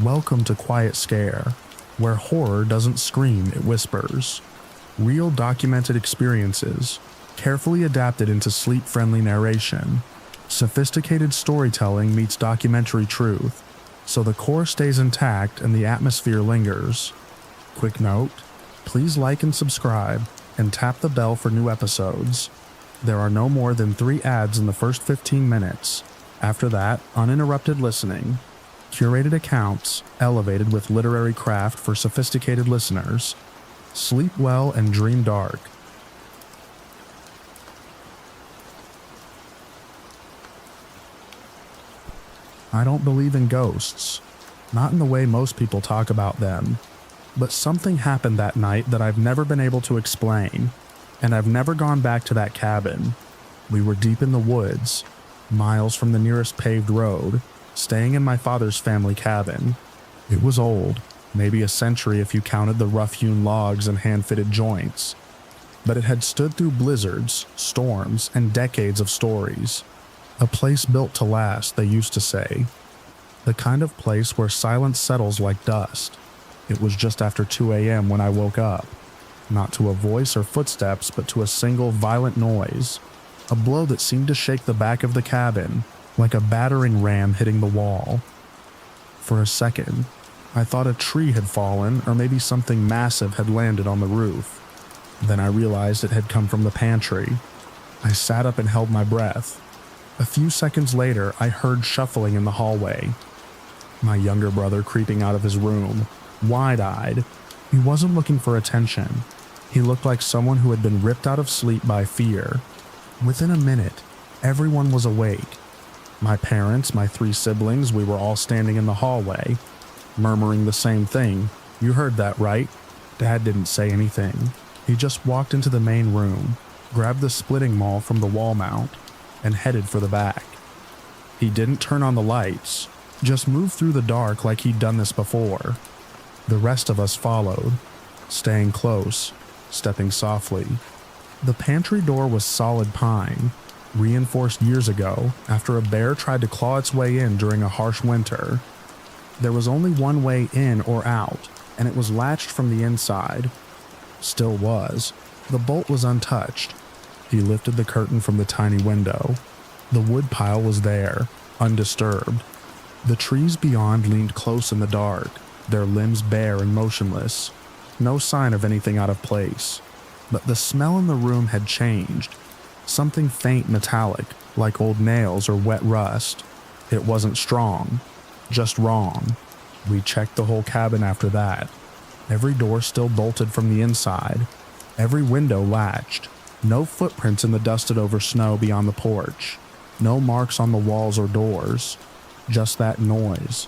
Welcome to Quiet Scare, where horror doesn't scream, it whispers. Real documented experiences, carefully adapted into sleep-friendly narration. Sophisticated storytelling meets documentary truth, so the core stays intact and the atmosphere lingers. Quick note, please like and subscribe, and tap the bell for new episodes. There are no more than 3 ads in the first 15 minutes. After that, uninterrupted listening. Curated accounts, elevated with literary craft for sophisticated listeners. Sleep well and dream dark. I don't believe in ghosts, not in the way most people talk about them, but something happened that night that I've never been able to explain, and I've never gone back to that cabin. We were deep in the woods, miles from the nearest paved road, staying in my father's family cabin. It was old, maybe a century if you counted the rough-hewn logs and hand-fitted joints, but it had stood through blizzards, storms, and decades of stories. A place built to last, they used to say. The kind of place where silence settles like dust. It was just after 2 a.m. when I woke up, not to a voice or footsteps, but to a single violent noise, a blow that seemed to shake the back of the cabin, like a battering ram hitting the wall. For a second, I thought a tree had fallen or maybe something massive had landed on the roof. Then I realized it had come from the pantry. I sat up and held my breath. A few seconds later, I heard shuffling in the hallway. My younger brother creeping out of his room, wide-eyed. He wasn't looking for attention. He looked like someone who had been ripped out of sleep by fear. Within a minute, everyone was awake. My parents, my 3 siblings, we were all standing in the hallway, murmuring the same thing. You heard that, right? Dad didn't say anything. He just walked into the main room, grabbed the splitting maul from the wall mount, and headed for the back. He didn't turn on the lights, just moved through the dark like he'd done this before. The rest of us followed, staying close, stepping softly. The pantry door was solid pine, reinforced years ago after a bear tried to claw its way in during a harsh winter. There was only one way in or out, and it was latched from the inside. Still was. The bolt was untouched. He lifted the curtain from the tiny window. The wood pile was there, undisturbed. The trees beyond leaned close in the dark, their limbs bare and motionless. No sign of anything out of place. But the smell in the room had changed. Something faint metallic, like old nails or wet rust. It wasn't strong, just wrong. We checked the whole cabin after that. Every door still bolted from the inside. Every window latched. No footprints in the dusted over snow beyond the porch. No marks on the walls or doors. Just that noise.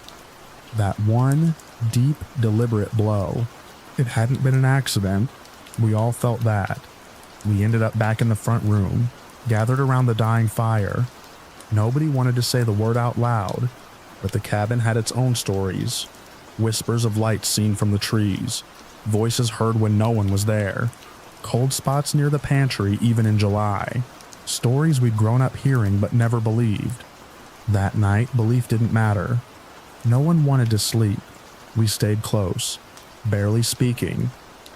That one deep, deliberate blow. It hadn't been an accident. We all felt that. We ended up back in the front room, gathered around the dying fire. Nobody wanted to say the word out loud, but the cabin had its own stories. Whispers of light seen from the trees, voices heard when no one was there, cold spots near the pantry even in July, stories we'd grown up hearing but never believed. That night, belief didn't matter. No one wanted to sleep. We stayed close, barely speaking,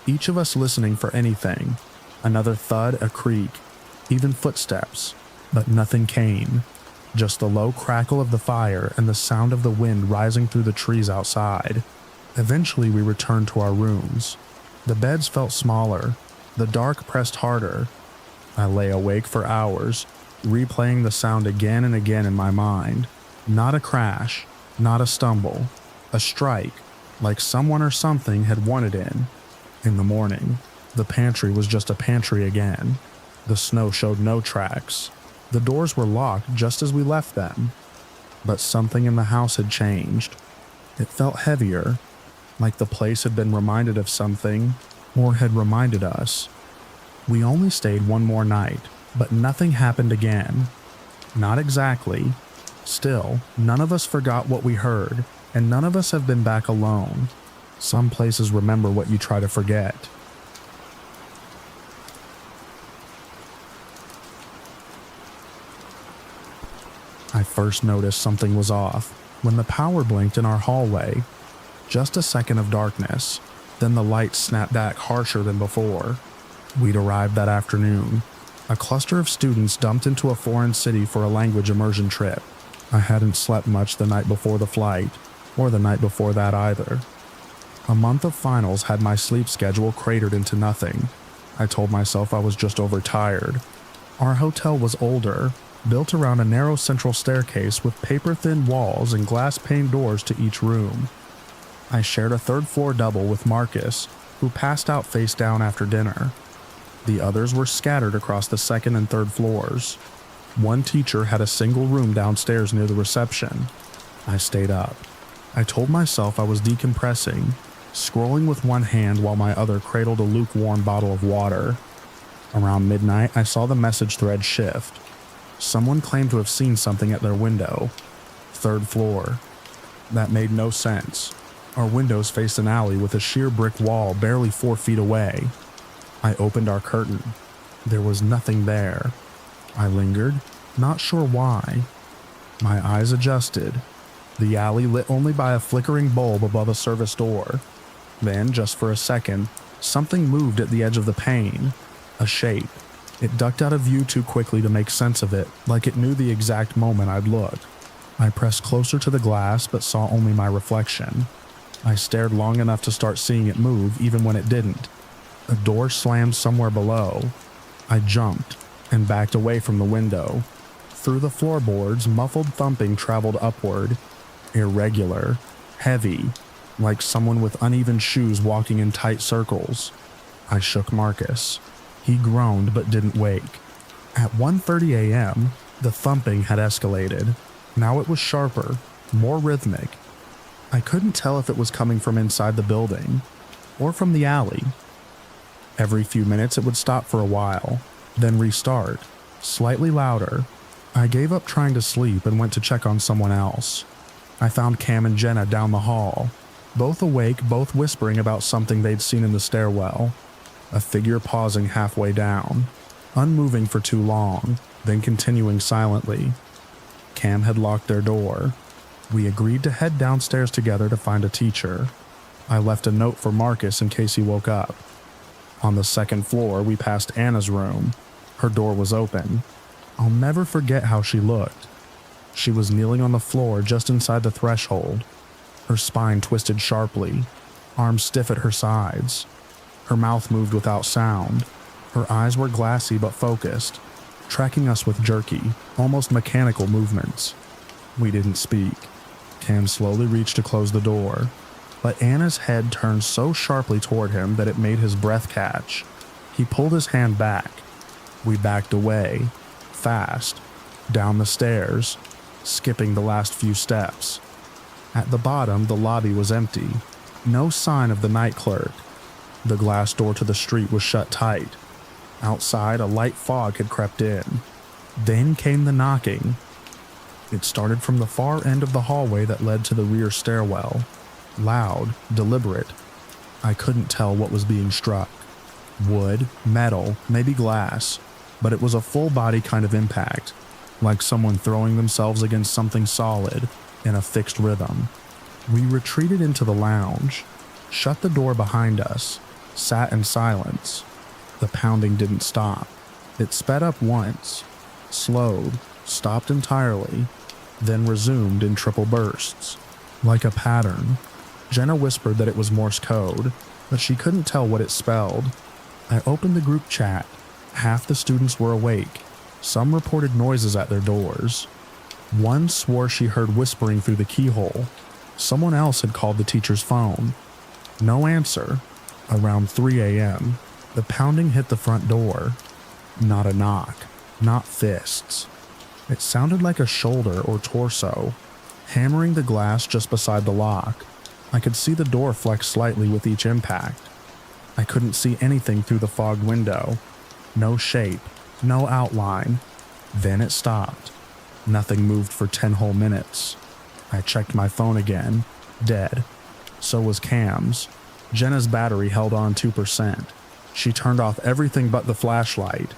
each of us listening for anything. Another thud, a creak, even footsteps, but nothing came. Just the low crackle of the fire and the sound of the wind rising through the trees outside. Eventually we returned to our rooms. The beds felt smaller. The dark pressed harder. I lay awake for hours, replaying the sound again and again in my mind. Not a crash, not a stumble, a strike, like someone or something had won it in. In the morning, the pantry was just a pantry again. The snow showed no tracks. The doors were locked just as we left them. But something in the house had changed. It felt heavier, like the place had been reminded of something, or had reminded us. We only stayed one more night, but nothing happened again. Not exactly. Still, none of us forgot what we heard, and none of us have been back alone. Some places remember what you try to forget. I first noticed something was off when the power blinked in our hallway. Just a second of darkness, then the lights snapped back harsher than before. We'd arrived that afternoon. A cluster of students dumped into a foreign city for a language immersion trip. I hadn't slept much the night before the flight, or the night before that either. A month of finals had my sleep schedule cratered into nothing. I told myself I was just overtired. Our hotel was older, built around a narrow central staircase with paper-thin walls and glass-paned doors to each room. I shared a third-floor double with Marcus, who passed out face down after dinner. The others were scattered across the second and third floors. One teacher had a single room downstairs near the reception. I stayed up. I told myself I was decompressing, scrolling with one hand while my other cradled a lukewarm bottle of water. Around midnight, I saw the message thread shift. Someone claimed to have seen something at their window. Third floor. That made no sense. Our windows faced an alley with a sheer brick wall barely 4 feet away. I opened our curtain. There was nothing there. I lingered, not sure why. My eyes adjusted. The alley lit only by a flickering bulb above a service door. Then, just for a second, something moved at the edge of the pane. A shape. It ducked out of view too quickly to make sense of it, like it knew the exact moment I'd looked. I pressed closer to the glass but saw only my reflection. I stared long enough to start seeing it move even when it didn't. A door slammed somewhere below. I jumped and backed away from the window. Through the floorboards, muffled thumping traveled upward. Irregular, heavy, like someone with uneven shoes walking in tight circles. I shook Marcus. He groaned but didn't wake. At 1:30 a.m., the thumping had escalated. Now it was sharper, more rhythmic. I couldn't tell if it was coming from inside the building or from the alley. Every few minutes it would stop for a while, then restart, slightly louder. I gave up trying to sleep and went to check on someone else. I found Cam and Jenna down the hall, both awake, both whispering about something they'd seen in the stairwell. A figure pausing halfway down, unmoving for too long, then continuing silently. Cam had locked their door. We agreed to head downstairs together to find a teacher. I left a note for Marcus in case he woke up. On the second floor, we passed Anna's room. Her door was open. I'll never forget how she looked. She was kneeling on the floor just inside the threshold. Her spine twisted sharply, arms stiff at her sides. Her mouth moved without sound. Her eyes were glassy but focused, tracking us with jerky, almost mechanical movements. We didn't speak. Cam slowly reached to close the door, but Anna's head turned so sharply toward him that it made his breath catch. He pulled his hand back. We backed away, fast, down the stairs, skipping the last few steps. At the bottom, the lobby was empty. No sign of the night clerk. The glass door to the street was shut tight. Outside, a light fog had crept in. Then came the knocking. It started from the far end of the hallway that led to the rear stairwell. Loud, deliberate. I couldn't tell what was being struck. Wood, metal, maybe glass, but it was a full-body kind of impact, like someone throwing themselves against something solid in a fixed rhythm. We retreated into the lounge, shut the door behind us, sat in silence. The pounding didn't stop. It sped up once, slowed, stopped entirely, then resumed in triple bursts, like a pattern. Jenna whispered that it was Morse code, but she couldn't tell what it spelled. I opened the group chat. Half the students were awake. Some reported noises at their doors. One swore she heard whispering through the keyhole. Someone else had called the teacher's phone. No answer. Around 3 a.m., the pounding hit the front door. Not a knock, not fists. It sounded like a shoulder or torso, hammering the glass just beside the lock. I could see the door flex slightly with each impact. I couldn't see anything through the fogged window. No shape, no outline. Then it stopped. Nothing moved for 10 whole minutes. I checked my phone again. Dead. So was Cam's. Jenna's battery held on 2%. She turned off everything but the flashlight.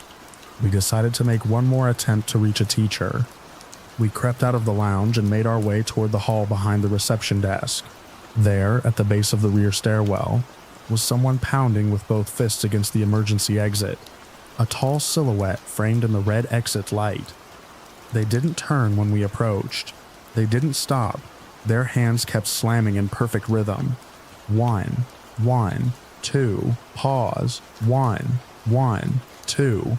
We decided to make one more attempt to reach a teacher. We crept out of the lounge and made our way toward the hall behind the reception desk. There, at the base of the rear stairwell, was someone pounding with both fists against the emergency exit, a tall silhouette framed in the red exit light. They didn't turn when we approached. They didn't stop. Their hands kept slamming in perfect rhythm. 1, 1, 2, pause, 1, 1, 2.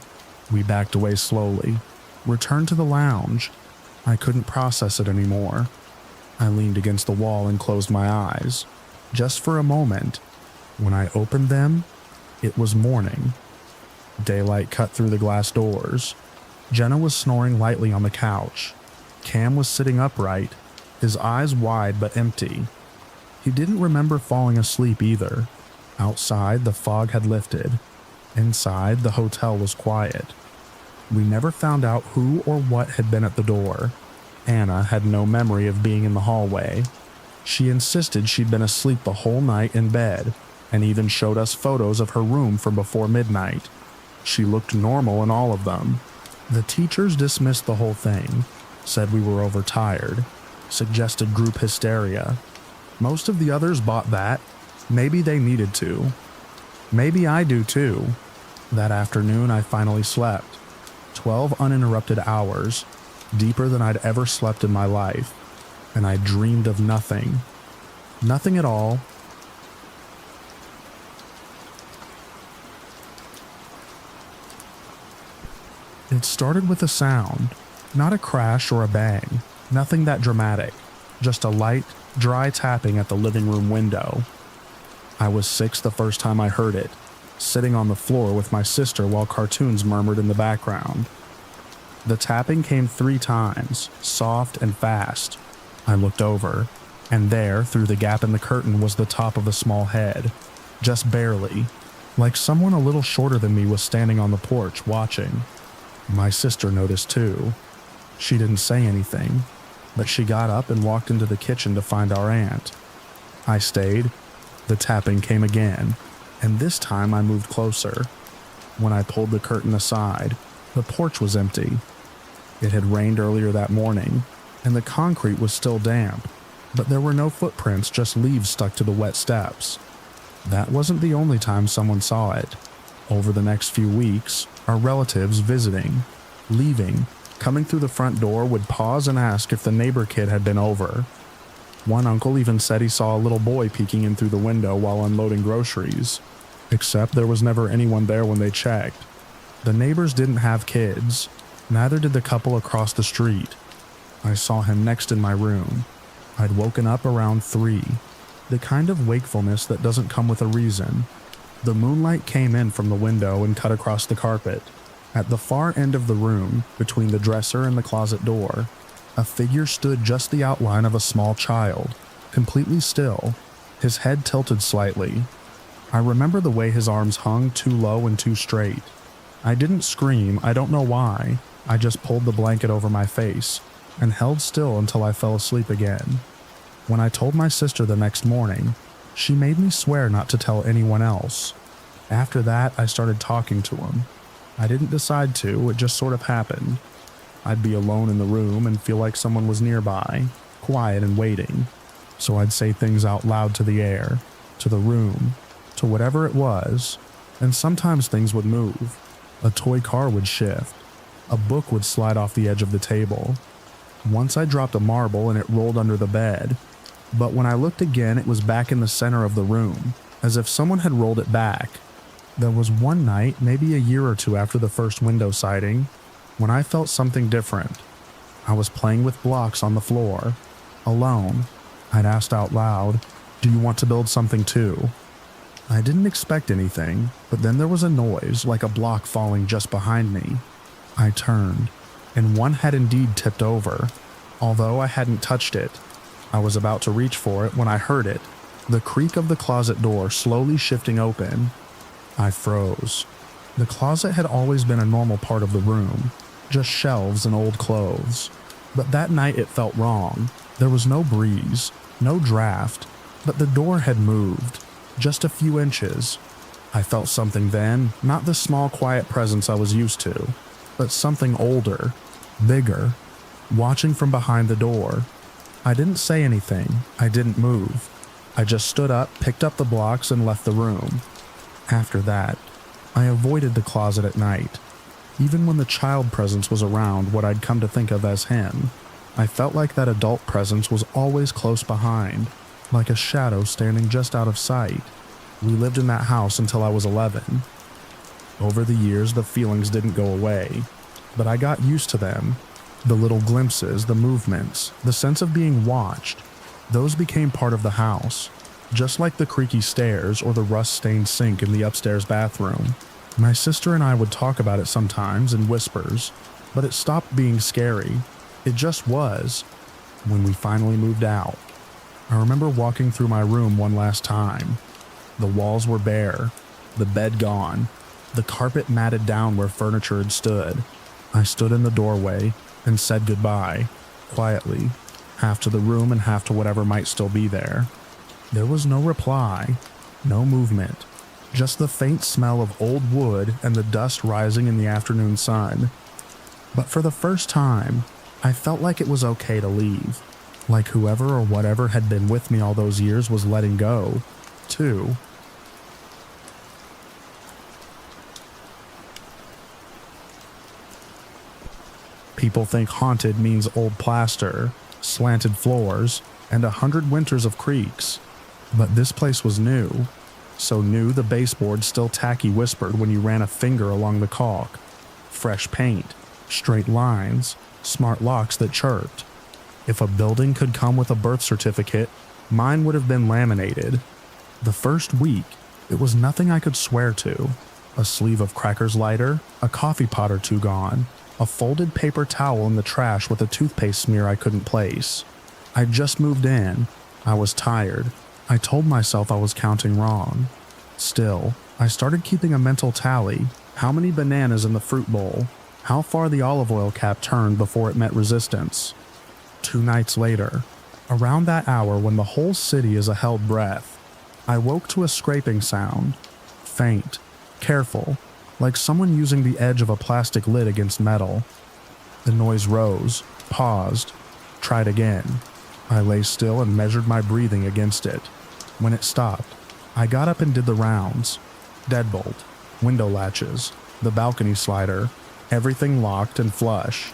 We backed away slowly, returned to the lounge. I couldn't process it anymore. I leaned against the wall and closed my eyes, just for a moment. When I opened them, it was morning. Daylight cut through the glass doors. Jenna was snoring lightly on the couch. Cam was sitting upright, his eyes wide but empty. He didn't remember falling asleep either. Outside, the fog had lifted. Inside, the hotel was quiet. We never found out who or what had been at the door. Anna had no memory of being in the hallway. She insisted she'd been asleep the whole night in bed, and even showed us photos of her room from before midnight. She looked normal in all of them. The teachers dismissed the whole thing, said we were overtired, suggested group hysteria. Most of the others bought that. Maybe they needed to. Maybe I do too. That afternoon I finally slept. 12 uninterrupted hours, deeper than I'd ever slept in my life, and I dreamed of nothing. Nothing at all. It started with a sound, not a crash or a bang, nothing that dramatic, just a light, dry tapping at the living room window. I was 6 the first time I heard it, sitting on the floor with my sister while cartoons murmured in the background. The tapping came 3 times, soft and fast. I looked over, and there, through the gap in the curtain, was the top of a small head, just barely, like someone a little shorter than me was standing on the porch watching. My sister noticed too. She didn't say anything, but she got up and walked into the kitchen to find our aunt. I stayed. The tapping came again, and this time I moved closer. When I pulled the curtain aside, the porch was empty. It had rained earlier that morning, and the concrete was still damp, but there were no footprints, just leaves stuck to the wet steps. That wasn't the only time someone saw it. Over the next few weeks, our relatives visiting, leaving, coming through the front door would pause and ask if the neighbor kid had been over. One uncle even said he saw a little boy peeking in through the window while unloading groceries, except there was never anyone there when they checked. The neighbors didn't have kids, neither did the couple across the street. I saw him next in my room. I'd woken up around 3, the kind of wakefulness that doesn't come with a reason. The moonlight came in from the window and cut across the carpet. At the far end of the room, between the dresser and the closet door, a figure stood just the outline of a small child, completely still, his head tilted slightly. I remember the way his arms hung too low and too straight. I didn't scream, I don't know why. I just pulled the blanket over my face and held still until I fell asleep again. When I told my sister the next morning, she made me swear not to tell anyone else. After that, I started talking to him. I didn't decide to, it just sort of happened. I'd be alone in the room and feel like someone was nearby, quiet and waiting. So I'd say things out loud to the air, to the room, to whatever it was, and sometimes things would move. A toy car would shift. A book would slide off the edge of the table. Once I dropped a marble and it rolled under the bed, but when I looked again, it was back in the center of the room, as if someone had rolled it back. There was one night, maybe a year or 2 after the first window sighting, when I felt something different. I was playing with blocks on the floor, alone. I'd asked out loud, "Do you want to build something too?" I didn't expect anything, but then there was a noise, like a block falling just behind me. I turned, and one had indeed tipped over, although I hadn't touched it. I was about to reach for it when I heard it, the creak of the closet door slowly shifting open. I froze. The closet had always been a normal part of the room, just shelves and old clothes. But that night it felt wrong. There was no breeze, no draft, but the door had moved, just a few inches. I felt something then, not the small quiet presence I was used to, but something older, bigger, watching from behind the door. I didn't say anything, I didn't move. I just stood up, picked up the blocks, and left the room. After that, I avoided the closet at night. Even when the child presence was around, what I'd come to think of as him, I felt like that adult presence was always close behind, like a shadow standing just out of sight. We lived in that house until I was 11. Over the years, the feelings didn't go away, but I got used to them. The little glimpses, the movements, the sense of being watched, those became part of the house, just like the creaky stairs or the rust-stained sink in the upstairs bathroom. My sister and I would talk about it sometimes in whispers, but it stopped being scary. It just was, when we finally moved out. I remember walking through my room one last time. The walls were bare, the bed gone, the carpet matted down where furniture had stood. I stood in the doorway and said goodbye, quietly, half to the room and half to whatever might still be there. There was no reply, no movement, just the faint smell of old wood and the dust rising in the afternoon sun. But for the first time, I felt like it was okay to leave, like whoever or whatever had been with me all those years was letting go, too. People think haunted means old plaster, slanted floors, and 100 winters of creaks. But this place was new. So new the baseboard still tacky whispered when you ran a finger along the caulk. Fresh paint, straight lines, smart locks that chirped. If a building could come with a birth certificate, mine would have been laminated. The first week, it was nothing I could swear to. A sleeve of crackers lighter, a coffee pot or two gone, a folded paper towel in the trash with a toothpaste smear I couldn't place. I'd just moved in. I was tired. I told myself I was counting wrong. Still, I started keeping a mental tally. How many bananas in the fruit bowl? How far the olive oil cap turned before it met resistance? 2 nights later, around that hour when the whole city is a held breath, I woke to a scraping sound. Faint, careful, like someone using the edge of a plastic lid against metal. The noise rose, paused, tried again. I lay still and measured my breathing against it. When it stopped, I got up and did the rounds. Deadbolt, window latches, the balcony slider, everything locked and flush.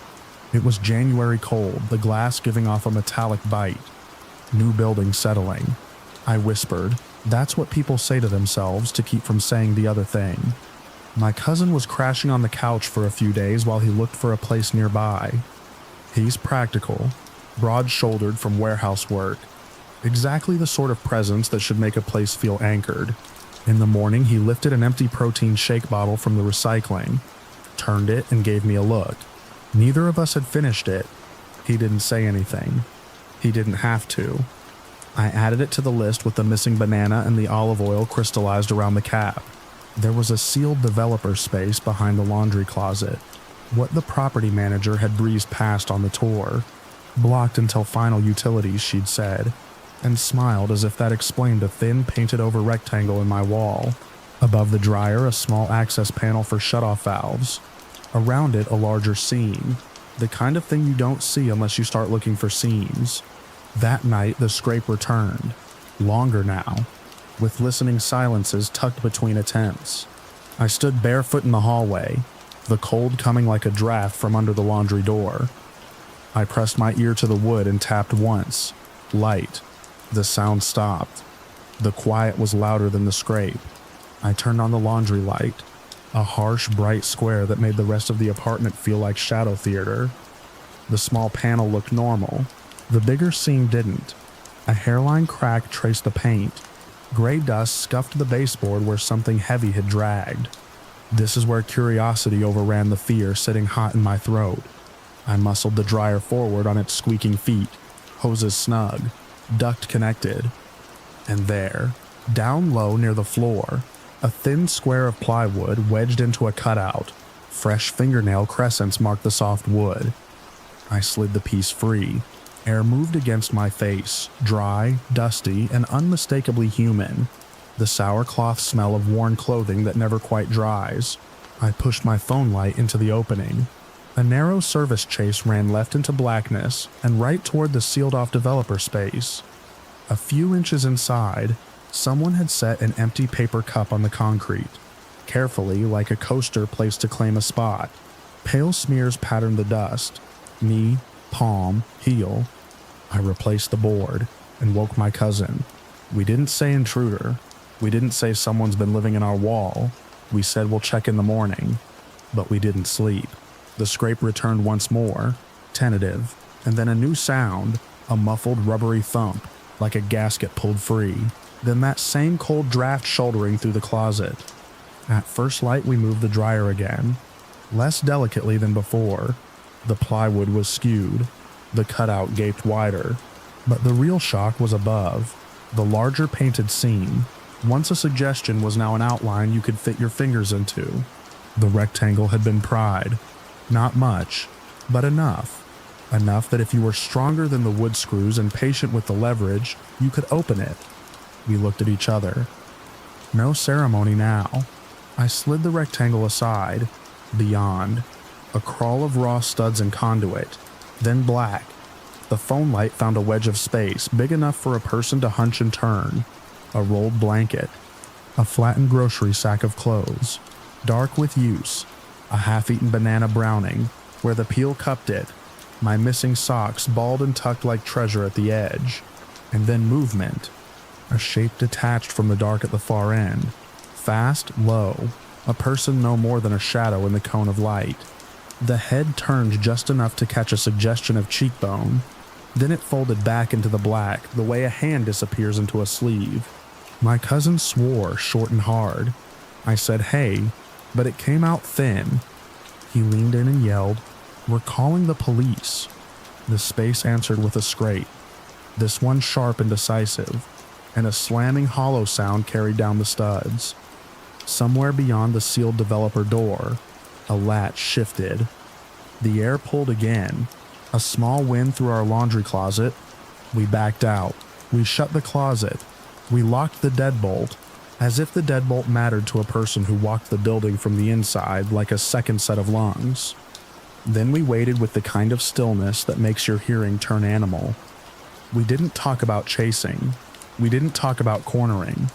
It was January cold, the glass giving off a metallic bite. New building settling. I whispered, that's what people say to themselves to keep from saying the other thing. My cousin was crashing on the couch for a few days while he looked for a place nearby. He's practical, broad-shouldered from warehouse work. Exactly the sort of presence that should make a place feel anchored. In the morning, he lifted an empty protein shake bottle from the recycling, turned it, and gave me a look. Neither of us had finished it. He didn't say anything. He didn't have to. I added it to the list with the missing banana and the olive oil crystallized around the cap. There was a sealed developer space behind the laundry closet, what the property manager had breezed past on the tour. Blocked until final utilities, she'd said, and smiled as if that explained a thin painted-over rectangle in my wall. Above the dryer, a small access panel for shutoff valves. Around it, a larger seam, the kind of thing you don't see unless you start looking for seams. That night, the scrape returned, longer now, with listening silences tucked between attempts. I stood barefoot in the hallway, the cold coming like a draft from under the laundry door. I pressed my ear to the wood and tapped once. Light. The sound stopped. The quiet was louder than the scrape. I turned on the laundry light, a harsh, bright square that made the rest of the apartment feel like shadow theater. The small panel looked normal. The bigger seam didn't. A hairline crack traced the paint. Gray dust scuffed the baseboard where something heavy had dragged. This is where curiosity overran the fear sitting hot in my throat. I muscled the dryer forward on its squeaking feet, hoses snug, duct connected. And there, down low near the floor, a thin square of plywood wedged into a cutout. Fresh fingernail crescents marked the soft wood. I slid the piece free. Air moved against my face, dry, dusty, and unmistakably human. The sour cloth smell of worn clothing that never quite dries. I pushed my phone light into the opening. A narrow service chase ran left into blackness and right toward the sealed-off developer space. A few inches inside, someone had set an empty paper cup on the concrete, carefully like a coaster placed to claim a spot. Pale smears patterned the dust. Knee, palm, heel. I replaced the board and woke my cousin. We didn't say intruder. We didn't say someone's been living in our wall. We said we'll check in the morning. But we didn't sleep. The scrape returned once more, tentative, and then a new sound, a muffled rubbery thump, like a gasket pulled free. Then that same cold draft shouldering through the closet. At first light we moved the dryer again, less delicately than before. The plywood was skewed, the cutout gaped wider, but the real shock was above, the larger painted seam. Once a suggestion was now an outline you could fit your fingers into. The rectangle had been pried. Not much, but enough. Enough that if you were stronger than the wood screws and patient with the leverage, you could open it. We looked at each other. No ceremony now. I slid the rectangle aside. Beyond. A crawl of raw studs and conduit. Then black. The phone light found a wedge of space big enough for a person to hunch and turn. A rolled blanket. A flattened grocery sack of clothes. Dark with use. A half-eaten banana browning, where the peel cupped it. My missing socks balled and tucked like treasure at the edge. And then movement. A shape detached from the dark at the far end. Fast, low. A person no more than a shadow in the cone of light. The head turned just enough to catch a suggestion of cheekbone. Then it folded back into the black, the way a hand disappears into a sleeve. My cousin swore, short and hard. I said, "Hey," but it came out thin. He leaned in and yelled, "We're calling the police." The space answered with a scrape, this one sharp and decisive, and a slamming hollow sound carried down the studs. Somewhere beyond the sealed developer door, a latch shifted. The air pulled again, a small wind through our laundry closet. We backed out. We shut the closet. We locked the deadbolt, as if the deadbolt mattered to a person who walked the building from the inside like a second set of lungs. Then we waited with the kind of stillness that makes your hearing turn animal. We didn't talk about chasing. We didn't talk about cornering.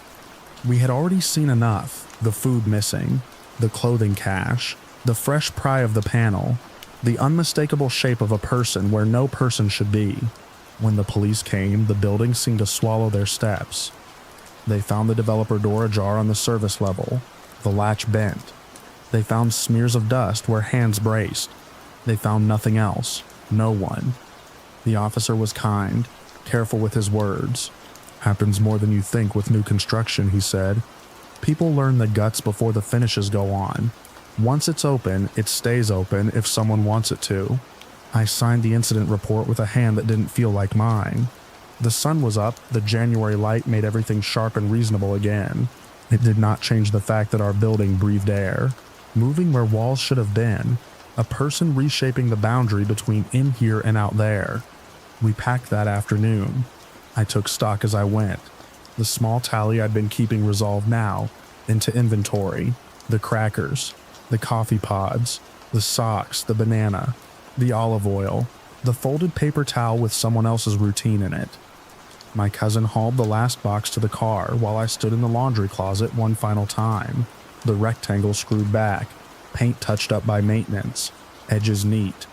We had already seen enough, the food missing, the clothing cache, the fresh pry of the panel, the unmistakable shape of a person where no person should be. When the police came, the building seemed to swallow their steps. They found the developer door ajar on the service level, the latch bent. They found smears of dust where hands braced. They found nothing else, no one. The officer was kind, careful with his words. "Happens more than you think with new construction," he said. "People learn the guts before the finishes go on. Once it's open, it stays open if someone wants it to." I signed the incident report with a hand that didn't feel like mine. The sun was up, the January light made everything sharp and reasonable again. It did not change the fact that our building breathed air, moving where walls should have been, a person reshaping the boundary between in here and out there. We packed that afternoon. I took stock as I went. The small tally I'd been keeping resolved now into inventory, the crackers, the coffee pods, the socks, the banana, the olive oil, the folded paper towel with someone else's routine in it. My cousin hauled the last box to the car while I stood in the laundry closet one final time, the rectangle screwed back, paint touched up by maintenance, edges neat.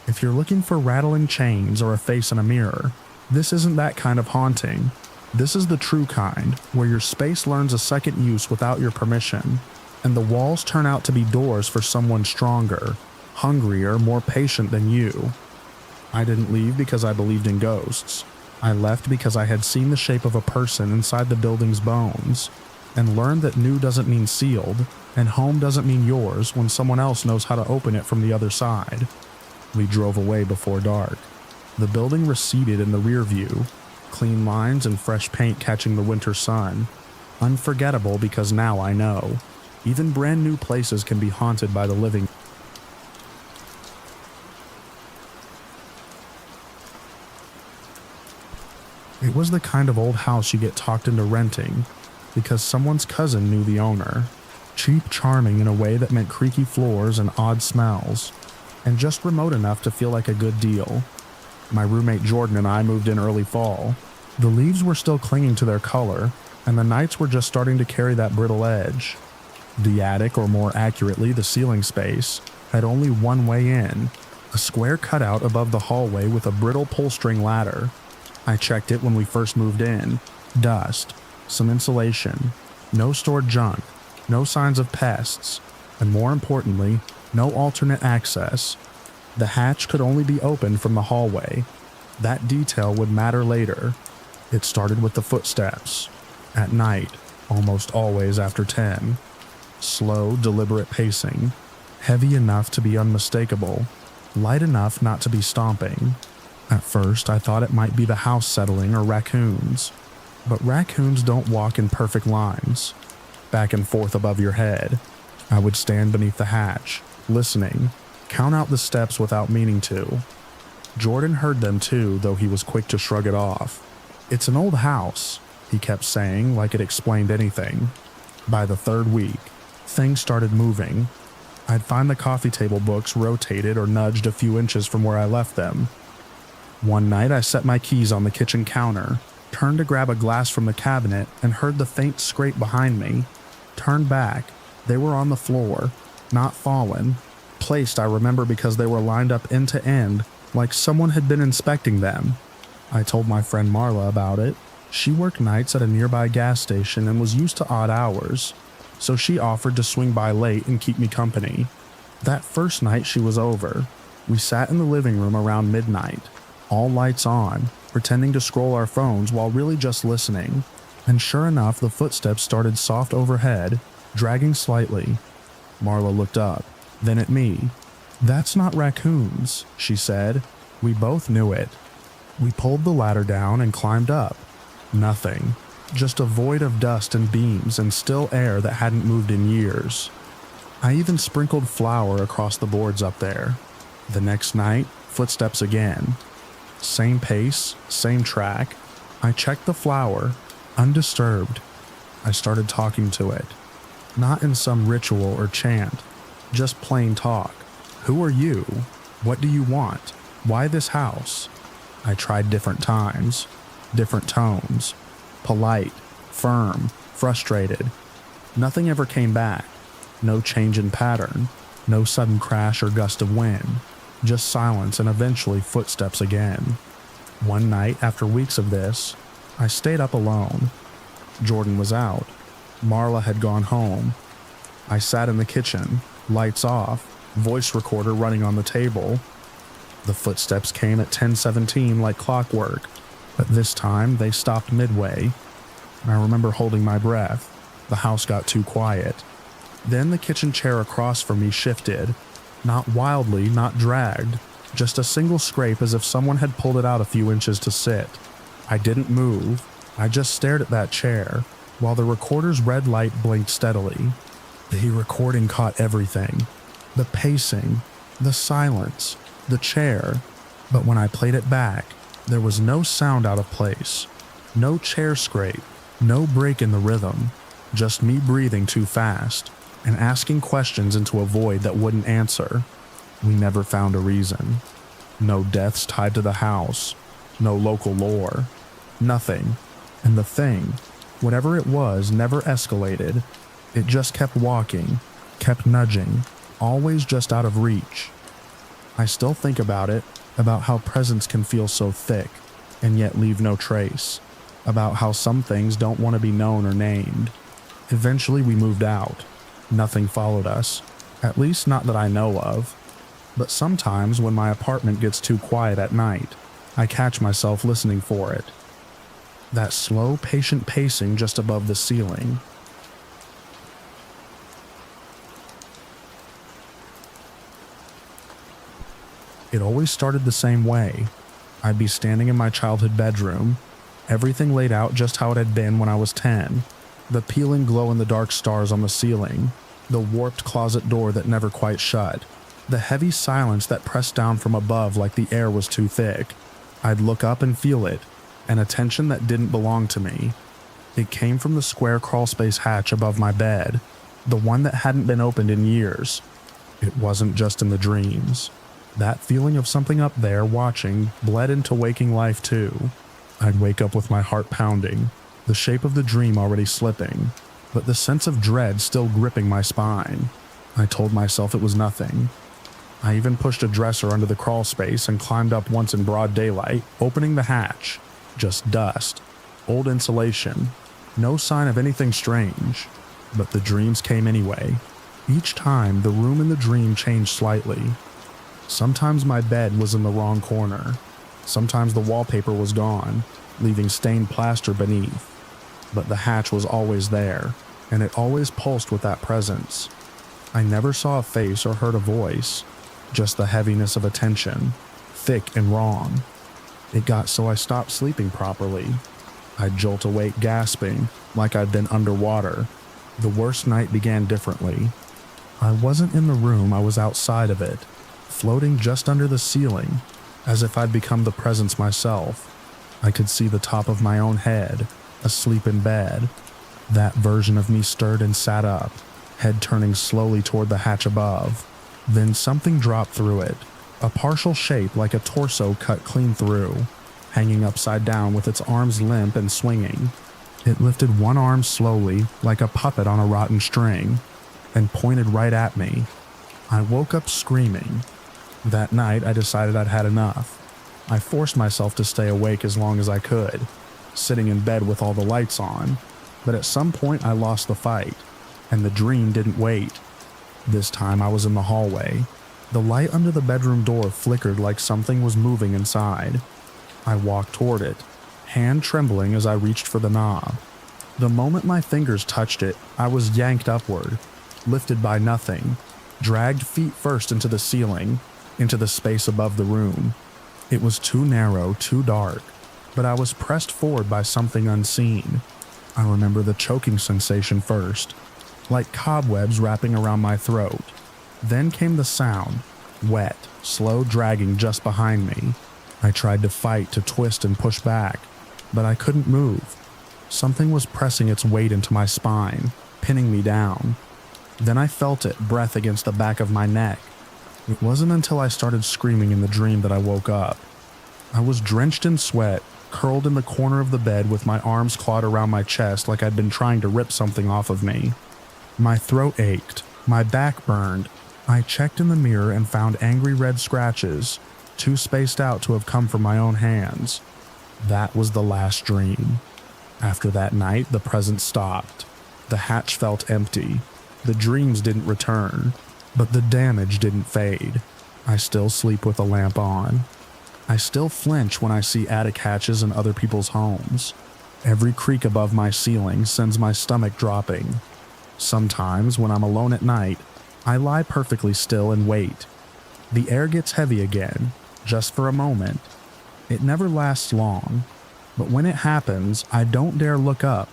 If you're looking for rattling chains or a face in a mirror, this isn't that kind of haunting. This is the true kind, where your space learns a second use without your permission, and the walls turn out to be doors for someone stronger, hungrier, more patient than you. I didn't leave because I believed in ghosts. I left because I had seen the shape of a person inside the building's bones, and learned that new doesn't mean sealed, and home doesn't mean yours when someone else knows how to open it from the other side. We drove away before dark. The building receded in the rear view, clean lines and fresh paint catching the winter sun. Unforgettable because now I know. Even brand new places can be haunted by the living. It was the kind of old house you get talked into renting because someone's cousin knew the owner. Cheap charming in a way that meant creaky floors and odd smells, and just remote enough to feel like a good deal. My roommate Jordan and I moved in early fall. The leaves were still clinging to their color, and the nights were just starting to carry that brittle edge. The attic, or more accurately the ceiling space, had only one way in, a square cutout above the hallway with a brittle pull-string ladder. I checked it when we first moved in. Dust, some insulation, no stored junk, no signs of pests, and more importantly, no alternate access. The hatch could only be opened from the hallway. That detail would matter later. It started with the footsteps. At night, almost always after 10. Slow, deliberate pacing. Heavy enough to be unmistakable. Light enough not to be stomping. At first, I thought it might be the house settling or raccoons. But raccoons don't walk in perfect lines. Back and forth above your head. I would stand beneath the hatch, listening, count out the steps without meaning to. Jordan heard them too, though he was quick to shrug it off. "It's an old house," he kept saying, like it explained anything. By the third week, things started moving. I'd find the coffee table books rotated or nudged a few inches from where I left them. One night I set my keys on the kitchen counter, turned to grab a glass from the cabinet, and heard the faint scrape behind me. Turned back. They were on the floor, not fallen. Placed, I remember, because they were lined up end to end, like someone had been inspecting them. I told my friend Marla about it. She worked nights at a nearby gas station and was used to odd hours, so she offered to swing by late and keep me company. That first night she was over. We sat in the living room around midnight, all lights on, pretending to scroll our phones while really just listening. And sure enough, the footsteps started soft overhead, dragging slightly. Marla looked up, then at me. "That's not raccoons," she said. We both knew it. We pulled the ladder down and climbed up. Nothing. Just a void of dust and beams and still air that hadn't moved in years. I even sprinkled flour across the boards up there. The next night, footsteps again. Same pace, same track. I checked the flour, undisturbed. I started talking to it. Not in some ritual or chant, just plain talk. "Who are you? What do you want? Why this house?" I tried different times, different tones. Polite, firm, frustrated. Nothing ever came back. No change in pattern. No sudden crash or gust of wind. Just silence and eventually footsteps again. One night, after weeks of this, I stayed up alone. Jordan was out. Marla had gone home. I sat in the kitchen, lights off, voice recorder running on the table. The footsteps came at 10:17 like clockwork, but this time they stopped midway. I remember holding my breath. The house got too quiet. Then the kitchen chair across from me shifted. Not wildly, not dragged, just a single scrape as if someone had pulled it out a few inches to sit. I didn't move. I just stared at that chair, while the recorder's red light blinked steadily. The recording caught everything. The pacing, the silence, the chair. But when I played it back, there was no sound out of place. No chair scrape, no break in the rhythm. Just me breathing too fast, and asking questions into a void that wouldn't answer. We never found a reason. No deaths tied to the house. No local lore. Nothing. And the thing, whatever it was, never escalated. It just kept walking, kept nudging, always just out of reach. I still think about it, about how presence can feel so thick, and yet leave no trace. About how some things don't want to be known or named. Eventually we moved out. Nothing followed us, at least not that I know of. But sometimes when my apartment gets too quiet at night, I catch myself listening for it. That slow, patient pacing just above the ceiling. It always started the same way. I'd be standing in my childhood bedroom, everything laid out just how it had been when I was 10. The peeling glow-in-the-dark stars on the ceiling, the warped closet door that never quite shut, the heavy silence that pressed down from above like the air was too thick. I'd look up and feel it, an attention that didn't belong to me. It came from the square crawlspace hatch above my bed, the one that hadn't been opened in years. It wasn't just in the dreams. That feeling of something up there watching bled into waking life too. I'd wake up with my heart pounding, the shape of the dream already slipping, but the sense of dread still gripping my spine. I told myself it was nothing. I even pushed a dresser under the crawl space and climbed up once in broad daylight, opening the hatch. Just dust, old insulation, no sign of anything strange. But the dreams came anyway. Each time, the room in the dream changed slightly. Sometimes my bed was in the wrong corner. Sometimes the wallpaper was gone, leaving stained plaster beneath. But the hatch was always there, and it always pulsed with that presence. I never saw a face or heard a voice, just the heaviness of a tension, thick and wrong. It got so I stopped sleeping properly. I'd jolt awake gasping, like I'd been underwater. The worst night began differently. I wasn't in the room, I was outside of it, floating just under the ceiling, as if I'd become the presence myself. I could see the top of my own head, asleep in bed. That version of me stirred and sat up, head turning slowly toward the hatch above. Then something dropped through it, a partial shape like a torso cut clean through, hanging upside down with its arms limp and swinging. It lifted one arm slowly, like a puppet on a rotten string, and pointed right at me. I woke up screaming. That night, I decided I'd had enough. I forced myself to stay awake as long as I could, sitting in bed with all the lights on, but at some point I lost the fight, and the dream didn't wait. This time I was in the hallway. The light under the bedroom door flickered like something was moving inside. I walked toward it, hand trembling as I reached for the knob. The moment my fingers touched it, I was yanked upward, lifted by nothing, dragged feet first into the ceiling, into the space above the room. It was too narrow, too dark, but I was pressed forward by something unseen. I remember the choking sensation first, like cobwebs wrapping around my throat. Then came the sound, wet, slow dragging just behind me. I tried to fight, to twist and push back, but I couldn't move. Something was pressing its weight into my spine, pinning me down. Then I felt it, breath against the back of my neck. It wasn't until I started screaming in the dream that I woke up. I was drenched in sweat, curled in the corner of the bed with my arms clawed around my chest like I'd been trying to rip something off of me. My throat ached, my back burned. I checked in the mirror and found angry red scratches, too spaced out to have come from my own hands. That was the last dream. After that night, the present stopped. The hatch felt empty. The dreams didn't return, but the damage didn't fade. I still sleep with a lamp on. I still flinch when I see attic hatches in other people's homes. Every creak above my ceiling sends my stomach dropping. Sometimes, when I'm alone at night, I lie perfectly still and wait. The air gets heavy again, just for a moment. It never lasts long, but when it happens, I don't dare look up.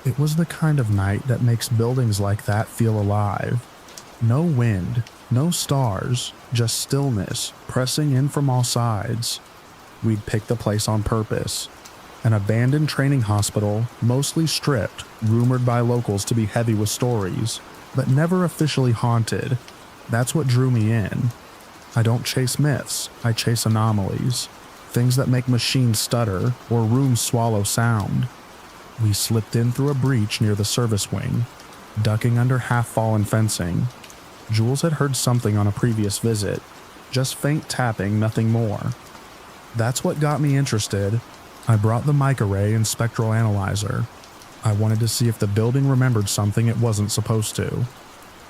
It was the kind of night that makes buildings like that feel alive. No wind, no stars, just stillness pressing in from all sides. We'd picked the place on purpose. An abandoned training hospital, mostly stripped, rumored by locals to be heavy with stories, but never officially haunted. That's what drew me in. I don't chase myths, I chase anomalies. Things that make machines stutter or rooms swallow sound. We slipped in through a breach near the service wing, ducking under half-fallen fencing. Jules had heard something on a previous visit, just faint tapping, nothing more. That's what got me interested. I brought the mic array and spectral analyzer. I wanted to see if the building remembered something it wasn't supposed to.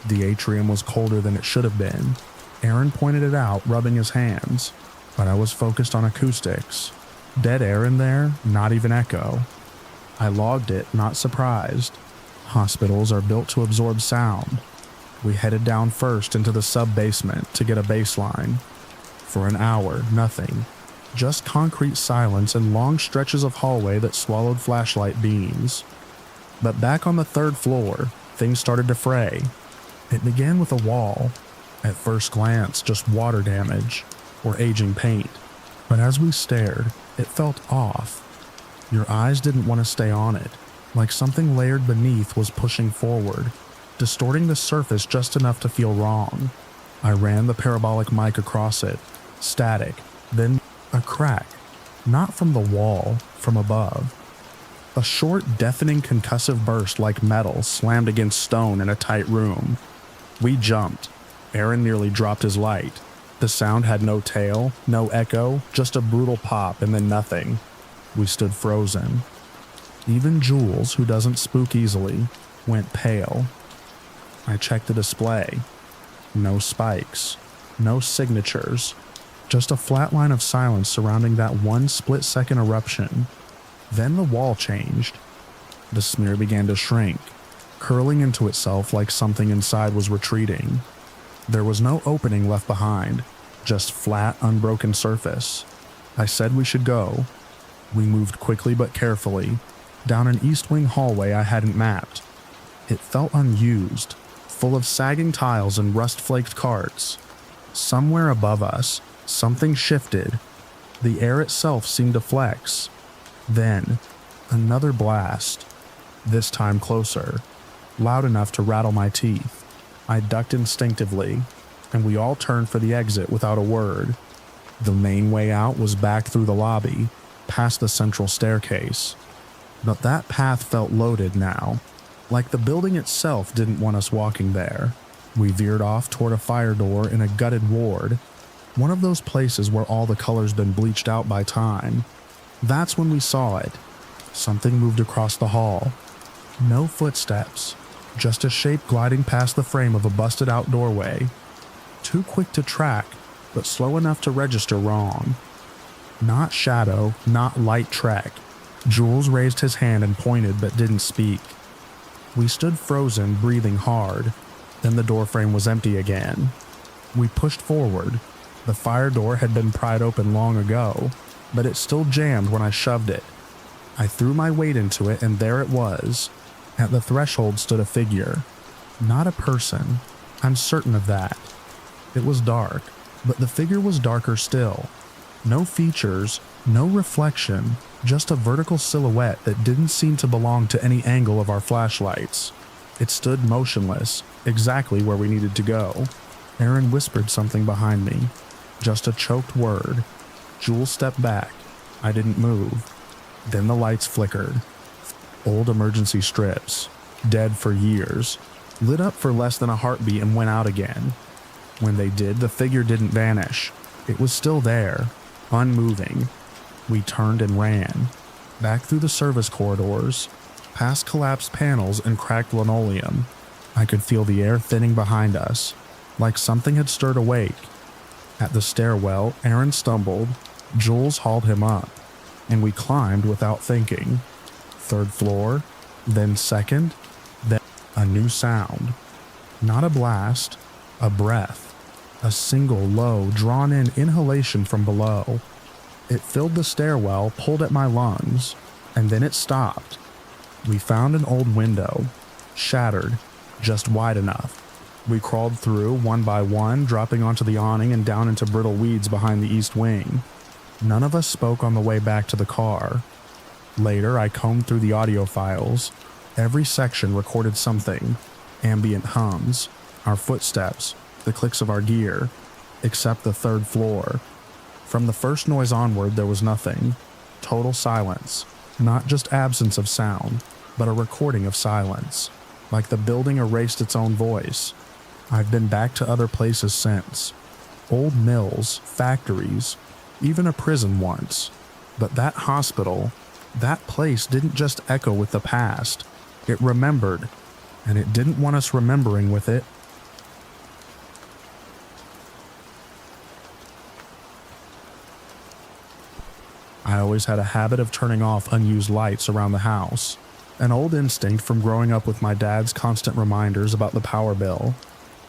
The atrium was colder than it should have been. Aaron pointed it out, rubbing his hands, but I was focused on acoustics. Dead air in there, not even echo. I logged it, not surprised. Hospitals are built to absorb sound. We headed down first into the sub-basement to get a baseline. For an hour, nothing. Just concrete silence and long stretches of hallway that swallowed flashlight beams. But back on the third floor, things started to fray. It began with a wall. At first glance, just water damage, or aging paint. But as we stared, it felt off. Your eyes didn't want to stay on it, like something layered beneath was pushing forward, distorting the surface just enough to feel wrong. I ran the parabolic mic across it. Static. Then a crack. Not from the wall, from above. A short, deafening concussive burst like metal slammed against stone in a tight room. We jumped. Aaron nearly dropped his light. The sound had no tail, no echo, just a brutal pop and then nothing. We stood frozen. Even Jules, who doesn't spook easily, went pale. I checked the display. No spikes. No signatures. Just a flat line of silence surrounding that one split-second eruption. Then the wall changed. The smear began to shrink, curling into itself like something inside was retreating. There was no opening left behind, just flat, unbroken surface. I said we should go. We moved quickly but carefully, down an east wing hallway I hadn't mapped. It felt unused, full of sagging tiles and rust-flaked carts. Somewhere above us, something shifted. The air itself seemed to flex. Then, another blast. This time closer, loud enough to rattle my teeth. I ducked instinctively, and we all turned for the exit without a word. The main way out was back through the lobby, past the central staircase. But that path felt loaded now, like the building itself didn't want us walking there. We veered off toward a fire door in a gutted ward, one of those places where all the color's been bleached out by time. That's when we saw it. Something moved across the hall. No footsteps, just a shape gliding past the frame of a busted-out doorway. Too quick to track, but slow enough to register wrong. Not shadow, not light trek. Jules raised his hand and pointed but didn't speak. We stood frozen, breathing hard. Then the doorframe was empty again. We pushed forward. The fire door had been pried open long ago, but it still jammed when I shoved it. I threw my weight into it, and there it was. At the threshold stood a figure. Not a person. I'm certain of that. It was dark, but the figure was darker still. No features, no reflection, just a vertical silhouette that didn't seem to belong to any angle of our flashlights. It stood motionless, exactly where we needed to go. Aaron whispered something behind me. Just a choked word. Jules stepped back. I didn't move. Then the lights flickered. Old emergency strips, dead for years, lit up for less than a heartbeat and went out again. When they did, the figure didn't vanish. It was still there, unmoving. We turned and ran. Back through the service corridors, past collapsed panels and cracked linoleum. I could feel the air thinning behind us, like something had stirred awake. At the stairwell, Aaron stumbled. Jules hauled him up, and we climbed without thinking. Third floor, then second, then a new sound. Not a blast, a breath. A single low, drawn-in inhalation from below. It filled the stairwell, pulled at my lungs, and then it stopped. We found an old window, shattered, just wide enough. We crawled through one by one, dropping onto the awning and down into brittle weeds behind the east wing. None of us spoke on the way back to the car. Later, I combed through the audio files. Every section recorded something. Ambient hums, our footsteps, the clicks of our gear, except the third floor. From the first noise onward, there was nothing. Total silence. Not just absence of sound, but a recording of silence. Like the building erased its own voice. I've been back to other places since. Old mills, factories, even a prison once. But that hospital, that place didn't just echo with the past. It remembered, and it didn't want us remembering with it. I always had a habit of turning off unused lights around the house, an old instinct from growing up with my dad's constant reminders about the power bill.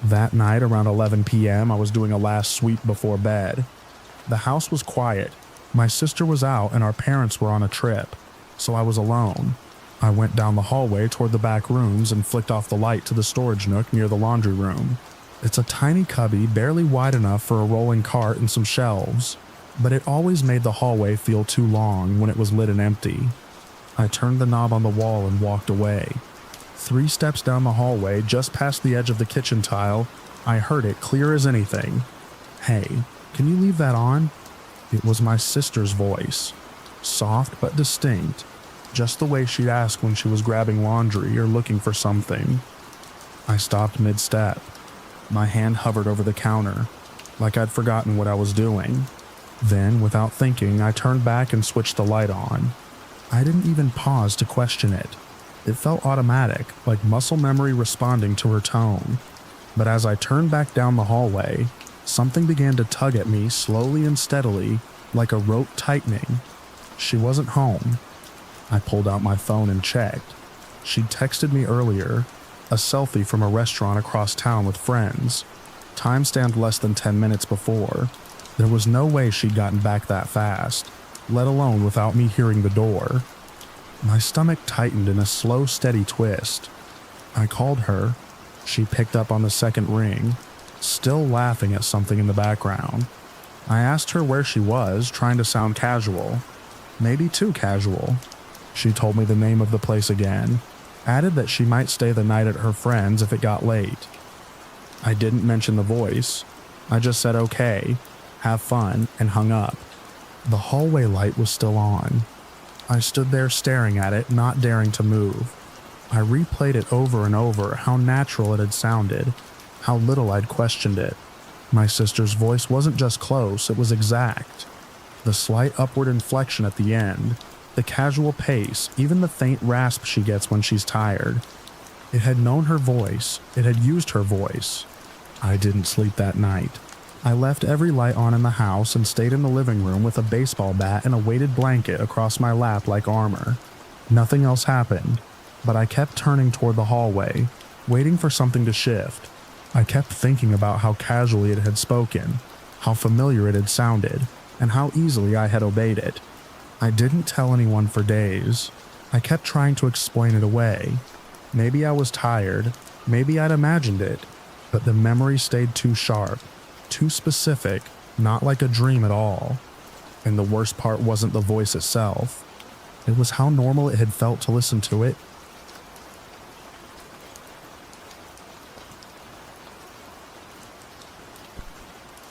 That night around 11 p.m. I was doing a last sweep before bed. The house was quiet. My sister was out and our parents were on a trip, so I was alone. I went down the hallway toward the back rooms and flicked off the light to the storage nook near the laundry room. It's a tiny cubby barely wide enough for a rolling cart and some shelves, but it always made the hallway feel too long when it was lit and empty. I turned the knob on the wall and walked away. 3 steps down the hallway, just past the edge of the kitchen tile, I heard it clear as anything. "Hey, can you leave that on?" It was my sister's voice, soft but distinct, just the way she'd ask when she was grabbing laundry or looking for something. I stopped mid-step. My hand hovered over the counter, like I'd forgotten what I was doing. Then, without thinking, I turned back and switched the light on. I didn't even pause to question it. It felt automatic, like muscle memory responding to her tone. But as I turned back down the hallway, something began to tug at me slowly and steadily, like a rope tightening. She wasn't home. I pulled out my phone and checked. She'd texted me earlier, a selfie from a restaurant across town with friends. Timestamped less than 10 minutes before. There was no way she'd gotten back that fast, let alone without me hearing the door. My stomach tightened in a slow, steady twist. I called her. She picked up on the second ring, still laughing at something in the background. I asked her where she was, trying to sound casual. Maybe too casual. She told me the name of the place again, added that she might stay the night at her friend's if it got late. I didn't mention the voice. I just said okay, have fun, and hung up. The hallway light was still on. I stood there staring at it, not daring to move. I replayed it over and over, how natural it had sounded, how little I'd questioned it. My sister's voice wasn't just close, it was exact. The slight upward inflection at the end, the casual pace, even the faint rasp she gets when she's tired. It had known her voice, it had used her voice. I didn't sleep that night. I left every light on in the house and stayed in the living room with a baseball bat and a weighted blanket across my lap like armor. Nothing else happened, but I kept turning toward the hallway, waiting for something to shift. I kept thinking about how casually it had spoken, how familiar it had sounded, and how easily I had obeyed it. I didn't tell anyone for days. I kept trying to explain it away. Maybe I was tired, maybe I'd imagined it, but the memory stayed too sharp, too specific, not like a dream at all. And the worst part wasn't the voice itself. It was how normal it had felt to listen to it.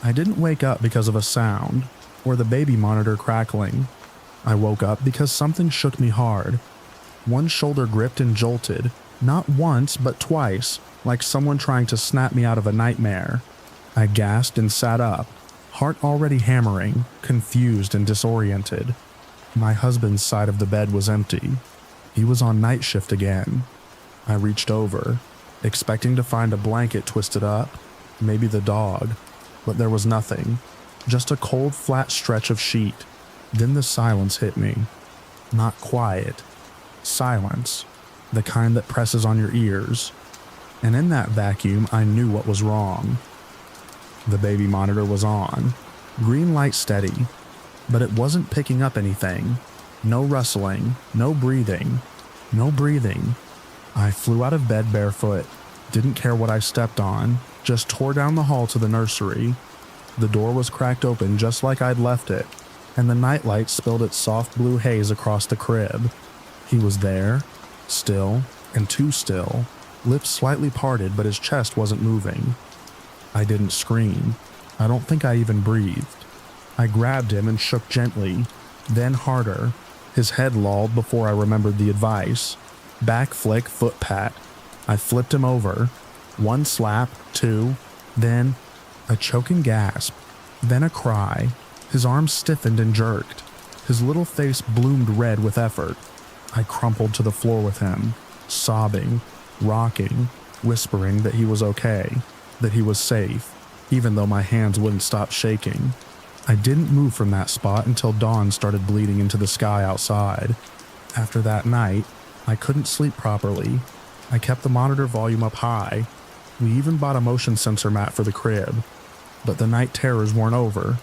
I didn't wake up because of a sound, or the baby monitor crackling. I woke up because something shook me hard. One shoulder gripped and jolted, not once but twice, like someone trying to snap me out of a nightmare. I gasped and sat up, heart already hammering, confused and disoriented. My husband's side of the bed was empty. He was on night shift again. I reached over, expecting to find a blanket twisted up, maybe the dog, but there was nothing, just a cold, flat stretch of sheet. Then the silence hit me. Not quiet. Silence. The kind that presses on your ears. And in that vacuum, I knew what was wrong. The baby monitor was on. Green light steady. But it wasn't picking up anything. No rustling. No breathing. No breathing. I flew out of bed barefoot. Didn't care what I stepped on. Just tore down the hall to the nursery. The door was cracked open just like I'd left it, and the nightlight spilled its soft blue haze across the crib. He was there, still, and too still, lips slightly parted but his chest wasn't moving. I didn't scream. I don't think I even breathed. I grabbed him and shook gently, then harder. His head lolled before I remembered the advice. Back flick, foot pat. I flipped him over. One slap, two, then a choking gasp, then a cry. His arms stiffened and jerked. His little face bloomed red with effort. I crumpled to the floor with him, sobbing, rocking, whispering that he was okay, that he was safe, even though my hands wouldn't stop shaking. I didn't move from that spot until dawn started bleeding into the sky outside. After that night, I couldn't sleep properly. I kept the monitor volume up high. We even bought a motion sensor mat for the crib. But the night terrors weren't over.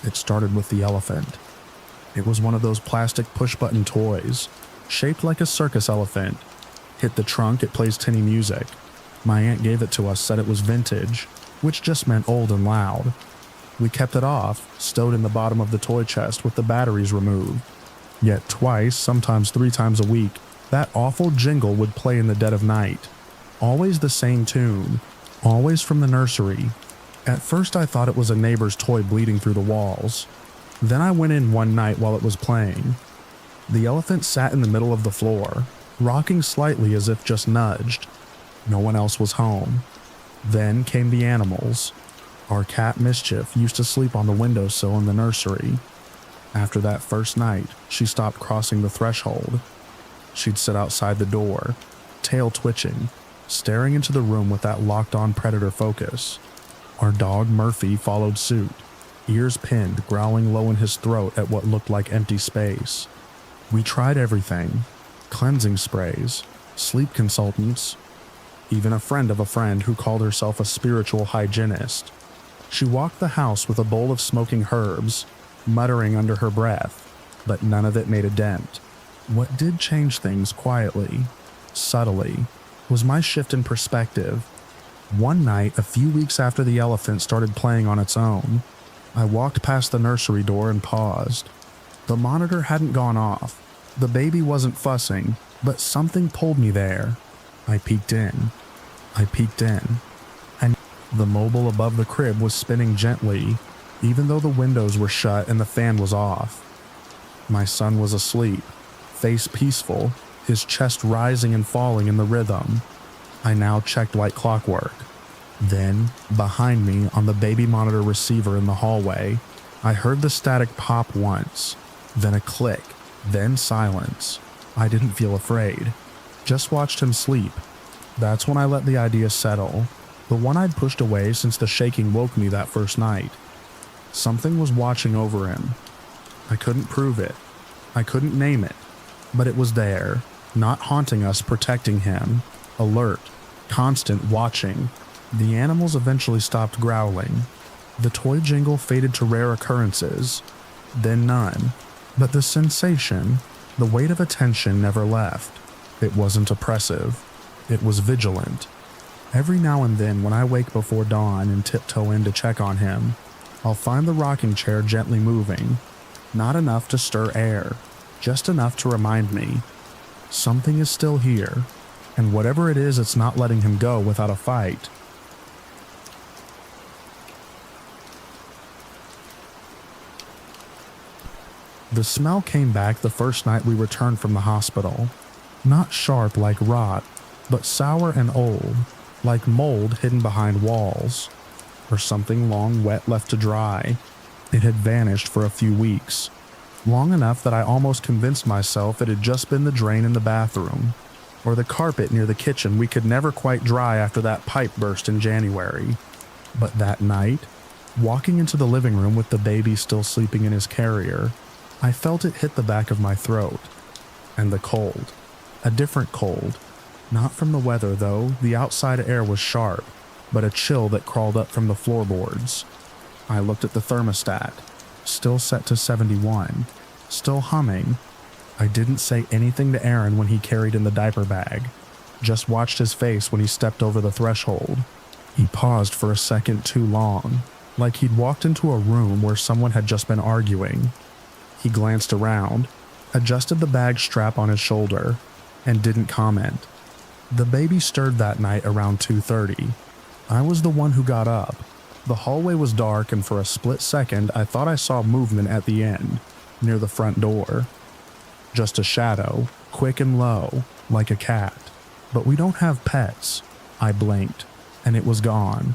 It started with the elephant. It was one of those plastic push-button toys, shaped like a circus elephant. Hit the trunk, it plays tinny music. My aunt gave it to us, said it was vintage, which just meant old and loud. We kept it off, stowed in the bottom of the toy chest with the batteries removed. Yet twice, sometimes 3 times a week, that awful jingle would play in the dead of night. Always the same tune. always from the nursery. At first I thought it was a neighbor's toy bleeding through the walls. Then I went in one night while it was playing. The elephant sat in the middle of the floor, rocking slightly as if just nudged. No one else was home. Then came the animals. Our cat Mischief used to sleep on the windowsill in the nursery. After that first night, she stopped crossing the threshold. She'd sit outside the door, tail twitching, staring into the room with that locked-on predator focus. Our dog Murphy followed suit, ears pinned, growling low in his throat at what looked like empty space. We tried everything: cleansing sprays, sleep consultants, even a friend of a friend who called herself a spiritual hygienist. She walked the house with a bowl of smoking herbs, muttering under her breath, but none of it made a dent. What did change things quietly, subtly, was my shift in perspective. One night, a few weeks after the elephant started playing on its own, I walked past the nursery door and paused. The monitor hadn't gone off. The baby wasn't fussing, but something pulled me there. I peeked in. And the mobile above the crib was spinning gently, even though the windows were shut and the fan was off. My son was asleep, face peaceful, his chest rising and falling in the rhythm. I now checked like clockwork. Then, behind me on the baby monitor receiver in the hallway, I heard the static pop once, then a click, then silence. I didn't feel afraid, just watched him sleep. That's when I let the idea settle, the one I'd pushed away since the shaking woke me that first night. Something was watching over him. I couldn't prove it. I couldn't name it, but it was there, not haunting us, protecting him, alert, constant watching. The animals eventually stopped growling. The toy jingle faded to rare occurrences, then none. But the sensation, the weight of attention never left. It wasn't oppressive. It was vigilant. Every now and then when I wake before dawn and tiptoe in to check on him, I'll find the rocking chair gently moving. Not enough to stir air, just enough to remind me. Something is still here, and whatever it is, it's not letting him go without a fight. The smell came back the first night we returned from the hospital. Not sharp like rot, but sour and old, like mold hidden behind walls, or something long wet left to dry. It had vanished for a few weeks, long enough that I almost convinced myself it had just been the drain in the bathroom, or the carpet near the kitchen we could never quite dry after that pipe burst in January. But that night, walking into the living room with the baby still sleeping in his carrier, I felt it hit the back of my throat. And the cold. A different cold. Not from the weather, though. The outside air was sharp, but a chill that crawled up from the floorboards. I looked at the thermostat. Still set to 71. Still humming. I didn't say anything to Aaron when he carried in the diaper bag. Just watched his face when he stepped over the threshold. He paused for a second too long, like he'd walked into a room where someone had just been arguing. He glanced around, adjusted the bag strap on his shoulder, and didn't comment. The baby stirred that night around 2:30. I was the one who got up. The hallway was dark, and for a split second I thought I saw movement at the end, near the front door. Just a shadow, quick and low, like a cat. But we don't have pets. I blinked, and it was gone.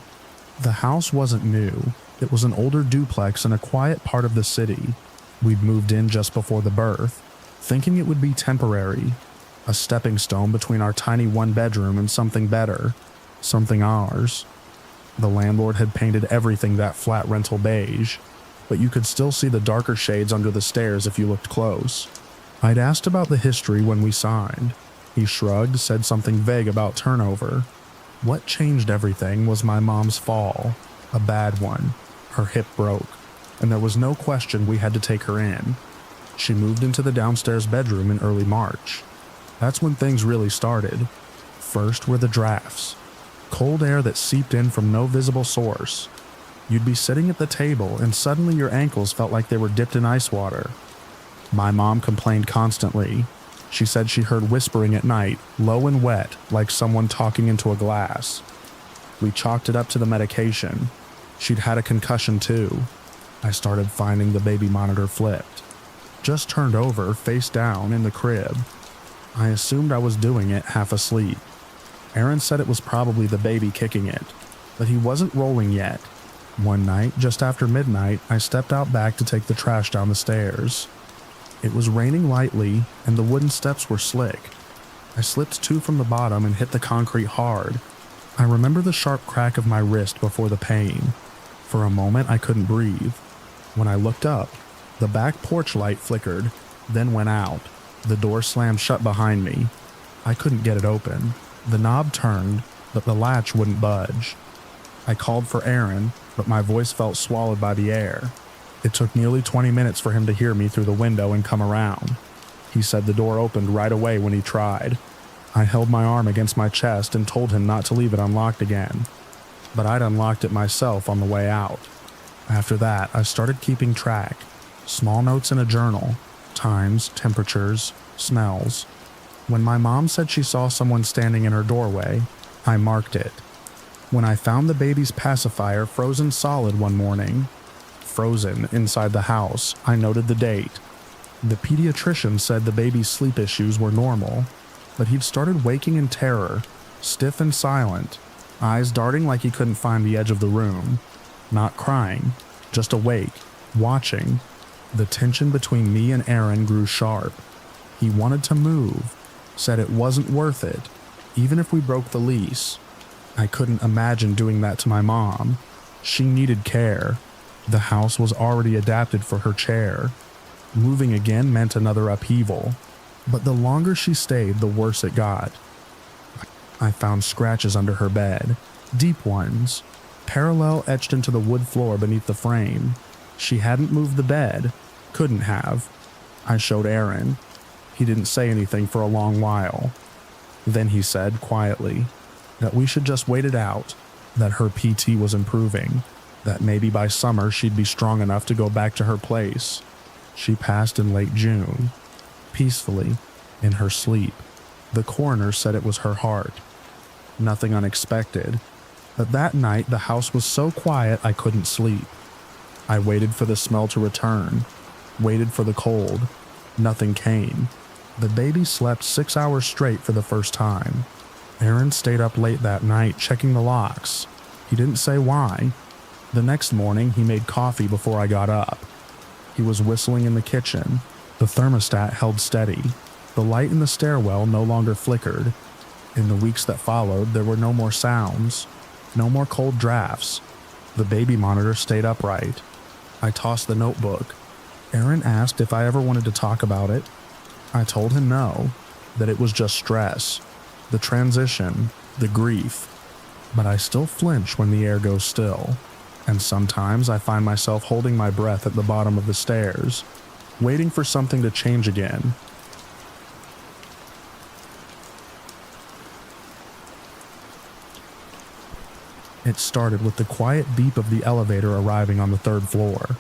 The house wasn't new. It was an older duplex in a quiet part of the city. We'd moved in just before the birth, thinking it would be temporary, a stepping stone between our tiny one-bedroom and something better, something ours. The landlord had painted everything that flat rental beige, but you could still see the darker shades under the stairs if you looked close. I'd asked about the history when we signed. He shrugged, said something vague about turnover. What changed everything was my mom's fall, a bad one. Her hip broke, and there was no question we had to take her in. She moved into the downstairs bedroom in early March. That's when things really started. First were the drafts. Cold air that seeped in from no visible source. You'd be sitting at the table and suddenly your ankles felt like they were dipped in ice water. My mom complained constantly. She said she heard whispering at night, low and wet, like someone talking into a glass. We chalked it up to the medication. She'd had a concussion too. I started finding the baby monitor flipped. Just turned over, face down, in the crib. I assumed I was doing it half asleep. Aaron said it was probably the baby kicking it, but he wasn't rolling yet. One night, just after midnight, I stepped out back to take the trash down the stairs. It was raining lightly, and the wooden steps were slick. I slipped 2 from the bottom and hit the concrete hard. I remember the sharp crack of my wrist before the pain. For a moment, I couldn't breathe. When I looked up, the back porch light flickered, then went out. The door slammed shut behind me. I couldn't get it open. The knob turned, but the latch wouldn't budge. I called for Aaron, but my voice felt swallowed by the air. It took nearly 20 minutes for him to hear me through the window and come around. He said the door opened right away when he tried. I held my arm against my chest and told him not to leave it unlocked again. But I'd unlocked it myself on the way out. After that, I started keeping track. Small notes in a journal. Times, temperatures, smells. When my mom said she saw someone standing in her doorway, I marked it. When I found the baby's pacifier frozen solid one morning, frozen inside the house, I noted the date. The pediatrician said the baby's sleep issues were normal, but he'd started waking in terror, stiff and silent, eyes darting like he couldn't find the edge of the room. Not crying, just awake, watching. The tension between me and Aaron grew sharp. He wanted to move, said it wasn't worth it, even if we broke the lease. I couldn't imagine doing that to my mom. She needed care. The house was already adapted for her chair. Moving again meant another upheaval. But the longer she stayed, the worse it got. I found scratches under her bed, deep ones, parallel etched into the wood floor beneath the frame. She hadn't moved the bed, couldn't have. I showed Aaron. He didn't say anything for a long while. Then he said, quietly, that we should just wait it out, that her PT was improving, that maybe by summer she'd be strong enough to go back to her place. She passed in late June, peacefully, in her sleep. The coroner said it was her heart. Nothing unexpected, but that night the house was so quiet I couldn't sleep. I waited for the smell to return, waited for the cold. Nothing came. The baby slept 6 hours straight for the first time. Aaron stayed up late that night checking the locks. He didn't say why. The next morning he made coffee before I got up. He was whistling in the kitchen. The thermostat held steady. The light in the stairwell no longer flickered. In the weeks that followed, there were no more sounds, no more cold drafts. The baby monitor stayed upright. I tossed the notebook. Aaron asked if I ever wanted to talk about it. I told him no, that it was just stress, the transition, the grief. But I still flinch when the air goes still, and sometimes I find myself holding my breath at the bottom of the stairs, waiting for something to change again. It started with the quiet beep of the elevator arriving on the 3rd floor.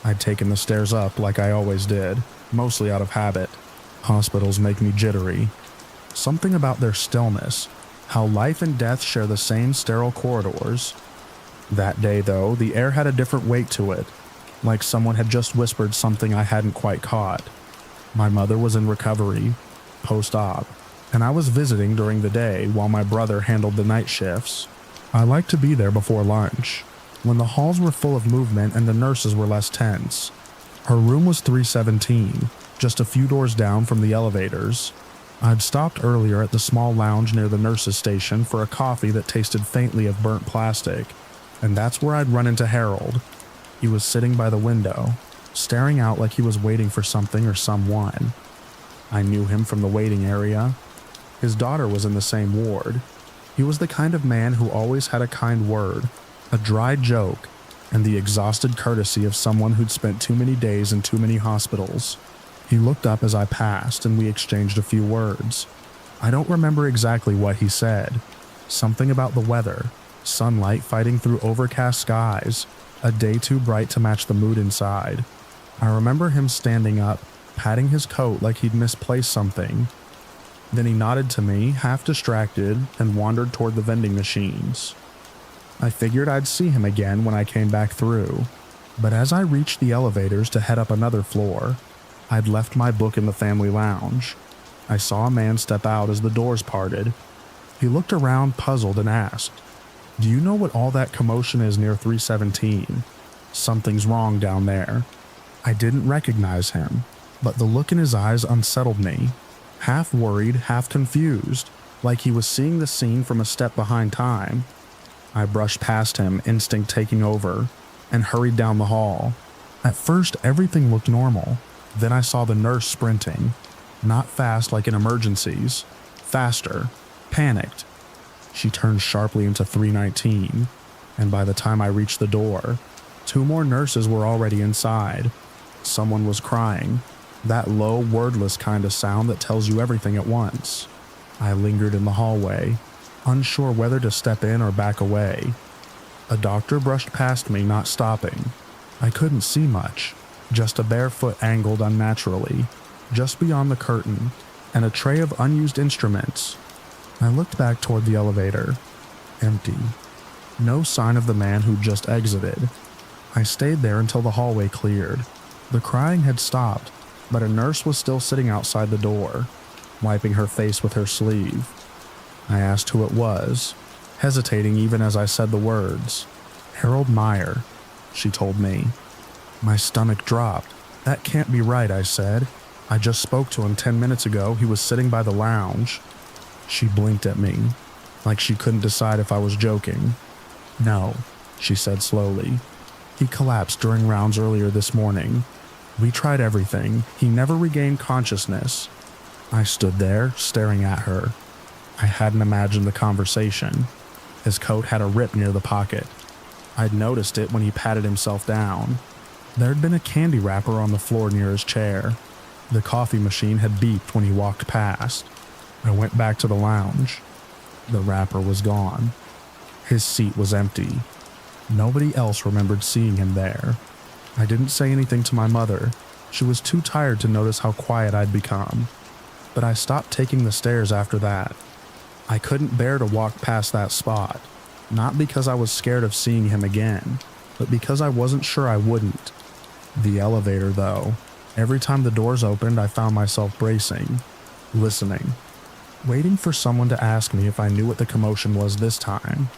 I'd taken the stairs up like I always did, mostly out of habit. Hospitals make me jittery. Something about their stillness, how life and death share the same sterile corridors. That day, though, the air had a different weight to it, like someone had just whispered something I hadn't quite caught. My mother was in recovery, post-op, and I was visiting during the day while my brother handled the night shifts. I liked to be there before lunch, when the halls were full of movement and the nurses were less tense. Her room was 317, just a few doors down from the elevators. I'd stopped earlier at the small lounge near the nurses' station for a coffee that tasted faintly of burnt plastic, and that's where I'd run into Harold. He was sitting by the window, staring out like he was waiting for something or someone. I knew him from the waiting area. His daughter was in the same ward. He was the kind of man who always had a kind word, a dry joke, and the exhausted courtesy of someone who'd spent too many days in too many hospitals. He looked up as I passed and we exchanged a few words. I don't remember exactly what he said. Something about the weather, sunlight fighting through overcast skies, a day too bright to match the mood inside. I remember him standing up, patting his coat like he'd misplaced something. Then he nodded to me, half distracted, and wandered toward the vending machines. I figured I'd see him again when I came back through. But as I reached the elevators to head up another floor, I'd left my book in the family lounge. I saw a man step out as the doors parted. He looked around puzzled and asked, "Do you know what all that commotion is near 317? Something's wrong down there." I didn't recognize him, but the look in his eyes unsettled me. Half worried, half confused, like he was seeing the scene from a step behind time. I brushed past him, instinct taking over, and hurried down the hall. At first, everything looked normal. Then I saw the nurse sprinting. Not fast like in emergencies. Faster. Panicked. She turned sharply into 319, and by the time I reached the door, 2 more nurses were already inside. Someone was crying. That low, wordless kind of sound that tells you everything at once. I lingered in the hallway, unsure whether to step in or back away. A doctor brushed past me, not stopping. I couldn't see much, just a bare foot angled unnaturally, just beyond the curtain, and a tray of unused instruments. I looked back toward the elevator. Empty. No sign of the man who'd just exited. I stayed there until the hallway cleared. The crying had stopped, but a nurse was still sitting outside the door, wiping her face with her sleeve. I asked who it was, hesitating even as I said the words. "Harold Meyer," she told me. My stomach dropped. "That can't be right," I said. "I just spoke to him 10 minutes ago. He was sitting by the lounge." She blinked at me, like she couldn't decide if I was joking. "No," she said slowly. "He collapsed during rounds earlier this morning. We tried everything. He never regained consciousness." I stood there, staring at her. I hadn't imagined the conversation. His coat had a rip near the pocket. I'd noticed it when he patted himself down. There'd been a candy wrapper on the floor near his chair. The coffee machine had beeped when he walked past. I went back to the lounge. The wrapper was gone. His seat was empty. Nobody else remembered seeing him there. I didn't say anything to my mother. She was too tired to notice how quiet I'd become. But I stopped taking the stairs after that. I couldn't bear to walk past that spot. Not because I was scared of seeing him again, but because I wasn't sure I wouldn't. The elevator, though. Every time the doors opened, I found myself bracing, listening, waiting for someone to ask me if I knew what the commotion was this time.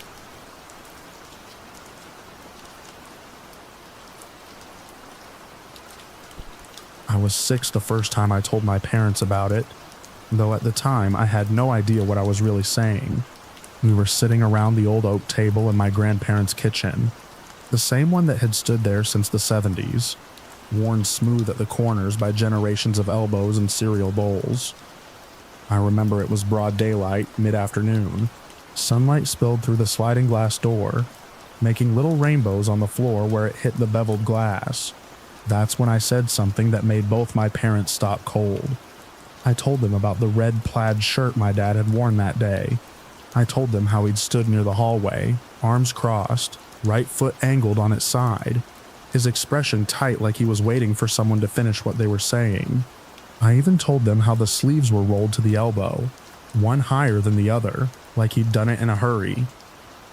I was 6 the first time I told my parents about it, though at the time I had no idea what I was really saying. We were sitting around the old oak table in my grandparents' kitchen, the same one that had stood there since the 70s, worn smooth at the corners by generations of elbows and cereal bowls. I remember it was broad daylight, mid-afternoon. Sunlight spilled through the sliding glass door, making little rainbows on the floor where it hit the beveled glass. That's when I said something that made both my parents stop cold. I told them about the red plaid shirt my dad had worn that day. I told them how he'd stood near the hallway, arms crossed, right foot angled on its side, his expression tight like he was waiting for someone to finish what they were saying. I even told them how the sleeves were rolled to the elbow, one higher than the other, like he'd done it in a hurry.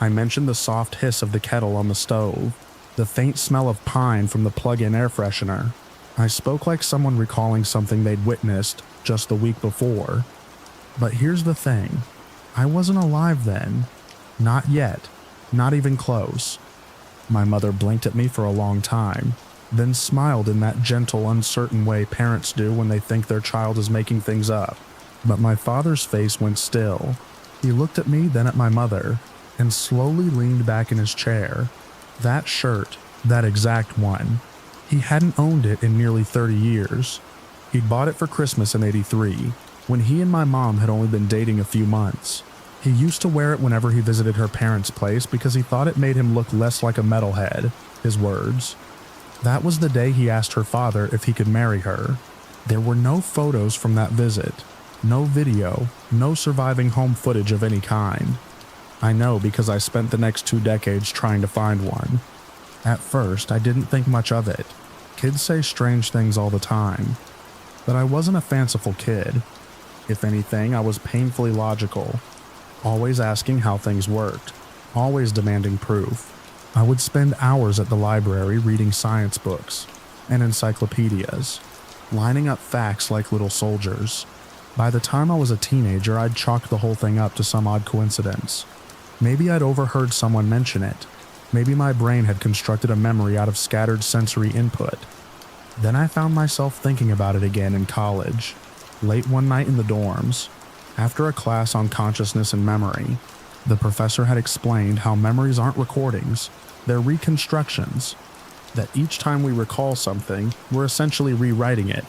I mentioned the soft hiss of the kettle on the stove, the faint smell of pine from the plug-in air freshener. I spoke like someone recalling something they'd witnessed just the week before. But here's the thing. I wasn't alive then. Not yet. Not even close. My mother blinked at me for a long time, then smiled in that gentle, uncertain way parents do when they think their child is making things up. But my father's face went still. He looked at me, then at my mother, and slowly leaned back in his chair. That shirt, that exact one. He hadn't owned it in nearly 30 years. He'd bought it for Christmas in '83, when he and my mom had only been dating a few months. He used to wear it whenever he visited her parents' place because he thought it made him look less like a metalhead, his words. That was the day he asked her father if he could marry her. There were no photos from that visit, no video, no surviving home footage of any kind. I know because I spent the next 2 decades trying to find one. At first, I didn't think much of it. Kids say strange things all the time. But I wasn't a fanciful kid. If anything, I was painfully logical, always asking how things worked. always demanding proof. I would spend hours at the library reading science books and encyclopedias, lining up facts like little soldiers. By the time I was a teenager, I'd chalked the whole thing up to some odd coincidence. Maybe I'd overheard someone mention it. Maybe my brain had constructed a memory out of scattered sensory input. Then I found myself thinking about it again in college, late one night in the dorms. After a class on consciousness and memory, the professor had explained how memories aren't recordings, they're reconstructions. That each time we recall something, we're essentially rewriting it.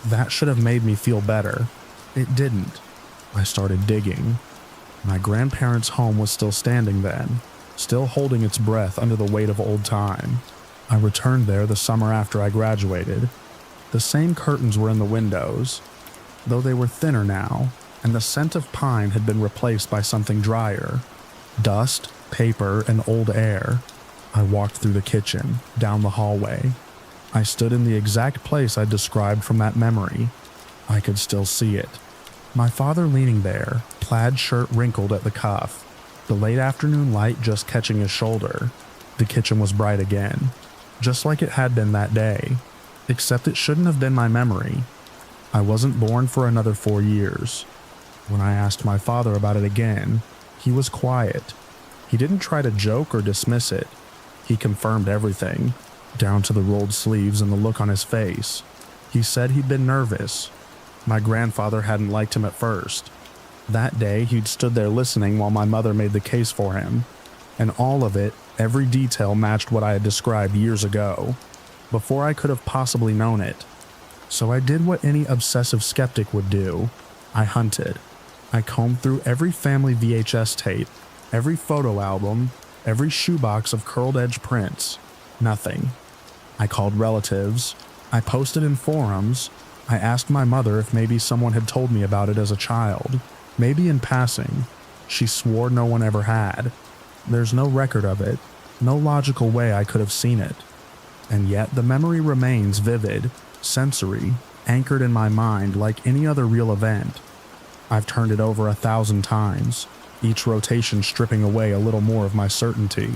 That should have made me feel better. It didn't. I started digging. My grandparents' home was still standing then, still holding its breath under the weight of old time. I returned there the summer after I graduated. The same curtains were in the windows, though they were thinner now, and the scent of pine had been replaced by something drier. Dust, paper, and old air. I walked through the kitchen, down the hallway. I stood in the exact place I'd described from that memory. I could still see it. My father leaning there, plaid shirt wrinkled at the cuff, the late afternoon light just catching his shoulder. The kitchen was bright again, just like it had been that day, except it shouldn't have been my memory. I wasn't born for another 4 years. When I asked my father about it again, he was quiet. He didn't try to joke or dismiss it. He confirmed everything, down to the rolled sleeves and the look on his face. He said he'd been nervous. My grandfather hadn't liked him at first. That day, he'd stood there listening while my mother made the case for him, and all of it, every detail matched what I had described years ago, before I could have possibly known it. So I did what any obsessive skeptic would do. I hunted. I combed through every family VHS tape, every photo album, every shoebox of curled-edge prints. Nothing. I called relatives. I posted in forums. I asked my mother if maybe someone had told me about it as a child. Maybe in passing. She swore no one ever had. There's no record of it, no logical way I could have seen it. And yet the memory remains vivid, sensory, anchored in my mind like any other real event. I've turned it over 1,000 times, each rotation stripping away a little more of my certainty.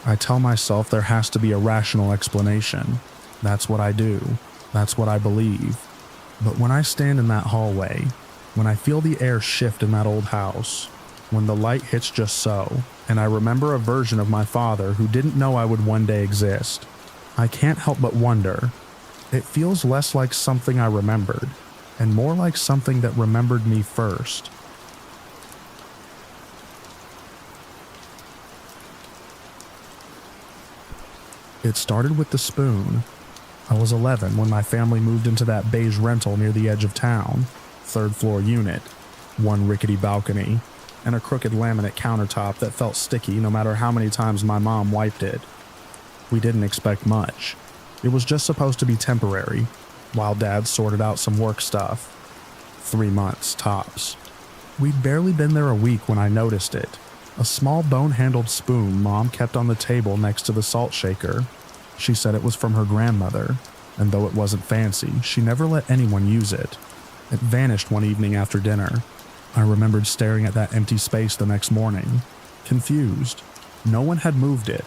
I tell myself there has to be a rational explanation. That's what I do. That's what I believe. But when I stand in that hallway, when I feel the air shift in that old house, when the light hits just so, and I remember a version of my father who didn't know I would one day exist, I can't help but wonder. It feels less like something I remembered, and more like something that remembered me first. It started with the spoon. I was 11 when my family moved into that beige rental near the edge of town, 3rd floor unit, one rickety balcony, and a crooked laminate countertop that felt sticky no matter how many times my mom wiped it. We didn't expect much. It was just supposed to be temporary, while Dad sorted out some work stuff. 3 months, tops. We'd barely been there a week when I noticed it. A small bone-handled spoon Mom kept on the table next to the salt shaker. She said it was from her grandmother, and though it wasn't fancy, she never let anyone use it. It vanished one evening after dinner. I remembered staring at that empty space the next morning, confused. No one had moved it.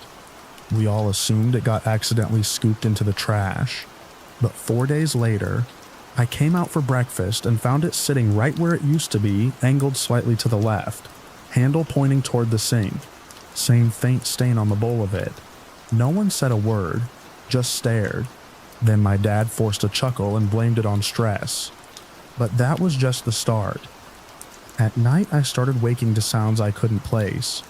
We all assumed it got accidentally scooped into the trash. But 4 days later, I came out for breakfast and found it sitting right where it used to be, angled slightly to the left, handle pointing toward the sink. Same faint stain on the bowl of it. No one said a word, just stared. Then my dad forced a chuckle and blamed it on stress. But that was just the start. At night, I started waking to sounds I couldn't place.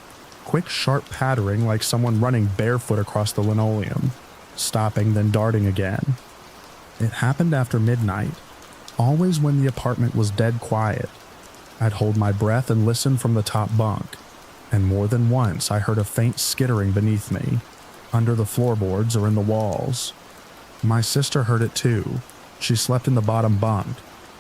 Quick, sharp pattering like someone running barefoot across the linoleum, stopping then darting again. It happened after midnight, always when the apartment was dead quiet. I'd hold my breath and listen from the top bunk, and more than once I heard a faint skittering beneath me, under the floorboards or in the walls. My sister heard it too. She slept in the bottom bunk,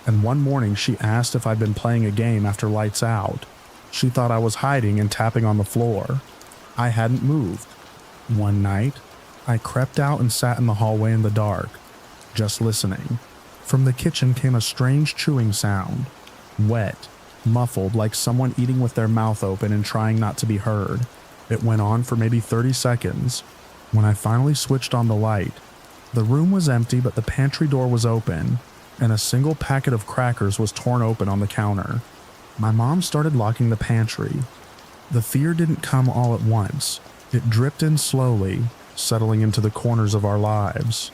and one morning she asked if I'd been playing a game after lights out. She thought I was hiding and tapping on the floor. I hadn't moved. One night, I crept out and sat in the hallway in the dark, just listening. From the kitchen came a strange chewing sound, wet, muffled like someone eating with their mouth open and trying not to be heard. It went on for maybe 30 seconds. When I finally switched on the light, the room was empty, but the pantry door was open, and a single packet of crackers was torn open on the counter. My mom started locking the pantry. The fear didn't come all at once. It dripped in slowly, settling into the corners of our lives.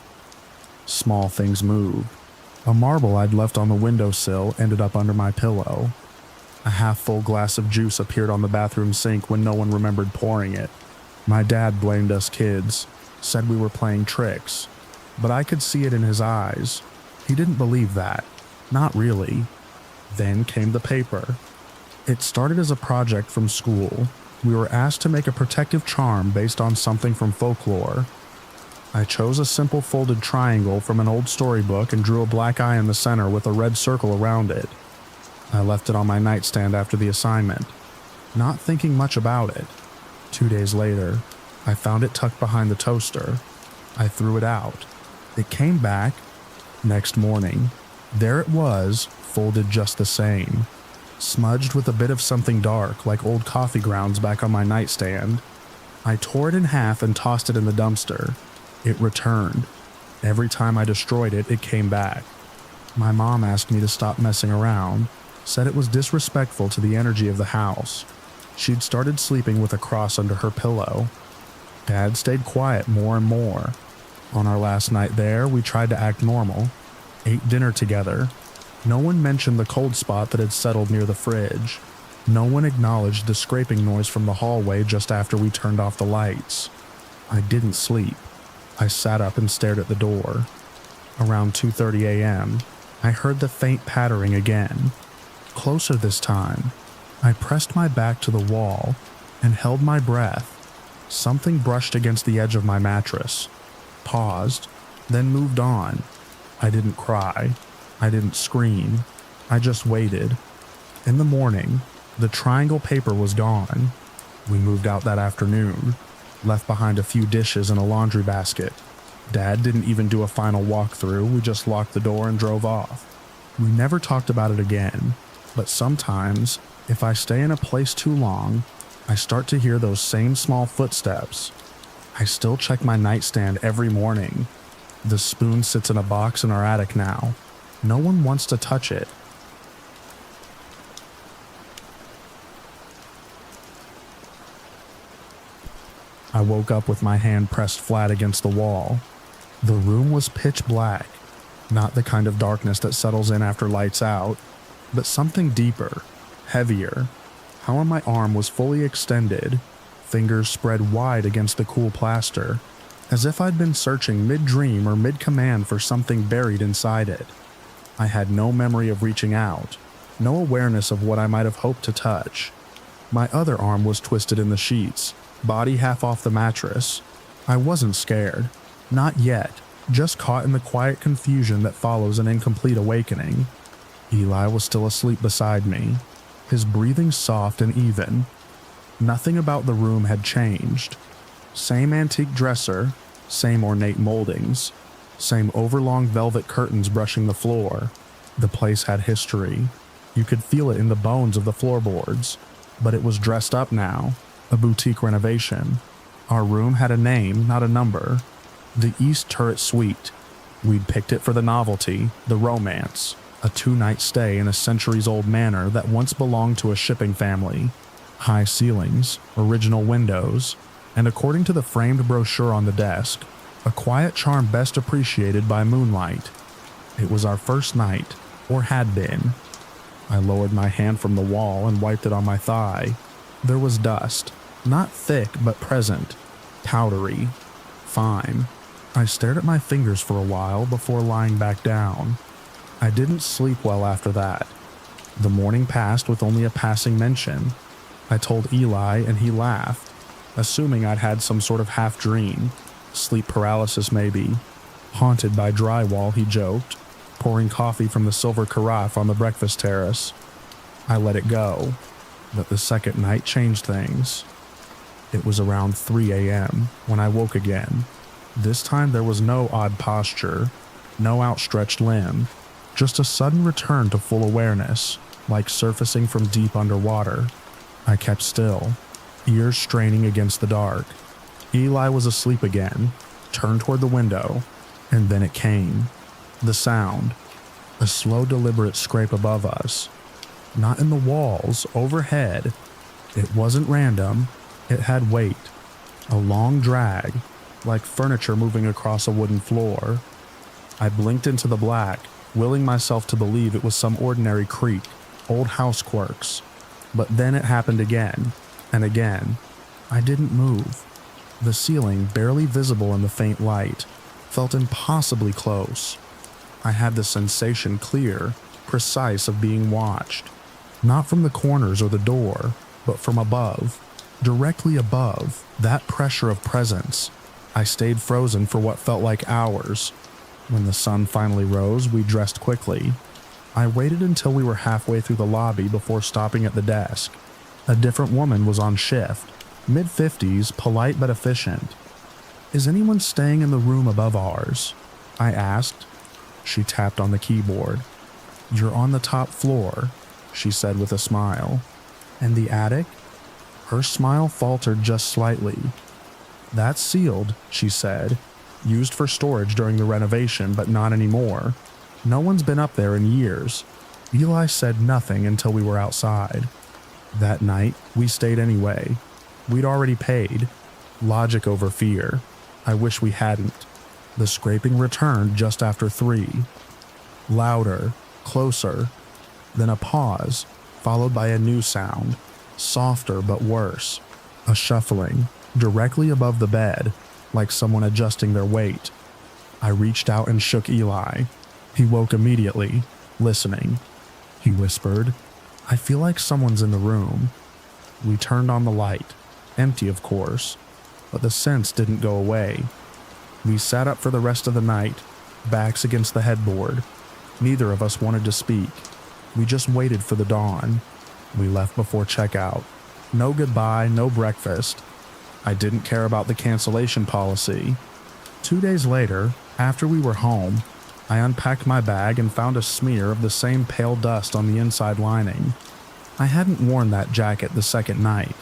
Small things moved. A marble I'd left on the windowsill ended up under my pillow. A half-full glass of juice appeared on the bathroom sink when no one remembered pouring it. My dad blamed us kids, said we were playing tricks, but I could see it in his eyes. He didn't believe that. Not really. Then came the paper. It started as a project from school. We were asked to make a protective charm based on something from folklore. I chose a simple folded triangle from an old storybook and drew a black eye in the center with a red circle around it. I left it on my nightstand after the assignment, not thinking much about it. 2 days later, I found it tucked behind the toaster. I threw it out. It came back. Next morning, there it was, folded just the same, smudged with a bit of something dark like old coffee grounds back on my nightstand. I tore it in half and tossed it in the dumpster. It returned. Every time I destroyed it, it came back. My mom asked me to stop messing around, said it was disrespectful to the energy of the house. She'd started sleeping with a cross under her pillow. Dad stayed quiet more and more. On our last night there, we tried to act normal, ate dinner together. No one mentioned the cold spot that had settled near the fridge. No one acknowledged the scraping noise from the hallway just after we turned off the lights. I didn't sleep. I sat up and stared at the door. Around 2:30 a.m., I heard the faint pattering again. Closer this time. I pressed my back to the wall and held my breath. Something brushed against the edge of my mattress, paused, then moved on. I didn't cry. I didn't scream. I just waited. In the morning, the triangle paper was gone. We moved out that afternoon, left behind a few dishes and a laundry basket. Dad didn't even do a final walkthrough. We just locked the door and drove off. We never talked about it again, but sometimes, if I stay in a place too long, I start to hear those same small footsteps. I still check my nightstand every morning. The spoon sits in a box in our attic now. No one wants to touch it. I woke up with my hand pressed flat against the wall. The room was pitch black, not the kind of darkness that settles in after lights out, but something deeper, heavier. How on my arm was fully extended, fingers spread wide against the cool plaster, as if I'd been searching mid-dream or mid-command for something buried inside it. I had no memory of reaching out, no awareness of what I might have hoped to touch. My other arm was twisted in the sheets, body half off the mattress. I wasn't scared. Not yet, just caught in the quiet confusion that follows an incomplete awakening. Eli was still asleep beside me, his breathing soft and even. Nothing about the room had changed. Same antique dresser, same ornate moldings, same overlong velvet curtains brushing the floor. The place had history. You could feel it in the bones of the floorboards, but it was dressed up now, a boutique renovation. Our room had a name, not a number. The East Turret Suite. We'd picked it for the novelty, the romance, a 2-night stay in a centuries-old manor that once belonged to a shipping family. High ceilings, original windows, and according to the framed brochure on the desk, a quiet charm best appreciated by moonlight. It was our first night, or had been. I lowered my hand from the wall and wiped it on my thigh. There was dust, not thick but present, powdery, fine. I stared at my fingers for a while before lying back down. I didn't sleep well after that. The morning passed with only a passing mention. I told Eli and he laughed, assuming I'd had some sort of half-dream, sleep paralysis maybe. Haunted by drywall, he joked, pouring coffee from the silver carafe on the breakfast terrace. I let it go, but the second night changed things. It was around 3 a.m. when I woke again. This time there was no odd posture, no outstretched limb, just a sudden return to full awareness. like surfacing from deep underwater. I kept still, ears straining against the dark. Eli was asleep again, turned toward the window, and then it came. The sound. A slow, deliberate scrape above us. Not in the walls, overhead. It wasn't random. It had weight. A long drag, like furniture moving across a wooden floor. I blinked into the black, willing myself to believe it was some ordinary creak, old house quirks. But then it happened again, and again. I didn't move. The ceiling, barely visible in the faint light, felt impossibly close. I had the sensation clear, precise of being watched. Not from the corners or the door, but from above. Directly above, that pressure of presence. I stayed frozen for what felt like hours. When the sun finally rose, we dressed quickly. I waited until we were halfway through the lobby before stopping at the desk. A different woman was on shift, mid-50s, polite but efficient. "Is anyone staying in the room above ours?" I asked. She tapped on the keyboard. "You're on the top floor," she said with a smile. "And the attic?" Her smile faltered just slightly. "That's sealed," she said. "Used for storage during the renovation, but not anymore. No one's been up there in years." Eli said nothing until we were outside. That night, we stayed anyway. We'd already paid. Logic over fear. I wish we hadn't. The scraping returned just after 3. Louder, closer, then a pause, followed by a new sound, softer but worse. A shuffling, directly above the bed, like someone adjusting their weight. I reached out and shook Eli. He woke immediately, listening. He whispered, "I feel like someone's in the room." We turned on the light, empty of course, but the sense didn't go away. We sat up for the rest of the night, backs against the headboard. Neither of us wanted to speak. We just waited for the dawn. We left before checkout. No goodbye, no breakfast. I didn't care about the cancellation policy. 2 days later, after we were home, I unpacked my bag and found a smear of the same pale dust on the inside lining. I hadn't worn that jacket the second night,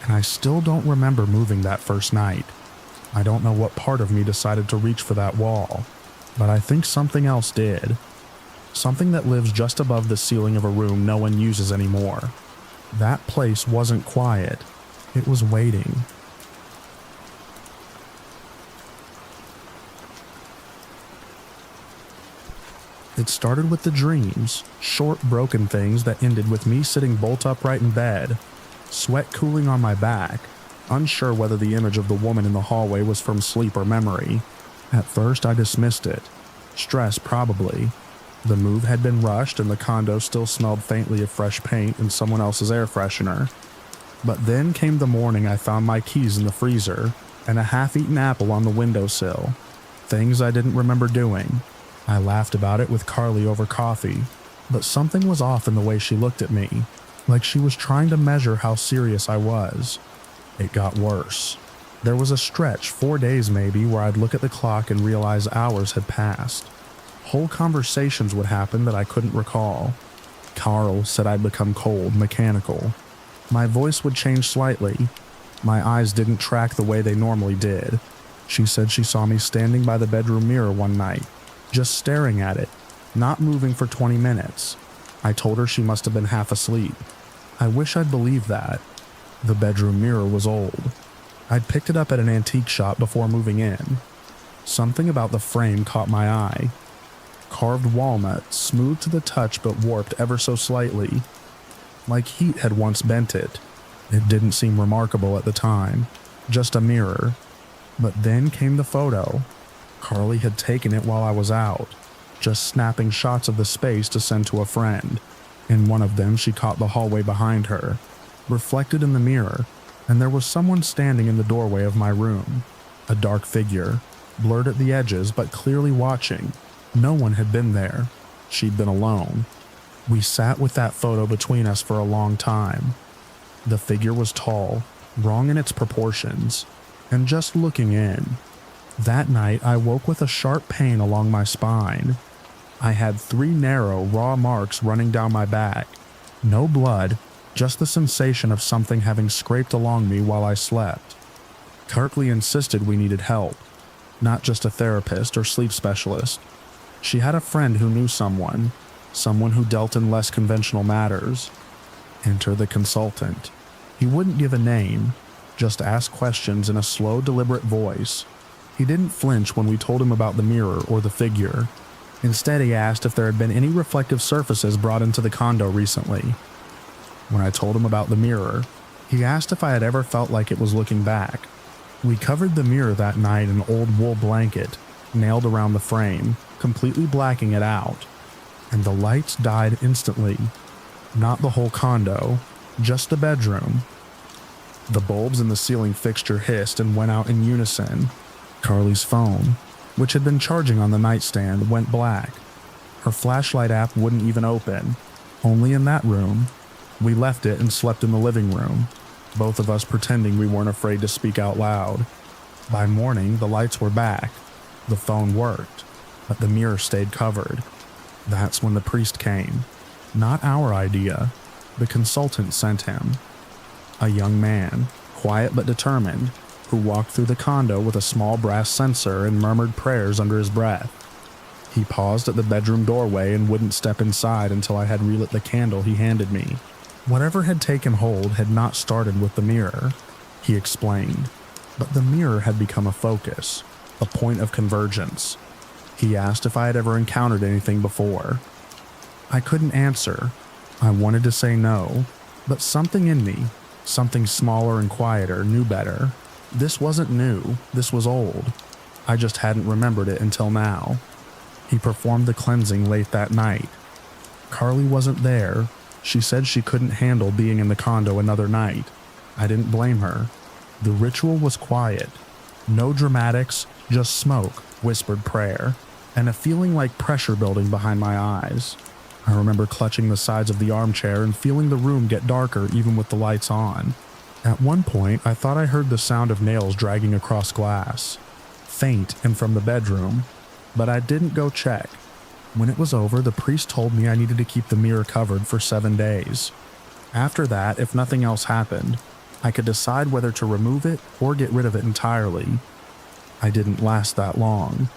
and I still don't remember moving that first night. I don't know what part of me decided to reach for that wall, but I think something else did. Something that lives just above the ceiling of a room no one uses anymore. That place wasn't quiet. It was waiting. It started with the dreams, short, broken things that ended with me sitting bolt upright in bed, sweat cooling on my back, unsure whether the image of the woman in the hallway was from sleep or memory. At first, I dismissed it. Stress, probably. The move had been rushed and the condo still smelled faintly of fresh paint and someone else's air freshener. But then came the morning I found my keys in the freezer and a half-eaten apple on the windowsill. Things I didn't remember doing. I laughed about it with Carly over coffee, but something was off in the way she looked at me, like she was trying to measure how serious I was. It got worse. There was a stretch, 4 days maybe, where I'd look at the clock and realize hours had passed. Whole conversations would happen that I couldn't recall. Carl said I'd become cold, mechanical. My voice would change slightly. My eyes didn't track the way they normally did. She said she saw me standing by the bedroom mirror one night, just staring at it, not moving for 20 minutes. I told her she must have been half asleep. I wish I'd believed that. The bedroom mirror was old. I'd picked it up at an antique shop before moving in. Something about the frame caught my eye. Carved walnut, smooth to the touch but warped ever so slightly. Like heat had once bent it. It didn't seem remarkable at the time, just a mirror. But then came the photo. Carly had taken it while I was out, just snapping shots of the space to send to a friend. In one of them, she caught the hallway behind her, reflected in the mirror, and there was someone standing in the doorway of my room. A dark figure, blurred at the edges but clearly watching. No one had been there. She'd been alone. We sat with that photo between us for a long time. The figure was tall, wrong in its proportions, and just looking in. That night, I woke with a sharp pain along my spine. I had 3 narrow, raw marks running down my back, No blood, just the sensation of something having scraped along me while I slept. Kirkley insisted we needed help, not just a therapist or sleep specialist. She had a friend who knew someone who dealt in less conventional matters. Enter the consultant. He wouldn't give a name, just ask questions in a slow, deliberate voice. He didn't flinch when we told him about the mirror or the figure. Instead, he asked if there had been any reflective surfaces brought into the condo recently. When I told him about the mirror, he asked if I had ever felt like it was looking back. We covered the mirror that night in an old wool blanket, nailed around the frame, completely blacking it out. And the lights died instantly. Not the whole condo, just the bedroom. The bulbs in the ceiling fixture hissed and went out in unison. Carly's phone, which had been charging on the nightstand, went black. Her flashlight app wouldn't even open. Only in that room. We left it and slept in the living room, both of us pretending we weren't afraid to speak out loud. By morning, the lights were back. The phone worked, but the mirror stayed covered. That's when the priest came. Not our idea. The consultant sent him. A young man, quiet but determined, who walked through the condo with a small brass censer and murmured prayers under his breath. He paused at the bedroom doorway and wouldn't step inside until I had relit the candle he handed me. Whatever had taken hold had not started with the mirror, he explained, but the mirror had become a focus, a point of convergence. He asked if I had ever encountered anything before. I couldn't answer. I wanted to say no, but something in me, something smaller and quieter, knew better. This wasn't new, this was old. I just hadn't remembered it until now. He performed the cleansing late that night. Carly wasn't there. She said she couldn't handle being in the condo another night. I didn't blame her. The ritual was quiet. No dramatics, just smoke, whispered prayer, and a feeling like pressure building behind my eyes. I remember clutching the sides of the armchair and feeling the room get darker even with the lights on. At one point, I thought I heard the sound of nails dragging across glass, faint and from the bedroom, but I didn't go check. When it was over, the priest told me I needed to keep the mirror covered for 7 days. After that, if nothing else happened, I could decide whether to remove it or get rid of it entirely. I didn't last that long.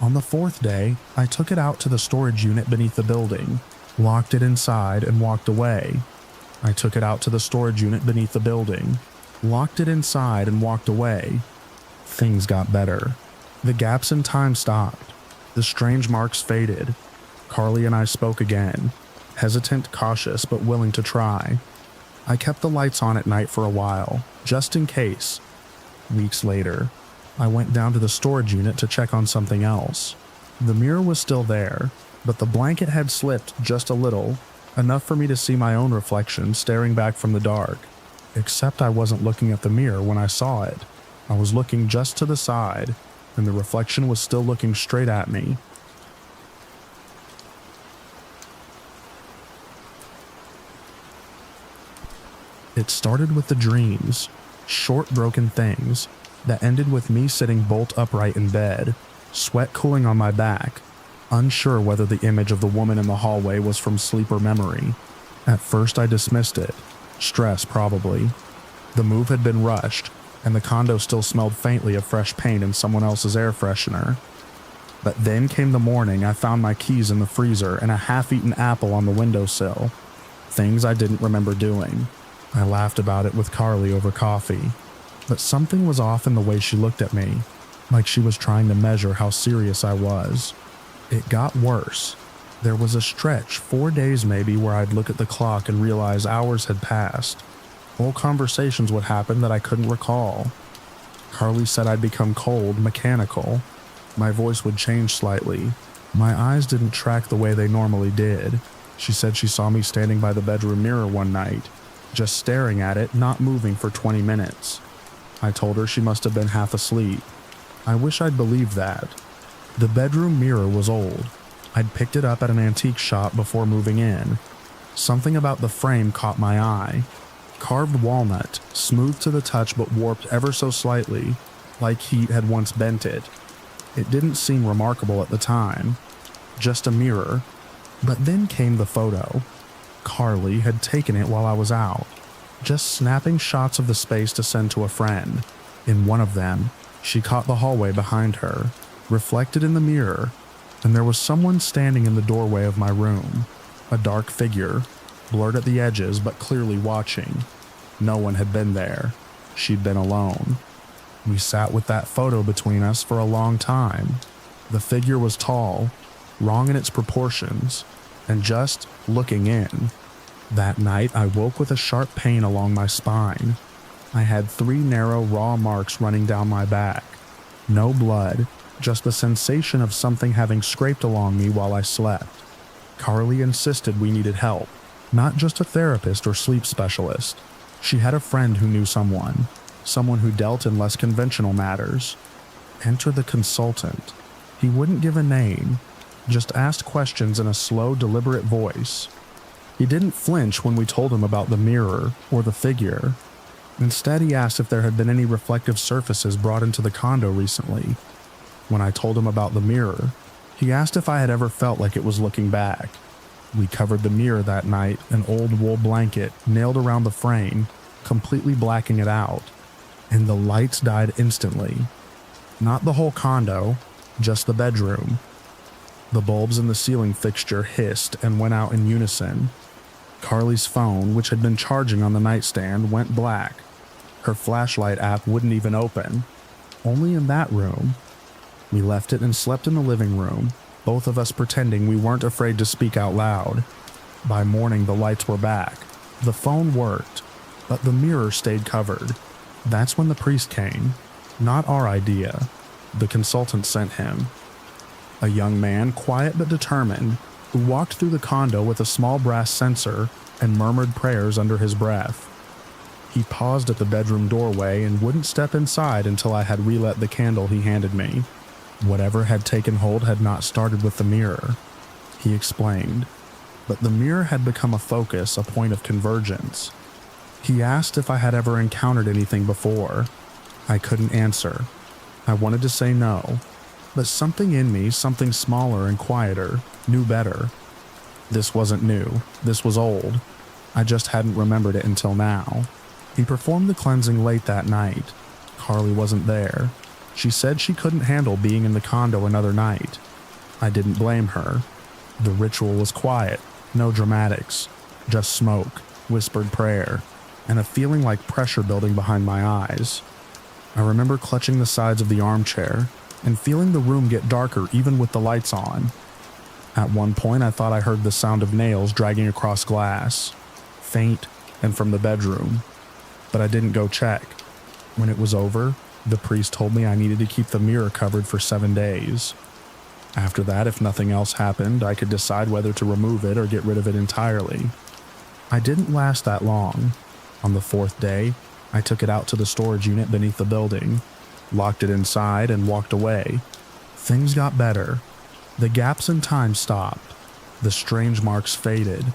On the 4th day, I took it out to the storage unit beneath the building, locked it inside, and walked away. I took it out to the storage unit beneath the building, locked it inside, and walked away. Things got better. The gaps in time stopped. The strange marks faded. Carly and I spoke again, hesitant, cautious, but willing to try. I kept the lights on at night for a while, just in case. Weeks later, I went down to the storage unit to check on something else. The mirror was still there, but the blanket had slipped just a little, enough for me to see my own reflection staring back from the dark. Except I wasn't looking at the mirror when I saw it. I was looking just to the side, and the reflection was still looking straight at me. It started with the dreams, short broken things, that ended with me sitting bolt upright in bed, sweat cooling on my back, unsure whether the image of the woman in the hallway was from sleep or memory. At first I dismissed it. Stress, probably. The move had been rushed, and the condo still smelled faintly of fresh paint and someone else's air freshener. But then came the morning I found my keys in the freezer and a half-eaten apple on the windowsill. Things I didn't remember doing. I laughed about it with Carly over coffee. But something was off in the way she looked at me, like she was trying to measure how serious I was. It got worse. There was a stretch, 4 days maybe, where I'd look at the clock and realize hours had passed. Whole conversations would happen that I couldn't recall. Carly said I'd become cold, mechanical. My voice would change slightly. My eyes didn't track the way they normally did. She said she saw me standing by the bedroom mirror one night, just staring at it, not moving for 20 minutes. I told her she must have been half asleep. I wish I'd believed that. The bedroom mirror was old. I'd picked it up at an antique shop before moving in. Something about the frame caught my eye. Carved walnut, smooth to the touch but warped ever so slightly, like heat had once bent it. It didn't seem remarkable at the time. Just a mirror. But then came the photo. Carly had taken it while I was out, just snapping shots of the space to send to a friend. In one of them, she caught the hallway behind her, reflected in the mirror, and there was someone standing in the doorway of my room, a dark figure, blurred at the edges but clearly watching. No one had been there. She'd been alone. We sat with that photo between us for a long time. The figure was tall, wrong in its proportions, and just looking in. That night, I woke with a sharp pain along my spine. I had 3 narrow, raw marks running down my back. No blood, just the sensation of something having scraped along me while I slept. Carly insisted we needed help, not just a therapist or sleep specialist. She had a friend who knew someone who dealt in less conventional matters. Enter the consultant. He wouldn't give a name, just asked questions in a slow, deliberate voice. He didn't flinch when we told him about the mirror or the figure. Instead, he asked if there had been any reflective surfaces brought into the condo recently. When I told him about the mirror, he asked if I had ever felt like it was looking back. We covered the mirror that night, an old wool blanket nailed around the frame, completely blacking it out, and the lights died instantly. Not the whole condo, just the bedroom. The bulbs in the ceiling fixture hissed and went out in unison. Carly's phone, which had been charging on the nightstand, went black. Her flashlight app wouldn't even open. Only in that room. We left it and slept in the living room, both of us pretending we weren't afraid to speak out loud. By morning, the lights were back. The phone worked, but the mirror stayed covered. That's when the priest came. Not our idea. The consultant sent him. A young man, quiet but determined, who walked through the condo with a small brass censer and murmured prayers under his breath. He paused at the bedroom doorway and wouldn't step inside until I had relit the candle he handed me. Whatever had taken hold had not started with the mirror, he explained, but the mirror had become a focus, a point of convergence. He asked if I had ever encountered anything before. I couldn't answer. I wanted to say no, but something in me, something smaller and quieter, knew better. This wasn't new. This was old. I just hadn't remembered it until now. He performed the cleansing late that night. Carly wasn't there. She said she couldn't handle being in the condo another night. I didn't blame her. The ritual was quiet, no dramatics, just smoke, whispered prayer, and a feeling like pressure building behind my eyes. I remember clutching the sides of the armchair and feeling the room get darker even with the lights on. At one point, I thought I heard the sound of nails dragging across glass, faint and from the bedroom, but I didn't go check. When it was over, the priest told me I needed to keep the mirror covered for 7 days. After that, if nothing else happened, I could decide whether to remove it or get rid of it entirely. I didn't last that long. On the 4th day, I took it out to the storage unit beneath the building, locked it inside, and walked away. Things got better. The gaps in time stopped. The strange marks faded.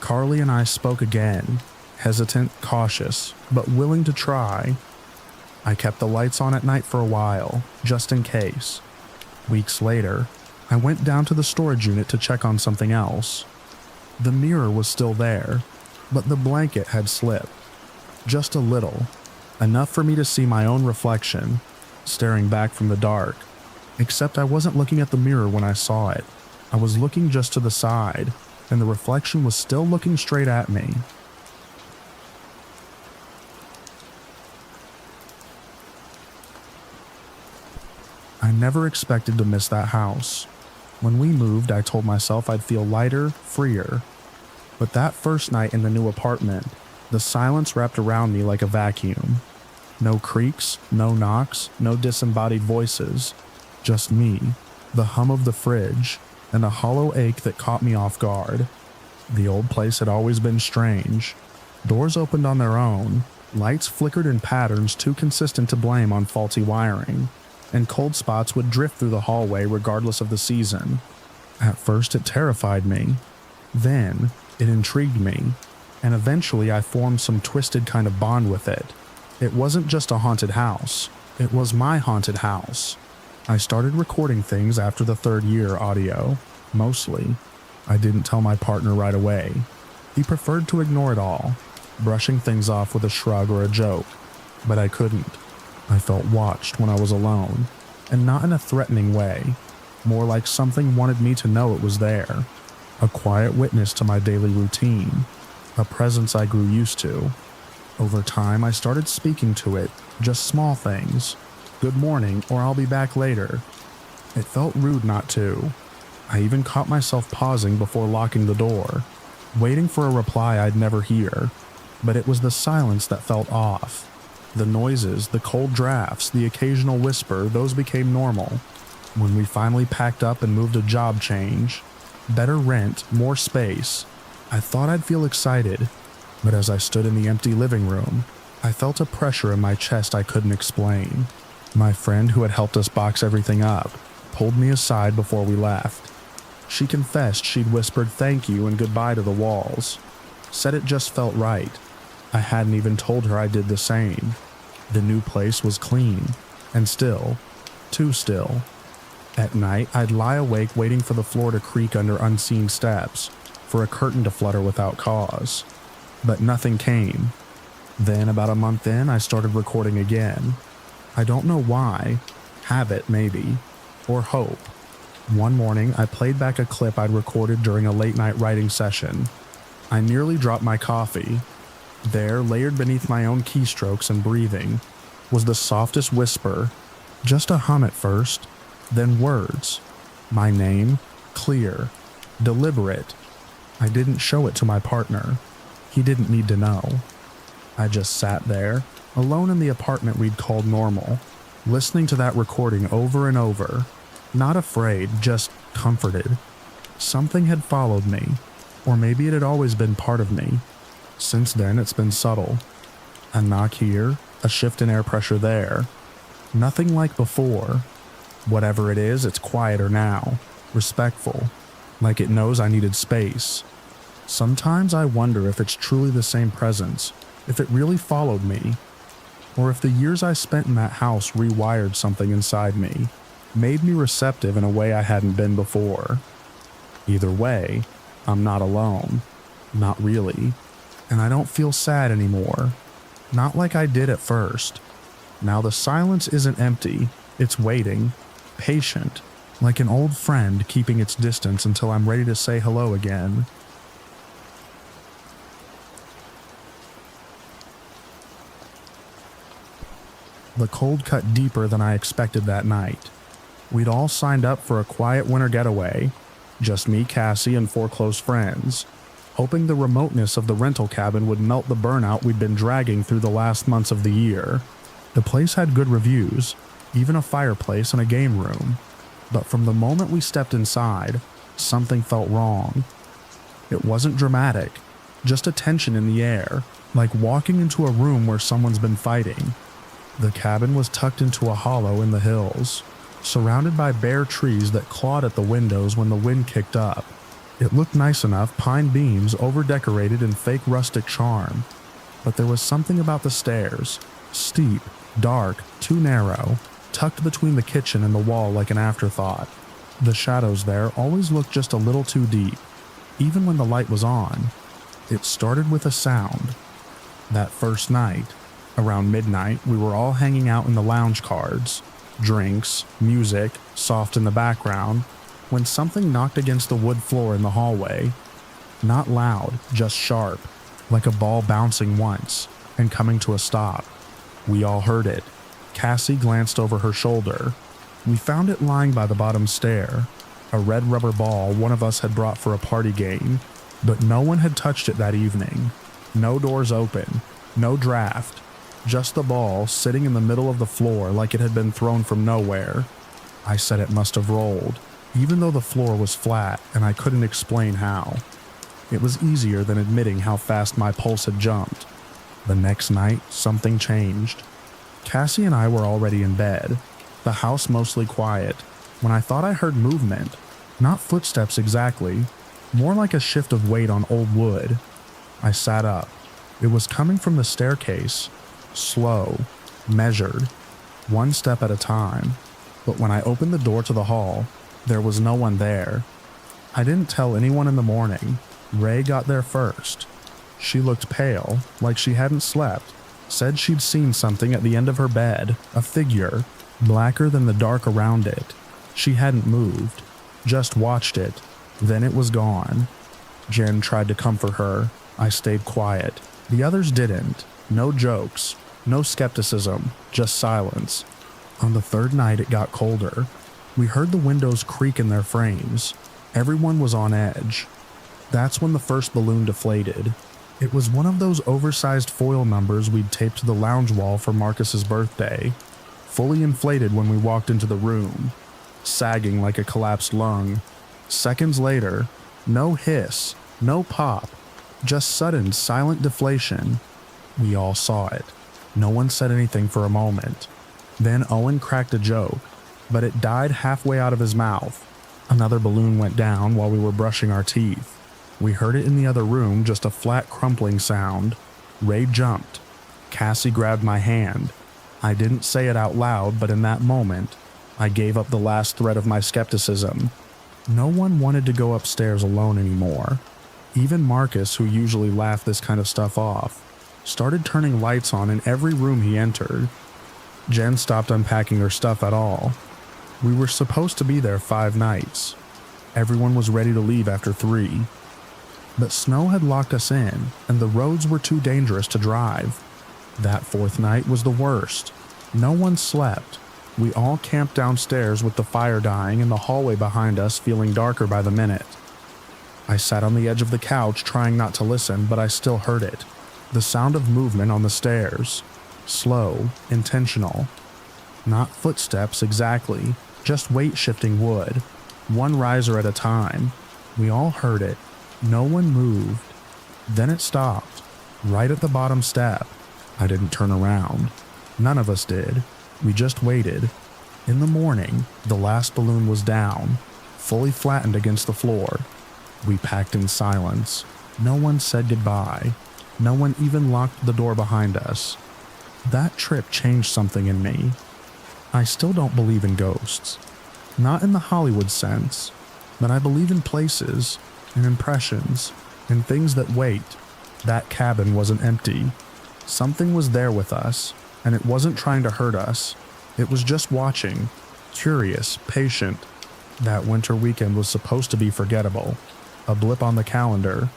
Carly and I spoke again, hesitant, cautious, but willing to try. I kept the lights on at night for a while, just in case. Weeks later, I went down to the storage unit to check on something else. The mirror was still there, but the blanket had slipped. Just a little, enough for me to see my own reflection, staring back from the dark. Except I wasn't looking at the mirror when I saw it. I was looking just to the side, and the reflection was still looking straight at me. I never expected to miss that house. When we moved, I told myself I'd feel lighter, freer. But that first night in the new apartment, the silence wrapped around me like a vacuum. No creaks, no knocks, no disembodied voices. Just me, the hum of the fridge, and a hollow ache that caught me off guard. The old place had always been strange. Doors opened on their own, lights flickered in patterns too consistent to blame on faulty wiring, and cold spots would drift through the hallway regardless of the season. At first it terrified me. Then it intrigued me, and eventually I formed some twisted kind of bond with it. It wasn't just a haunted house. It was my haunted house. I started recording things after the 3rd year audio, mostly. I didn't tell my partner right away. He preferred to ignore it all, brushing things off with a shrug or a joke, but I couldn't. I felt watched when I was alone, and not in a threatening way, more like something wanted me to know it was there. A quiet witness to my daily routine, a presence I grew used to. Over time, I started speaking to it, just small things. Good morning, or I'll be back later. It felt rude not to. I even caught myself pausing before locking the door, waiting for a reply I'd never hear, but it was the silence that felt off. The noises, the cold drafts, the occasional whisper, those became normal. When we finally packed up and moved a job change, better rent, more space, I thought I'd feel excited, but as I stood in the empty living room, I felt a pressure in my chest I couldn't explain. My friend who had helped us box everything up pulled me aside before we left. She confessed she'd whispered thank you and goodbye to the walls, said it just felt right. I hadn't even told her I did the same. The new place was clean, and still, too still. At night, I'd lie awake waiting for the floor to creak under unseen steps, for a curtain to flutter without cause. But nothing came. Then, about a month in, I started recording again. I don't know why. Habit, maybe. Or hope. One morning, I played back a clip I'd recorded during a late-night writing session. I nearly dropped my coffee. There, layered beneath my own keystrokes and breathing, was the softest whisper, just a hum at first, then words. My name, clear, deliberate. I didn't show it to my partner. He didn't need to know. I just sat there, alone in the apartment we'd called normal, listening to that recording over and over, not afraid, just comforted. Something had followed me, or maybe it had always been part of me. Since then, it's been subtle. A knock here, a shift in air pressure there. Nothing like before. Whatever it is, it's quieter now, respectful, like it knows I needed space. Sometimes I wonder if it's truly the same presence, if it really followed me, or if the years I spent in that house rewired something inside me, made me receptive in a way I hadn't been before. Either way, I'm not alone. Not really. And I don't feel sad anymore. Not like I did at first. Now the silence isn't empty, it's waiting, patient, like an old friend keeping its distance until I'm ready to say hello again. The cold cut deeper than I expected that night. We'd all signed up for a quiet winter getaway, just me, Cassie, and 4 close friends, hoping the remoteness of the rental cabin would melt the burnout we'd been dragging through the last months of the year. The place had good reviews, even a fireplace and a game room, but from the moment we stepped inside, something felt wrong. It wasn't dramatic, just a tension in the air, like walking into a room where someone's been fighting. The cabin was tucked into a hollow in the hills, surrounded by bare trees that clawed at the windows when the wind kicked up. It looked nice enough, pine beams over-decorated in fake rustic charm, but there was something about the stairs, steep, dark, too narrow, tucked between the kitchen and the wall like an afterthought. The shadows there always looked just a little too deep, even when the light was on. It started with a sound. That first night, around midnight, we were all hanging out in the lounge cards, drinks, music, soft in the background, when something knocked against the wood floor in the hallway. Not loud, just sharp, like a ball bouncing once, and coming to a stop. We all heard it. Cassie glanced over her shoulder. We found it lying by the bottom stair, a red rubber ball one of us had brought for a party game, but no one had touched it that evening. No doors open, no draft, just the ball sitting in the middle of the floor like it had been thrown from nowhere. I said it must have rolled, even though the floor was flat and I couldn't explain how. It was easier than admitting how fast my pulse had jumped. The next night, something changed. Cassie and I were already in bed, the house mostly quiet, when I thought I heard movement. Not footsteps exactly, more like a shift of weight on old wood. I sat up. It was coming from the staircase, slow, measured, one step at a time. But when I opened the door to the hall, there was no one there. I didn't tell anyone in the morning. Ray got there first. She looked pale, like she hadn't slept, said she'd seen something at the end of her bed, a figure, blacker than the dark around it. She hadn't moved, just watched it, then it was gone. Jen tried to comfort her. I stayed quiet. The others didn't. No jokes, no skepticism, just silence. On the third night it got colder. We heard the windows creak in their frames. Everyone was on edge. That's when the first balloon deflated. It was one of those oversized foil numbers we'd taped to the lounge wall for Marcus's birthday, fully inflated when we walked into the room, sagging like a collapsed lung. Seconds later, no hiss, no pop, just sudden silent deflation. We all saw it. No one said anything for a moment. Then Owen cracked a joke, but it died halfway out of his mouth. Another balloon went down while we were brushing our teeth. We heard it in the other room, just a flat crumpling sound. Ray jumped. Cassie grabbed my hand. I didn't say it out loud, but in that moment, I gave up the last thread of my skepticism. No one wanted to go upstairs alone anymore. Even Marcus, who usually laughed this kind of stuff off, started turning lights on in every room he entered. Jen stopped unpacking her stuff at all. We were supposed to be there 5 nights. Everyone was ready to leave after 3. But snow had locked us in, and the roads were too dangerous to drive. That 4th night was the worst. No one slept. We all camped downstairs with the fire dying and the hallway behind us feeling darker by the minute. I sat on the edge of the couch trying not to listen, but I still heard it. The sound of movement on the stairs. Slow, intentional. Not footsteps exactly, just weight-shifting wood. One riser at a time. We all heard it. No one moved. Then it stopped, right at the bottom step. I didn't turn around. None of us did. We just waited. In the morning, the last balloon was down, fully flattened against the floor. We packed in silence. No one said goodbye. No one even locked the door behind us. That trip changed something in me. I still don't believe in ghosts. Not in the Hollywood sense, but I believe in places, in impressions, in things that wait. That cabin wasn't empty. Something was there with us, and it wasn't trying to hurt us. It was just watching, curious, patient. That winter weekend was supposed to be forgettable, a blip on the calendar.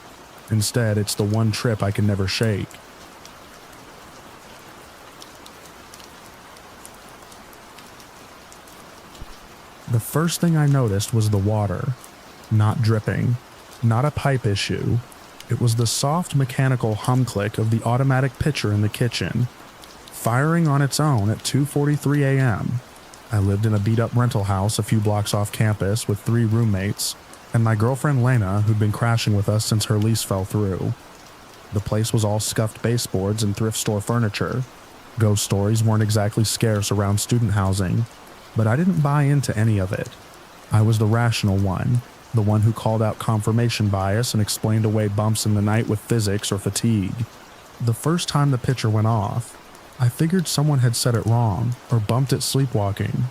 Instead, it's the one trip I can never shake. The first thing I noticed was the water. Not dripping. Not a pipe issue. It was the soft mechanical hum click of the automatic pitcher in the kitchen, firing on its own at 2:43 a.m. I lived in a beat-up rental house a few blocks off campus with 3 roommates, and my girlfriend Lena, who'd been crashing with us since her lease fell through. The place was all scuffed baseboards and thrift store furniture. Ghost stories weren't exactly scarce around student housing, but I didn't buy into any of it. I was the rational one, the one who called out confirmation bias and explained away bumps in the night with physics or fatigue. The first time the pitcher went off, I figured someone had set it wrong or bumped it sleepwalking.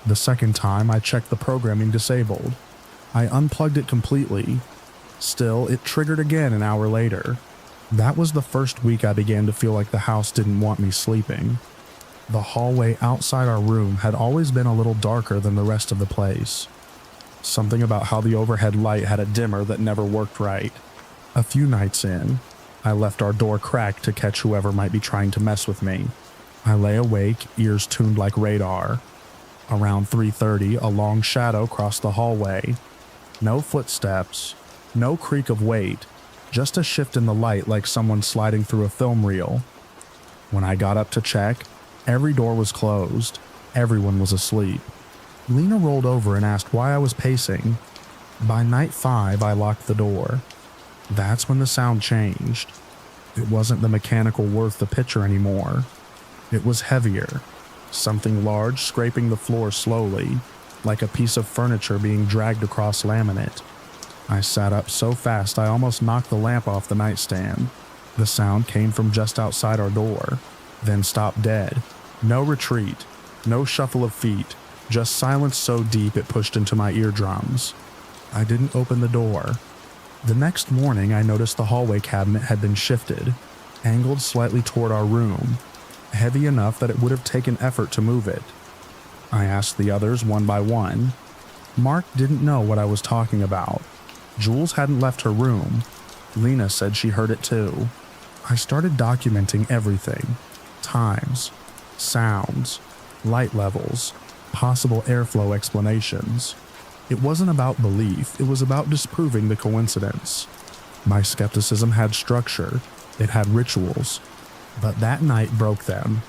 The second time, I checked the programming disabled. I unplugged it completely. Still, it triggered again an hour later. That was the first week I began to feel like the house didn't want me sleeping. The hallway outside our room had always been a little darker than the rest of the place. Something about how the overhead light had a dimmer that never worked right. A few nights in, I left our door cracked to catch whoever might be trying to mess with me. I lay awake, ears tuned like radar. Around 3:30, a long shadow crossed the hallway. No footsteps, no creak of weight, just a shift in the light like someone sliding through a film reel. When I got up to check, every door was closed. Everyone was asleep. Lena rolled over and asked why I was pacing. By night 5, I locked the door. That's when the sound changed. It wasn't the mechanical whir of the pitcher anymore. It was heavier. Something large scraping the floor slowly, like a piece of furniture being dragged across laminate. I sat up so fast I almost knocked the lamp off the nightstand. The sound came from just outside our door, then stopped dead. No retreat, no shuffle of feet, just silence so deep it pushed into my eardrums. I didn't open the door. The next morning, I noticed the hallway cabinet had been shifted, angled slightly toward our room, heavy enough that it would have taken effort to move it. I asked the others one by one. Mark didn't know what I was talking about. Jules hadn't left her room. Lena said she heard it too. I started documenting everything: times, sounds, light levels, possible airflow explanations. It wasn't about belief, it was about disproving the coincidence. My skepticism had structure, it had rituals, but that night broke them.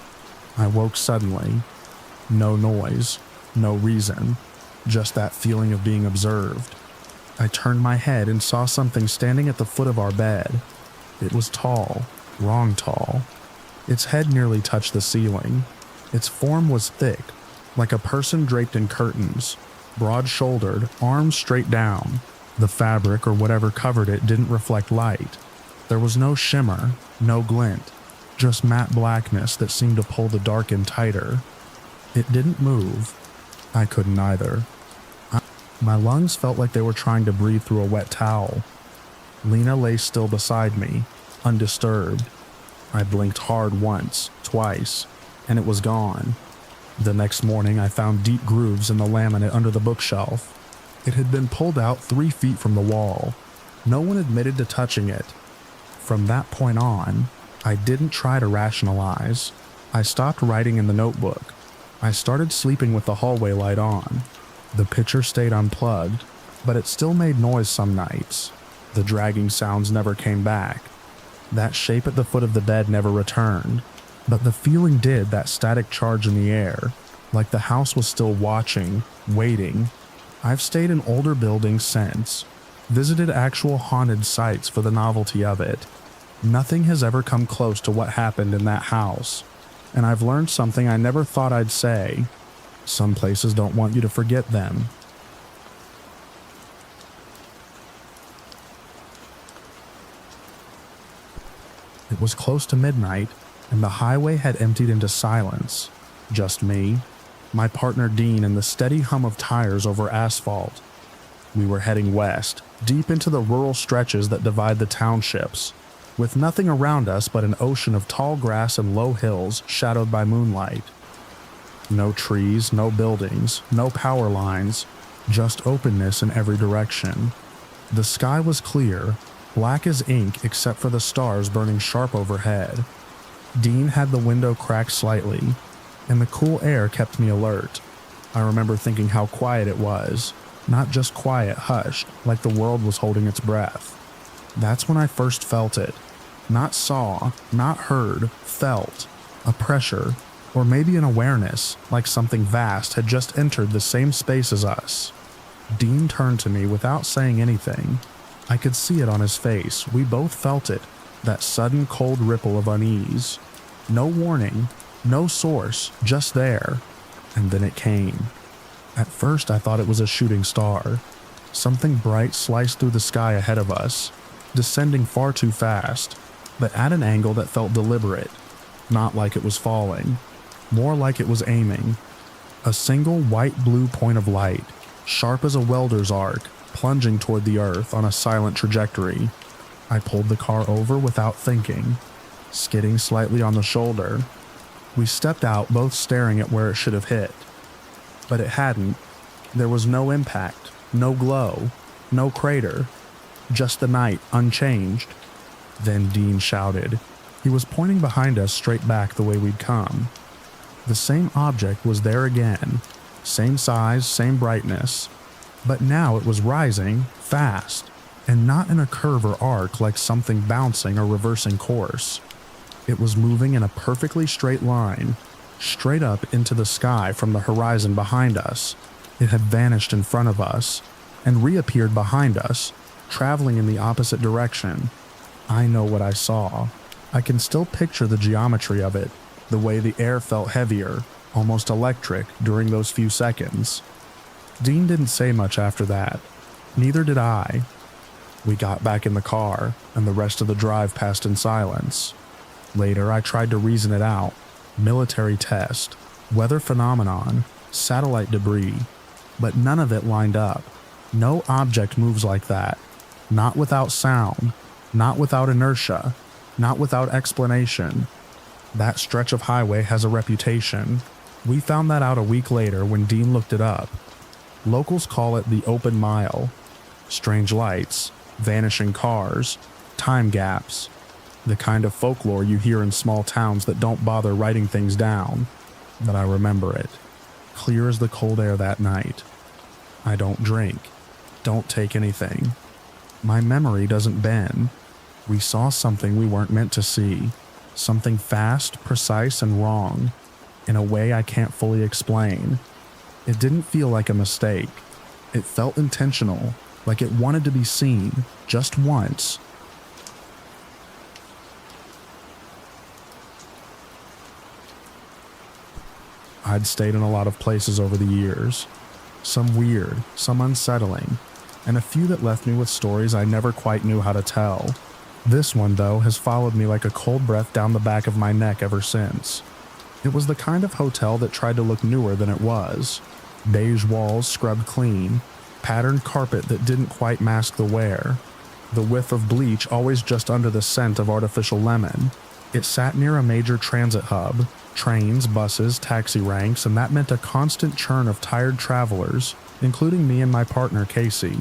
I woke suddenly. No noise, no reason, just that feeling of being observed. I turned my head and saw something standing at the foot of our bed. It was tall, wrong tall. Its head nearly touched the ceiling. Its form was thick, like a person draped in curtains, broad-shouldered, arms straight down. The fabric or whatever covered it didn't reflect light. There was no shimmer, no glint, just matte blackness that seemed to pull the dark in tighter. It didn't move. I couldn't either. My lungs felt like they were trying to breathe through a wet towel. Lena lay still beside me, undisturbed. I blinked hard once, twice, and it was gone. The next morning, I found deep grooves in the laminate under the bookshelf. It had been pulled out 3 feet from the wall. No one admitted to touching it. From that point on, I didn't try to rationalize. I stopped writing in the notebook. I started sleeping with the hallway light on. The picture stayed unplugged, but it still made noise some nights. The dragging sounds never came back. That shape at the foot of the bed never returned, but the feeling did, that static charge in the air, like the house was still watching, waiting. I've stayed in older buildings since, visited actual haunted sites for the novelty of it. Nothing has ever come close to what happened in that house, and I've learned something I never thought I'd say. Some places don't want you to forget them. It was close to midnight, and the highway had emptied into silence. Just me, my partner Dean, and the steady hum of tires over asphalt. We were heading west, deep into the rural stretches that divide the townships, with nothing around us but an ocean of tall grass and low hills shadowed by moonlight. No trees, no buildings, no power lines, just openness in every direction. The sky was clear, black as ink except for the stars burning sharp overhead. Dean had the window cracked slightly, and the cool air kept me alert. I remember thinking how quiet it was, not just quiet, hushed, like the world was holding its breath. That's when I first felt it. Not saw, not heard, felt. A pressure, or maybe an awareness, like something vast had just entered the same space as us. Dean turned to me without saying anything. I could see it on his face. We both felt it, that sudden cold ripple of unease. No warning, no source, just there. And then it came. At first I thought it was a shooting star. Something bright sliced through the sky ahead of us, descending far too fast, but at an angle that felt deliberate, not like it was falling, more like it was aiming. A single white-blue point of light, sharp as a welder's arc, plunging toward the earth on a silent trajectory. I pulled the car over without thinking, skidding slightly on the shoulder. We stepped out, both staring at where it should have hit. But it hadn't. There was no impact, no glow, no crater. Just the night, unchanged. Then Dean shouted. He was pointing behind us straight back the way we'd come. The same object was there again. Same size, same brightness. But now it was rising, fast, and not in a curve or arc like something bouncing or reversing course. It was moving in a perfectly straight line, straight up into the sky from the horizon behind us. It had vanished in front of us, and reappeared behind us, traveling in the opposite direction. I know what I saw. I can still picture the geometry of it, the way the air felt heavier, almost electric, during those few seconds. Dean didn't say much after that. Neither did I. We got back in the car, and the rest of the drive passed in silence. Later, I tried to reason it out. Military test, weather phenomenon, satellite debris, but none of it lined up. No object moves like that. Not without sound, not without inertia, not without explanation. That stretch of highway has a reputation. We found that out a week later when Dean looked it up. Locals call it the open mile. Strange lights, vanishing cars, time gaps. The kind of folklore you hear in small towns that don't bother writing things down. But I remember it. Clear as the cold air that night. I don't drink. Don't take anything. My memory doesn't bend. We saw something we weren't meant to see. Something fast, precise, and wrong. In a way I can't fully explain. It didn't feel like a mistake. It felt intentional, like it wanted to be seen, just once. I'd stayed in a lot of places over the years. Some weird, some unsettling, and a few that left me with stories I never quite knew how to tell. This one, though, has followed me like a cold breath down the back of my neck ever since. It was the kind of hotel that tried to look newer than it was. Beige walls scrubbed clean, patterned carpet that didn't quite mask the wear, the whiff of bleach always just under the scent of artificial lemon. It sat near a major transit hub, trains, buses, taxi ranks, and that meant a constant churn of tired travelers, including me and my partner Casey.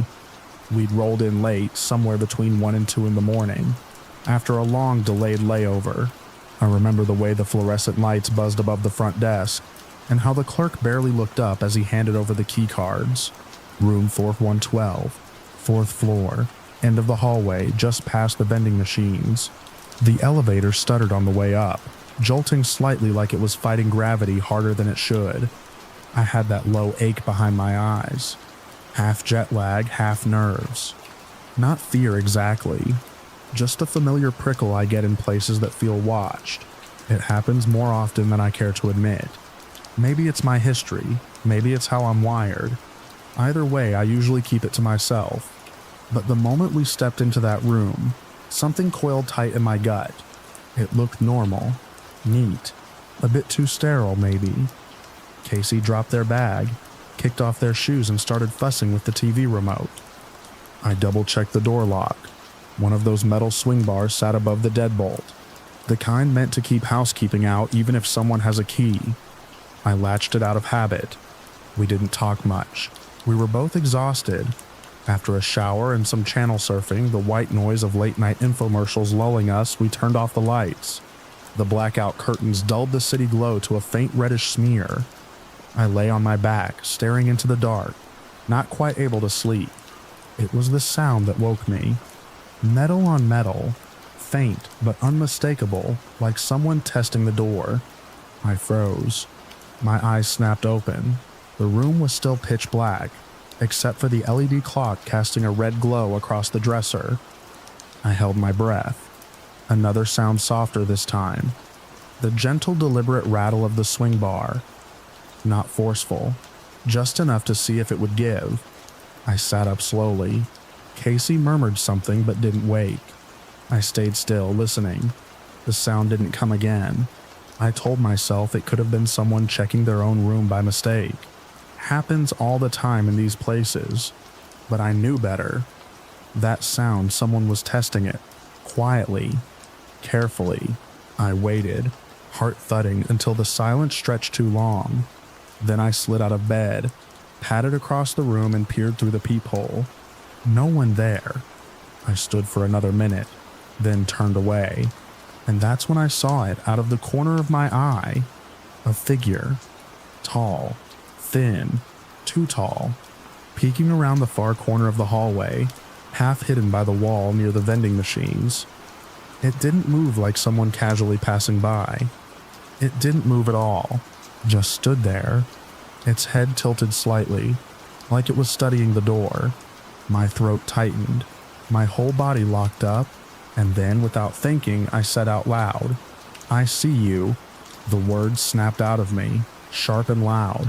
We'd rolled in late, somewhere between 1 and 2 in the morning, after a long delayed layover. I remember the way the fluorescent lights buzzed above the front desk, and how the clerk barely looked up as he handed over the key cards. Room 4112, 4th floor, end of the hallway, just past the vending machines. The elevator stuttered on the way up, jolting slightly like it was fighting gravity harder than it should. I had that low ache behind my eyes. Half jet lag, half nerves. Not fear exactly, just the familiar prickle I get in places that feel watched. It happens more often than I care to admit. Maybe it's my history, maybe it's how I'm wired. Either way, I usually keep it to myself. But the moment we stepped into that room, something coiled tight in my gut. It looked normal, neat, a bit too sterile maybe. Casey dropped their bag, kicked off their shoes, and started fussing with the TV remote. I double-checked the door lock. One of those metal swing bars sat above the deadbolt, the kind meant to keep housekeeping out even if someone has a key. I latched it out of habit. We didn't talk much. We were both exhausted. After a shower and some channel surfing, the white noise of late-night infomercials lulling us, we turned off the lights. The blackout curtains dulled the city glow to a faint reddish smear. I lay on my back, staring into the dark, not quite able to sleep. It was the sound that woke me. Metal on metal, faint but unmistakable, like someone testing the door. I froze. My eyes snapped open. The room was still pitch black, except for the LED clock casting a red glow across the dresser. I held my breath. Another sound softer this time. The gentle, deliberate rattle of the swing bar. Not forceful, just enough to see if it would give. I sat up slowly. Casey murmured something but didn't wake. I stayed still, listening. The sound didn't come again. I told myself it could have been someone checking their own room by mistake. Happens all the time in these places. But I knew better. That sound, someone was testing it. Quietly. Carefully. I waited, heart thudding until the silence stretched too long. Then I slid out of bed, padded across the room and peered through the peephole. No one there. I stood for another minute, then turned away. And that's when I saw it out of the corner of my eye. A figure. Tall. Thin. Too tall. Peeking around the far corner of the hallway, half hidden by the wall near the vending machines. It didn't move like someone casually passing by. It didn't move at all. Just stood there, its head tilted slightly, like it was studying the door. My throat tightened, my whole body locked up, and then, without thinking, I said out loud, "I see you." The words snapped out of me, sharp and loud.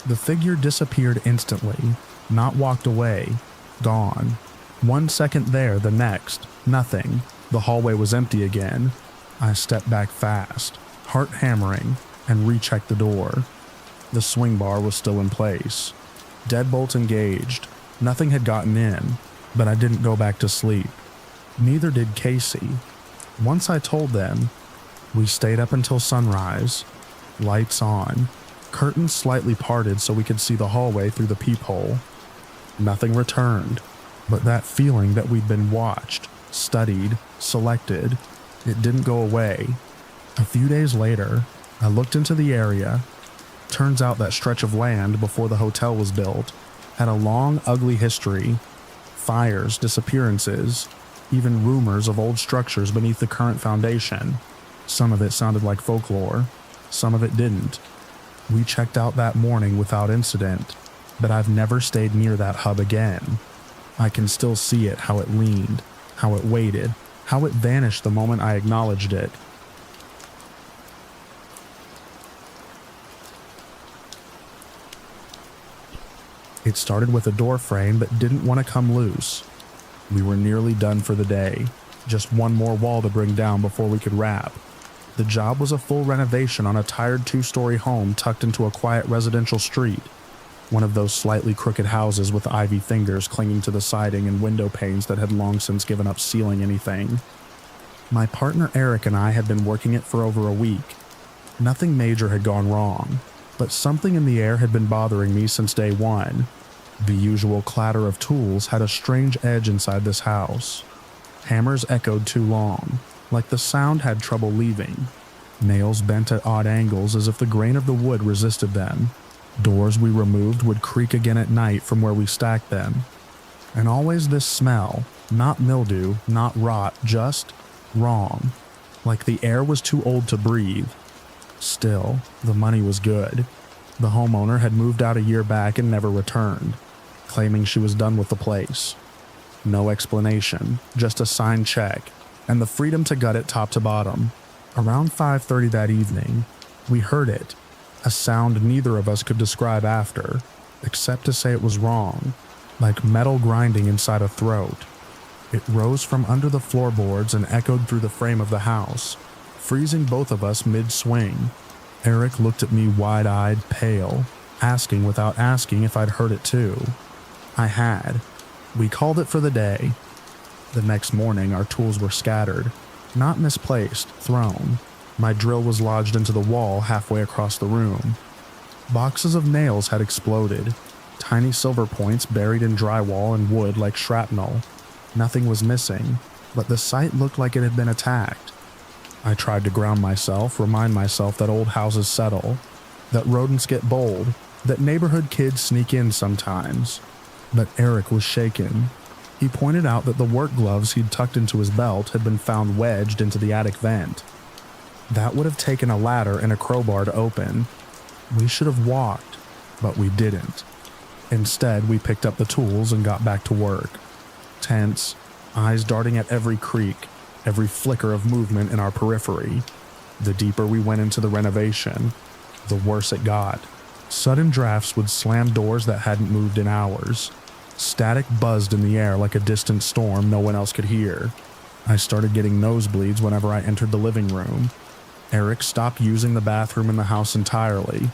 The figure disappeared instantly, not walked away, gone. 1 second there, the next, nothing. The hallway was empty again. I stepped back fast, heart hammering, and rechecked the door. The swing bar was still in place. Deadbolt engaged. Nothing had gotten in. but I didn't go back to sleep. Neither did Casey. Once I told them, we stayed up until sunrise, lights on, curtains slightly parted so we could see the hallway through the peephole. Nothing returned, but that feeling that we'd been watched, studied, selected, it didn't go away. A few days later, I looked into the area. Turns out that stretch of land before the hotel was built had a long, ugly history. Fires, disappearances, even rumors of old structures beneath the current foundation. Some of it sounded like folklore, some of it didn't. We checked out that morning without incident, but I've never stayed near that hub again. I can still see it, how it leaned, how it waited, how it vanished the moment I acknowledged it. It started with a door frame that didn't want to come loose. We were nearly done for the day, just one more wall to bring down before we could wrap. The job was a full renovation on a tired 2-story home tucked into a quiet residential street. One of those slightly crooked houses with ivy fingers clinging to the siding and window panes that had long since given up sealing anything. My partner Eric and I had been working it for over a week. Nothing major had gone wrong, but something in the air had been bothering me since day one. The usual clatter of tools had a strange edge inside this house. Hammers echoed too long, like the sound had trouble leaving. Nails bent at odd angles as if the grain of the wood resisted them. Doors we removed would creak again at night from where we stacked them. And always this smell, not mildew, not rot, just wrong. Like the air was too old to breathe. Still, the money was good. The homeowner had moved out a year back and never returned, claiming she was done with the place. No explanation, just a signed check, and the freedom to gut it top to bottom. Around 5:30 that evening, we heard it, a sound neither of us could describe after, except to say it was wrong, like metal grinding inside a throat. It rose from under the floorboards and echoed through the frame of the house, freezing both of us mid-swing. Eric looked at me wide-eyed, pale, asking without asking if I'd heard it too. I had. We called it for the day. The next morning, our tools were scattered, not misplaced, thrown. My drill was lodged into the wall halfway across the room. Boxes of nails had exploded, tiny silver points buried in drywall and wood like shrapnel. Nothing was missing, but the site looked like it had been attacked. I tried to ground myself, remind myself that old houses settle, that rodents get bold, that neighborhood kids sneak in sometimes. But Eric was shaken. He pointed out that the work gloves he'd tucked into his belt had been found wedged into the attic vent. That would have taken a ladder and a crowbar to open. We should have walked, but we didn't. Instead, we picked up the tools and got back to work. Tense, eyes darting at every creak, every flicker of movement in our periphery. The deeper we went into the renovation, the worse it got. Sudden drafts would slam doors that hadn't moved in hours. Static buzzed in the air like a distant storm no one else could hear. I started getting nosebleeds whenever I entered the living room. Eric stopped using the bathroom in the house entirely.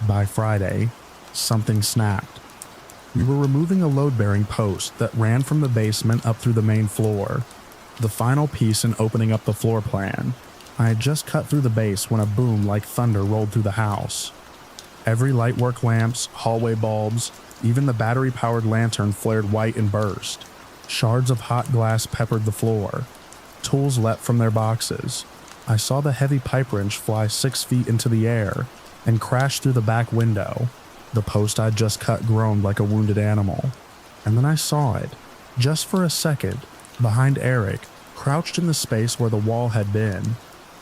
By Friday, something snapped. We were removing a load-bearing post that ran from the basement up through the main floor. The final piece in opening up the floor plan. I had just cut through the base when a boom like thunder rolled through the house. Every lightwork lamps, hallway bulbs, even the battery-powered lantern flared white and burst. Shards of hot glass peppered the floor. Tools leapt from their boxes. I saw the heavy pipe wrench fly 6 feet into the air and crash through the back window. The post I'd just cut groaned like a wounded animal. And then I saw it, just for a second, behind Eric, crouched in the space where the wall had been.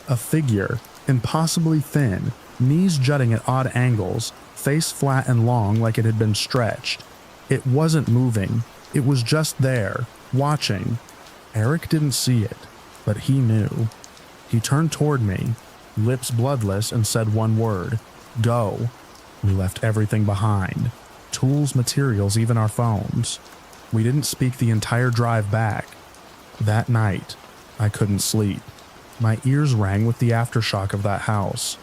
A figure, impossibly thin, knees jutting at odd angles, face flat and long like it had been stretched. It wasn't moving. It was just there, watching. Eric didn't see it, but he knew. He turned toward me, lips bloodless, and said one word, "Go." We left everything behind. Tools, materials, even our phones. We didn't speak the entire drive back. That night, I couldn't sleep. My ears rang with the aftershock of that house.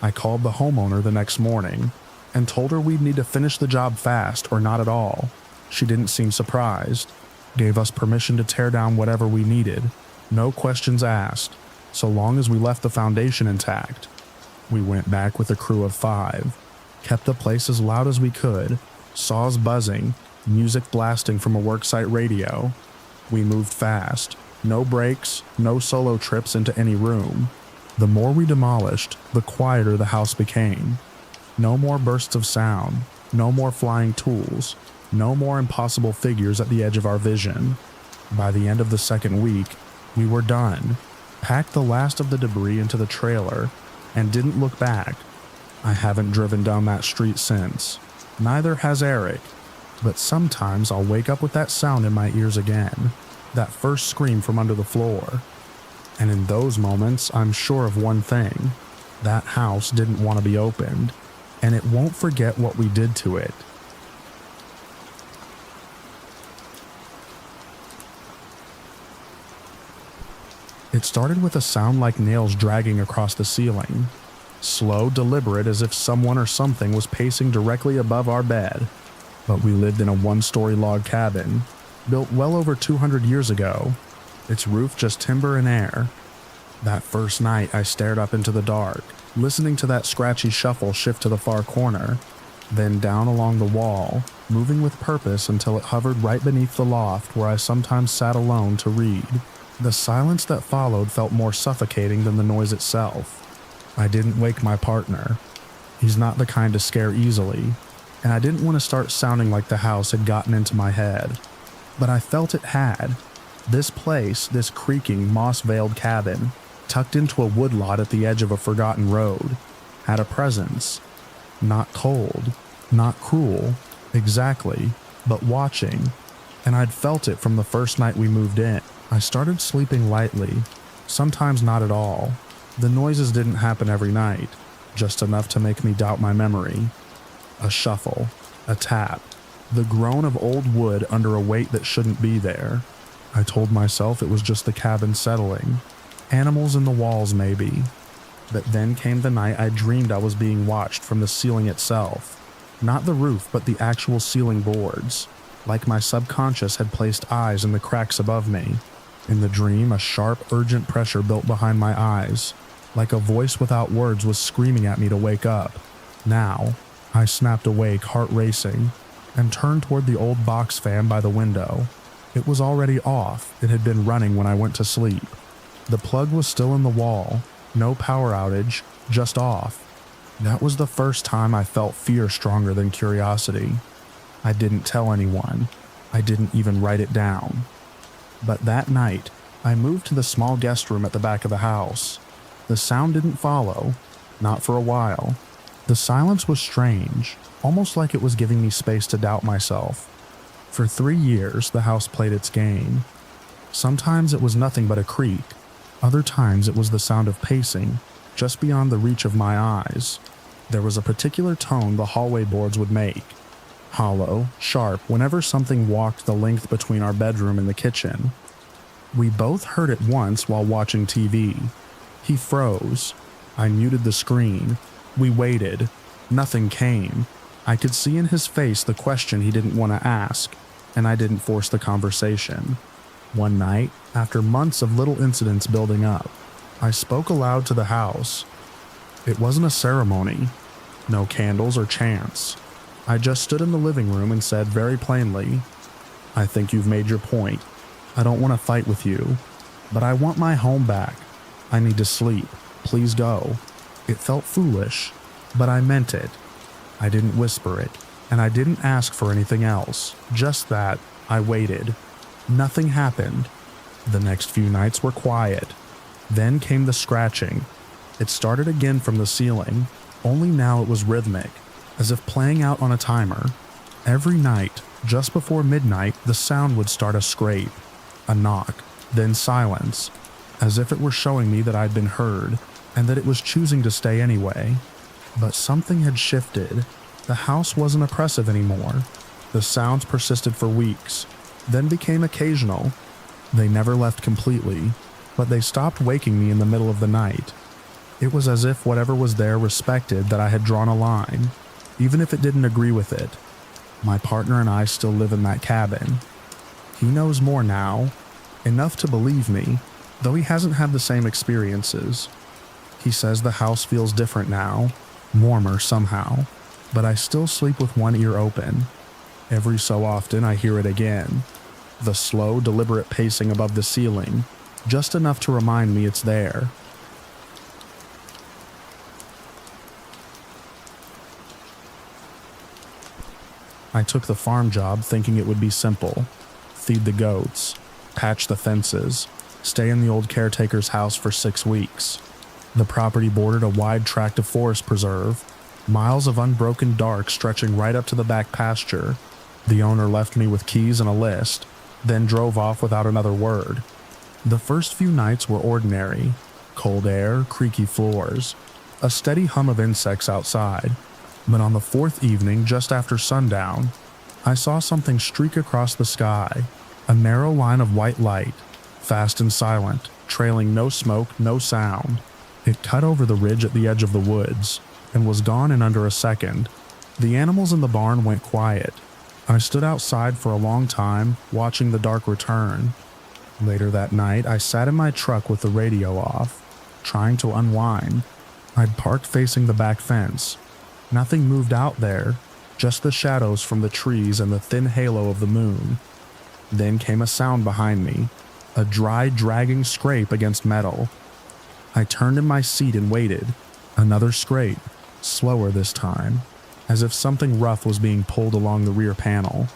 I called the homeowner the next morning and told her we'd need to finish the job fast or not at all. She didn't seem surprised. gave us permission to tear down whatever we needed, no questions asked, so long as we left the foundation intact. We went back with a crew of 5, kept the place as loud as we could, saws buzzing, music blasting from a worksite radio. We moved fast, no breaks, no solo trips into any room. The more we demolished, the quieter the house became. No more bursts of sound, no more flying tools, no more impossible figures at the edge of our vision. By the end of the second week, we were done, packed the last of the debris into the trailer, and didn't look back. I haven't driven down that street since. Neither has Eric. But sometimes I'll wake up with that sound in my ears again, that first scream from under the floor. And in those moments, I'm sure of one thing. That house didn't want to be opened, and it won't forget what we did to it. It started with a sound like nails dragging across the ceiling. Slow, deliberate, as if someone or something was pacing directly above our bed. But we lived in a 1-story log cabin, built well over 200 years ago, its roof just timber and air. That first night I stared up into the dark, listening to that scratchy shuffle shift to the far corner, then down along the wall, moving with purpose until it hovered right beneath the loft where I sometimes sat alone to read. The silence that followed felt more suffocating than the noise itself. I didn't wake my partner. He's not the kind to scare easily, and I didn't want to start sounding like the house had gotten into my head. But I felt it had. This place, this creaking, moss-veiled cabin, tucked into a woodlot at the edge of a forgotten road, had a presence. Not cold, not cruel, exactly, but watching. And I'd felt it from the first night we moved in. I started sleeping lightly, sometimes not at all. The noises didn't happen every night, just enough to make me doubt my memory. A shuffle, a tap, the groan of old wood under a weight that shouldn't be there. I told myself it was just the cabin settling. Animals in the walls, maybe. But then came the night I dreamed I was being watched from the ceiling itself. Not the roof, but the actual ceiling boards. Like my subconscious had placed eyes in the cracks above me. In the dream, a sharp, urgent pressure built behind my eyes. Like a voice without words was screaming at me to wake up. Now, I snapped awake, heart racing, and turned toward the old box fan by the window. It was already off. It had been running when I went to sleep. The plug was still in the wall. No power outage, just off. That was the first time I felt fear stronger than curiosity. I didn't tell anyone. I didn't even write it down. But that night, I moved to the small guest room at the back of the house. The sound didn't follow, not for a while. The silence was strange, almost like it was giving me space to doubt myself. For 3 years, the house played its game. Sometimes it was nothing but a creak. Other times it was the sound of pacing, just beyond the reach of my eyes. There was a particular tone the hallway boards would make. Hollow, sharp, whenever something walked the length between our bedroom and the kitchen. We both heard it once while watching TV. He froze. I muted the screen. We waited. Nothing came. I could see in his face the question he didn't want to ask, and I didn't force the conversation. One night, after months of little incidents building up, I spoke aloud to the house. It wasn't a ceremony. No candles or chants. I just stood in the living room and said very plainly, "I think you've made your point. I don't want to fight with you, but I want my home back. I need to sleep. Please go." It felt foolish, but I meant it. I didn't whisper it, and I didn't ask for anything else, just that I waited. Nothing happened. The next few nights were quiet. Then came the scratching. It started again from the ceiling, only now it was rhythmic, as if playing out on a timer. Every night, just before midnight, the sound would start a scrape, a knock, then silence, as if it were showing me that I'd been heard, and that it was choosing to stay anyway. But something had shifted. The house wasn't oppressive anymore. The sounds persisted for weeks, then became occasional. They never left completely, but they stopped waking me in the middle of the night. It was as if whatever was there respected that I had drawn a line, even if it didn't agree with it. My partner and I still live in that cabin. He knows more now, enough to believe me, though he hasn't had the same experiences. He says the house feels different now, warmer somehow, but I still sleep with one ear open. Every so often I hear it again, the slow, deliberate pacing above the ceiling, just enough to remind me it's there. I took the farm job thinking it would be simple. Feed the goats, patch the fences, stay in the old caretaker's house for 6 weeks. The property bordered a wide tract of forest preserve, miles of unbroken dark stretching right up to the back pasture. The owner left me with keys and a list, then drove off without another word. The first few nights were ordinary. Cold air, creaky floors, a steady hum of insects outside. But on the 4th evening, just after sundown, I saw something streak across the sky, a narrow line of white light, fast and silent, trailing no smoke, no sound. It cut over the ridge at the edge of the woods, and was gone in under a second. The animals in the barn went quiet. I stood outside for a long time, watching the dark return. Later that night, I sat in my truck with the radio off, trying to unwind. I'd parked facing the back fence. Nothing moved out there, just the shadows from the trees and the thin halo of the moon. Then came a sound behind me, a dry, dragging scrape against metal. I turned in my seat and waited. Another scrape, slower this time, as if something rough was being pulled along the rear panel.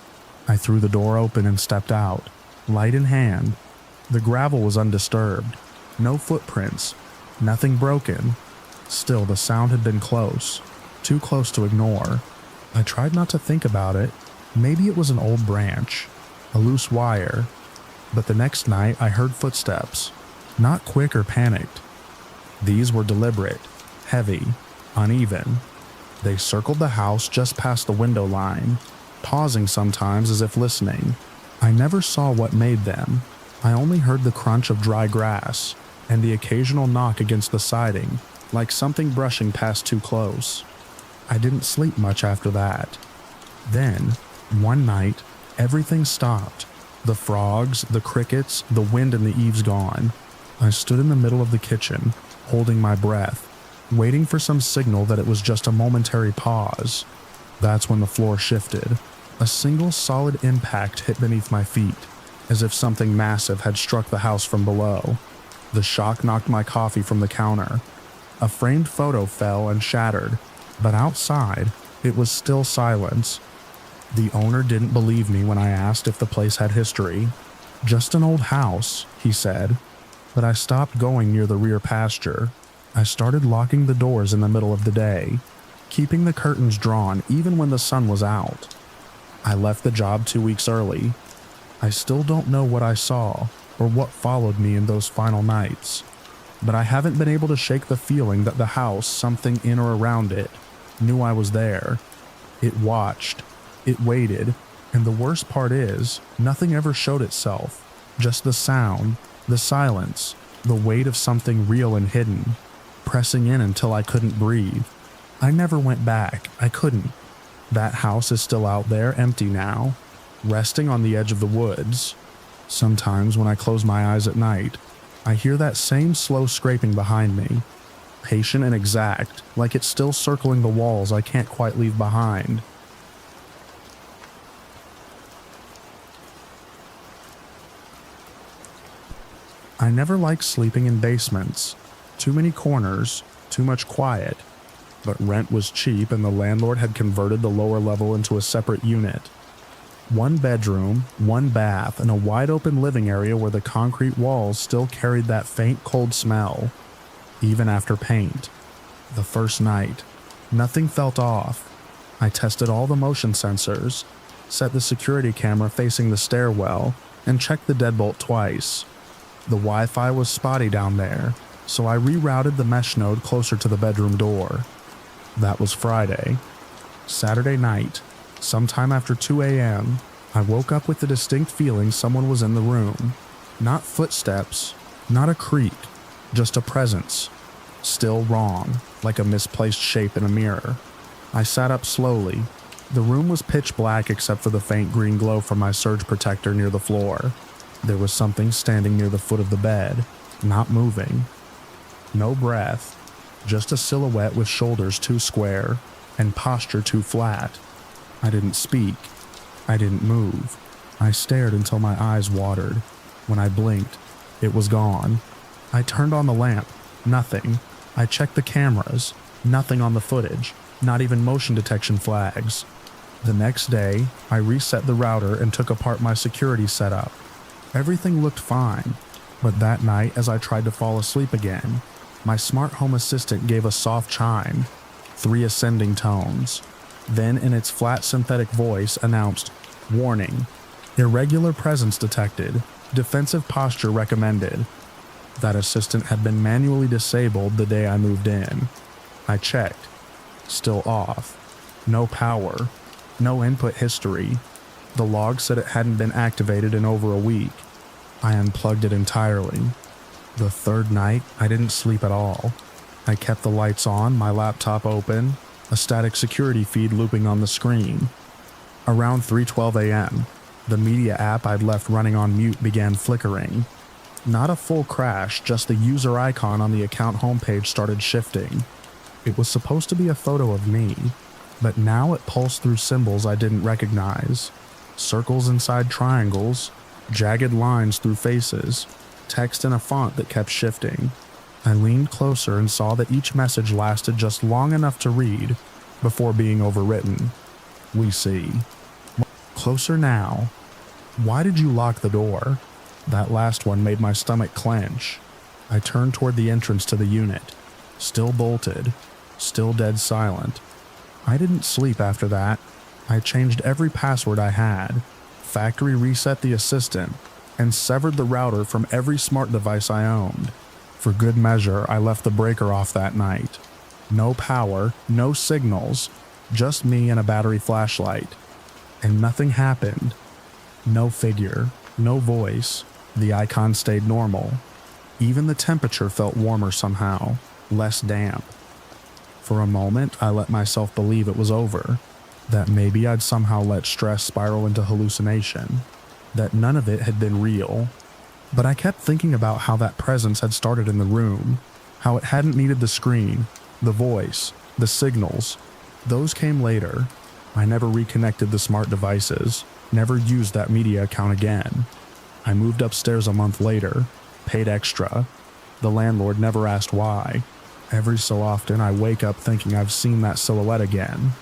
I threw the door open and stepped out, light in hand. The gravel was undisturbed, no footprints, nothing broken. Still, the sound had been close, too close to ignore. I tried not to think about it. Maybe it was an old branch, a loose wire. But the next night I heard footsteps, not quick or panicked. These were deliberate, heavy, uneven. They circled the house just past the window line, pausing sometimes as if listening. I never saw what made them. I only heard the crunch of dry grass and the occasional knock against the siding, like something brushing past too close. I didn't sleep much after that. Then, one night, everything stopped. The frogs, the crickets, the wind and the eaves gone. I stood in the middle of the kitchen, holding my breath, waiting for some signal that it was just a momentary pause. That's when the floor shifted. A single solid impact hit beneath my feet, as if something massive had struck the house from below. The shock knocked my coffee from the counter. A framed photo fell and shattered, but outside, it was still silence. The owner didn't believe me when I asked if the place had history. Just an old house, he said. But I stopped going near the rear pasture. I started locking the doors in the middle of the day, keeping the curtains drawn even when the sun was out. I left the job 2 weeks early. I still don't know what I saw or what followed me in those final nights, but I haven't been able to shake the feeling that the house, something in or around it, knew I was there. It watched, it waited, and the worst part is, nothing ever showed itself. Just the sound, the silence, the weight of something real and hidden, pressing in until I couldn't breathe. I never went back. I couldn't. That house is still out there, empty now, resting on the edge of the woods. Sometimes when I close my eyes at night, I hear that same slow scraping behind me, patient and exact, like it's still circling the walls I can't quite leave behind. I never liked sleeping in basements. Too many corners, too much quiet. But rent was cheap and the landlord had converted the lower level into a separate unit. 1 bedroom, 1 bath, and a wide open living area where the concrete walls still carried that faint cold smell, even after paint. The first night, nothing felt off. I tested all the motion sensors, set the security camera facing the stairwell, and checked the deadbolt twice. The Wi-Fi was spotty down there, so I rerouted the mesh node closer to the bedroom door. That was Friday. Saturday night, sometime after 2 a.m., I woke up with the distinct feeling someone was in the room. Not footsteps, not a creak, just a presence. Still wrong, like a misplaced shape in a mirror. I sat up slowly, The room was pitch black except for the faint green glow from my surge protector near the floor. There was something standing near the foot of the bed, not moving. No breath, just a silhouette with shoulders too square and posture too flat. I didn't speak. I didn't move. I stared until my eyes watered. When I blinked, it was gone. I turned on the lamp. Nothing. I checked the cameras. Nothing on the footage. Not even motion detection flags. The next day, I reset the router and took apart my security setup. Everything looked fine, but that night as I tried to fall asleep again, my smart home assistant gave a soft chime, 3 ascending tones. Then in its flat synthetic voice announced, "Warning, irregular presence detected, defensive posture recommended." That assistant had been manually disabled the day I moved in. I checked. Still off. No power. No input history. The log said it hadn't been activated in over a week. I unplugged it entirely. The third night, I didn't sleep at all. I kept the lights on, my laptop open, a static security feed looping on the screen. Around 3:12 a.m., the media app I'd left running on mute began flickering. Not a full crash, just the user icon on the account homepage started shifting. It was supposed to be a photo of me, but now it pulsed through symbols I didn't recognize. Circles inside triangles, jagged lines through faces, text in a font that kept shifting. I leaned closer and saw that each message lasted just long enough to read before being overwritten. "We see." "Closer now." "Why did you lock the door?" That last one made my stomach clench. I turned toward the entrance to the unit. Still bolted. Still dead silent. I didn't sleep after that. I changed every password I had, factory reset the assistant, and severed the router from every smart device I owned. For good measure, I left the breaker off that night. No power, no signals, just me and a battery flashlight. And nothing happened. No figure, no voice. The icon stayed normal. Even the temperature felt warmer somehow, less damp. For a moment, I let myself believe it was over, that maybe I'd somehow let stress spiral into hallucination, that none of it had been real. But I kept thinking about how that presence had started in the room, how it hadn't needed the screen, the voice, the signals. Those came later. I never reconnected the smart devices, never used that media account again. I moved upstairs a month later, paid extra. The landlord never asked why. Every so often I wake up thinking I've seen that silhouette again,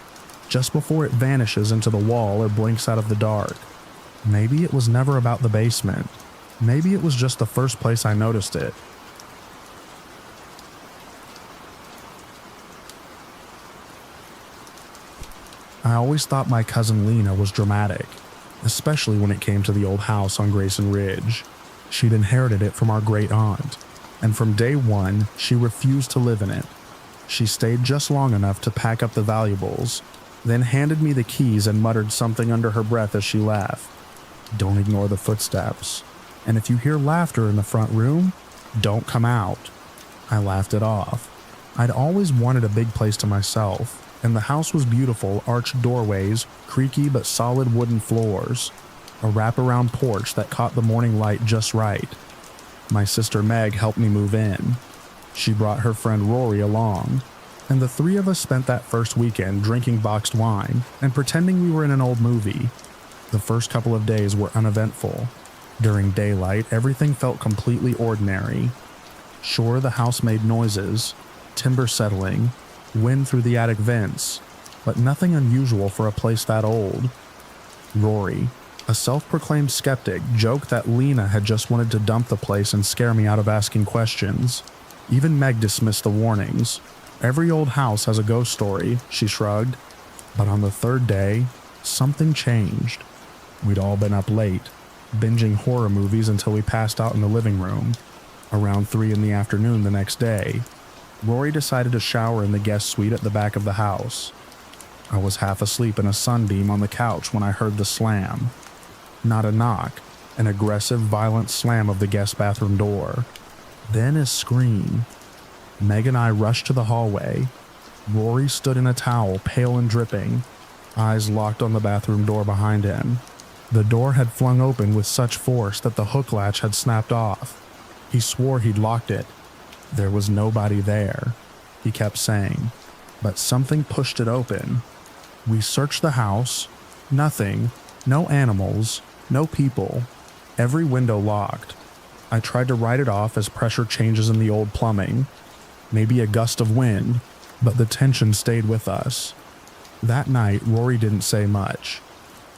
just before it vanishes into the wall or blinks out of the dark. Maybe it was never about the basement. Maybe it was just the first place I noticed it. I always thought my cousin Lena was dramatic, especially when it came to the old house on Grayson Ridge. She'd inherited it from our great aunt, and from day one, she refused to live in it. She stayed just long enough to pack up the valuables, then handed me the keys and muttered something under her breath as she left. "Don't ignore the footsteps. And if you hear laughter in the front room, don't come out." I laughed it off. I'd always wanted a big place to myself, and the house was beautiful, arched doorways, creaky but solid wooden floors, a wraparound porch that caught the morning light just right. My sister Meg helped me move in. She brought her friend Rory along, and the 3 of us spent that first weekend drinking boxed wine and pretending we were in an old movie. The first couple of days were uneventful. During daylight, everything felt completely ordinary. Sure, the house made noises, timber settling, wind through the attic vents, but nothing unusual for a place that old. Rory, a self-proclaimed skeptic, joked that Lena had just wanted to dump the place and scare me out of asking questions. Even Meg dismissed the warnings. "Every old house has a ghost story," she shrugged. But on the third day, something changed. We'd all been up late, binging horror movies until we passed out in the living room. Around 3 in the afternoon the next day, Rory decided to shower in the guest suite at the back of the house. I was half asleep in a sunbeam on the couch when I heard the slam. Not a knock, an aggressive, violent slam of the guest bathroom door. Then a scream. Meg and I rushed to the hallway. Rory stood in a towel, pale and dripping. eyes locked on the bathroom door behind him. The door had flung open with such force that the hook latch had snapped off. He swore he'd locked it. There was nobody there, he kept saying, but something pushed it open. We searched the house. Nothing. No animals. No people. Every window locked. I tried to write it off as pressure changes in the old plumbing. Maybe a gust of wind, but the tension stayed with us. That night, Rory didn't say much.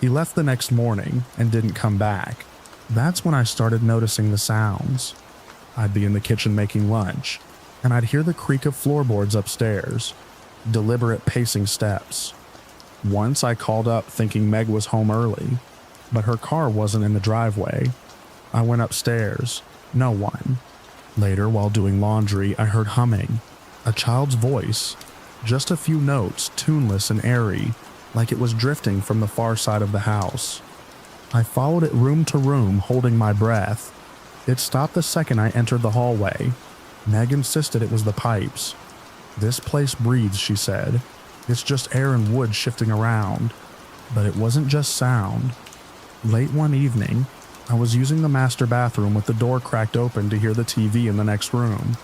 He left the next morning and didn't come back. That's when I started noticing the sounds. I'd be in the kitchen making lunch, and I'd hear the creak of floorboards upstairs, deliberate pacing steps. Once I called up thinking Meg was home early, but her car wasn't in the driveway. I went upstairs. No one. Later, while doing laundry, I heard humming. A child's voice. Just a few notes, tuneless and airy, like it was drifting from the far side of the house. I followed it room to room, holding my breath. It stopped the second I entered the hallway. Meg insisted it was the pipes. "This place breathes," she said. "It's just air and wood shifting around." But it wasn't just sound. Late one evening, I was using the master bathroom with the door cracked open to hear the TV in the next room.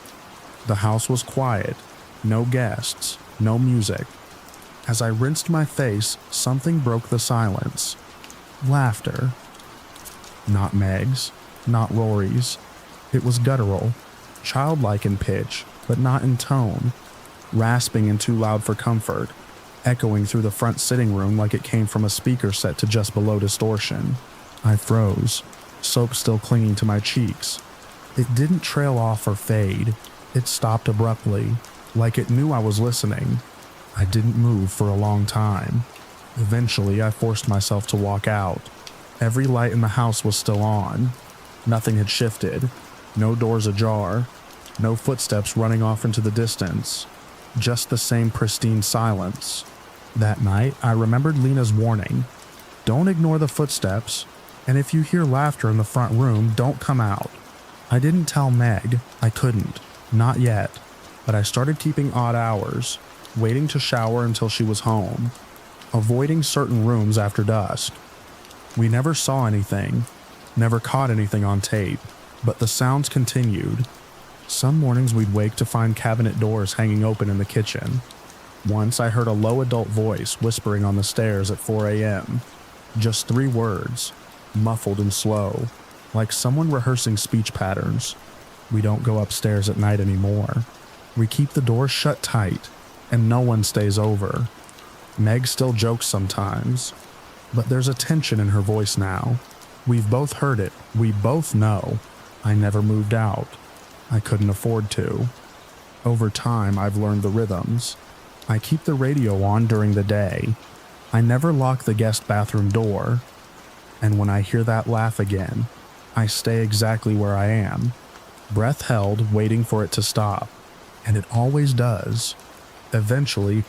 The house was quiet. No guests. No music. As I rinsed my face, something broke the silence. Laughter. Not Meg's. Not Rory's. It was guttural. Childlike in pitch, but not in tone. Rasping and too loud for comfort. Echoing through the front sitting room like it came from a speaker set to just below distortion. I froze, soap still clinging to my cheeks. It didn't trail off or fade. It stopped abruptly, like it knew I was listening. I didn't move for a long time. Eventually, I forced myself to walk out. Every light in the house was still on. Nothing had shifted. No doors ajar. No footsteps running off into the distance. Just the same pristine silence. That night, I remembered Lena's warning. Don't ignore the footsteps, and if you hear laughter in the front room, don't come out. I didn't tell Meg. I couldn't. Not yet. But I started keeping odd hours, waiting to shower until she was home, avoiding certain rooms after dusk. We never saw anything, never caught anything on tape, but the sounds continued. Some mornings we'd wake to find cabinet doors hanging open in the kitchen. Once I heard a low adult voice whispering on the stairs at 4 a.m. Just 3 words, muffled and slow, like someone rehearsing speech patterns. We don't go upstairs at night anymore. We keep the doors shut tight, and no one stays over. Meg still jokes sometimes, but there's a tension in her voice now. We've both heard it. We both know. I never moved out. I couldn't afford to. Over time, I've learned the rhythms. I keep the radio on during the day. I never lock the guest bathroom door. And when I hear that laugh again, I stay exactly where I am, breath held, waiting for it to stop. And it always does. Eventually,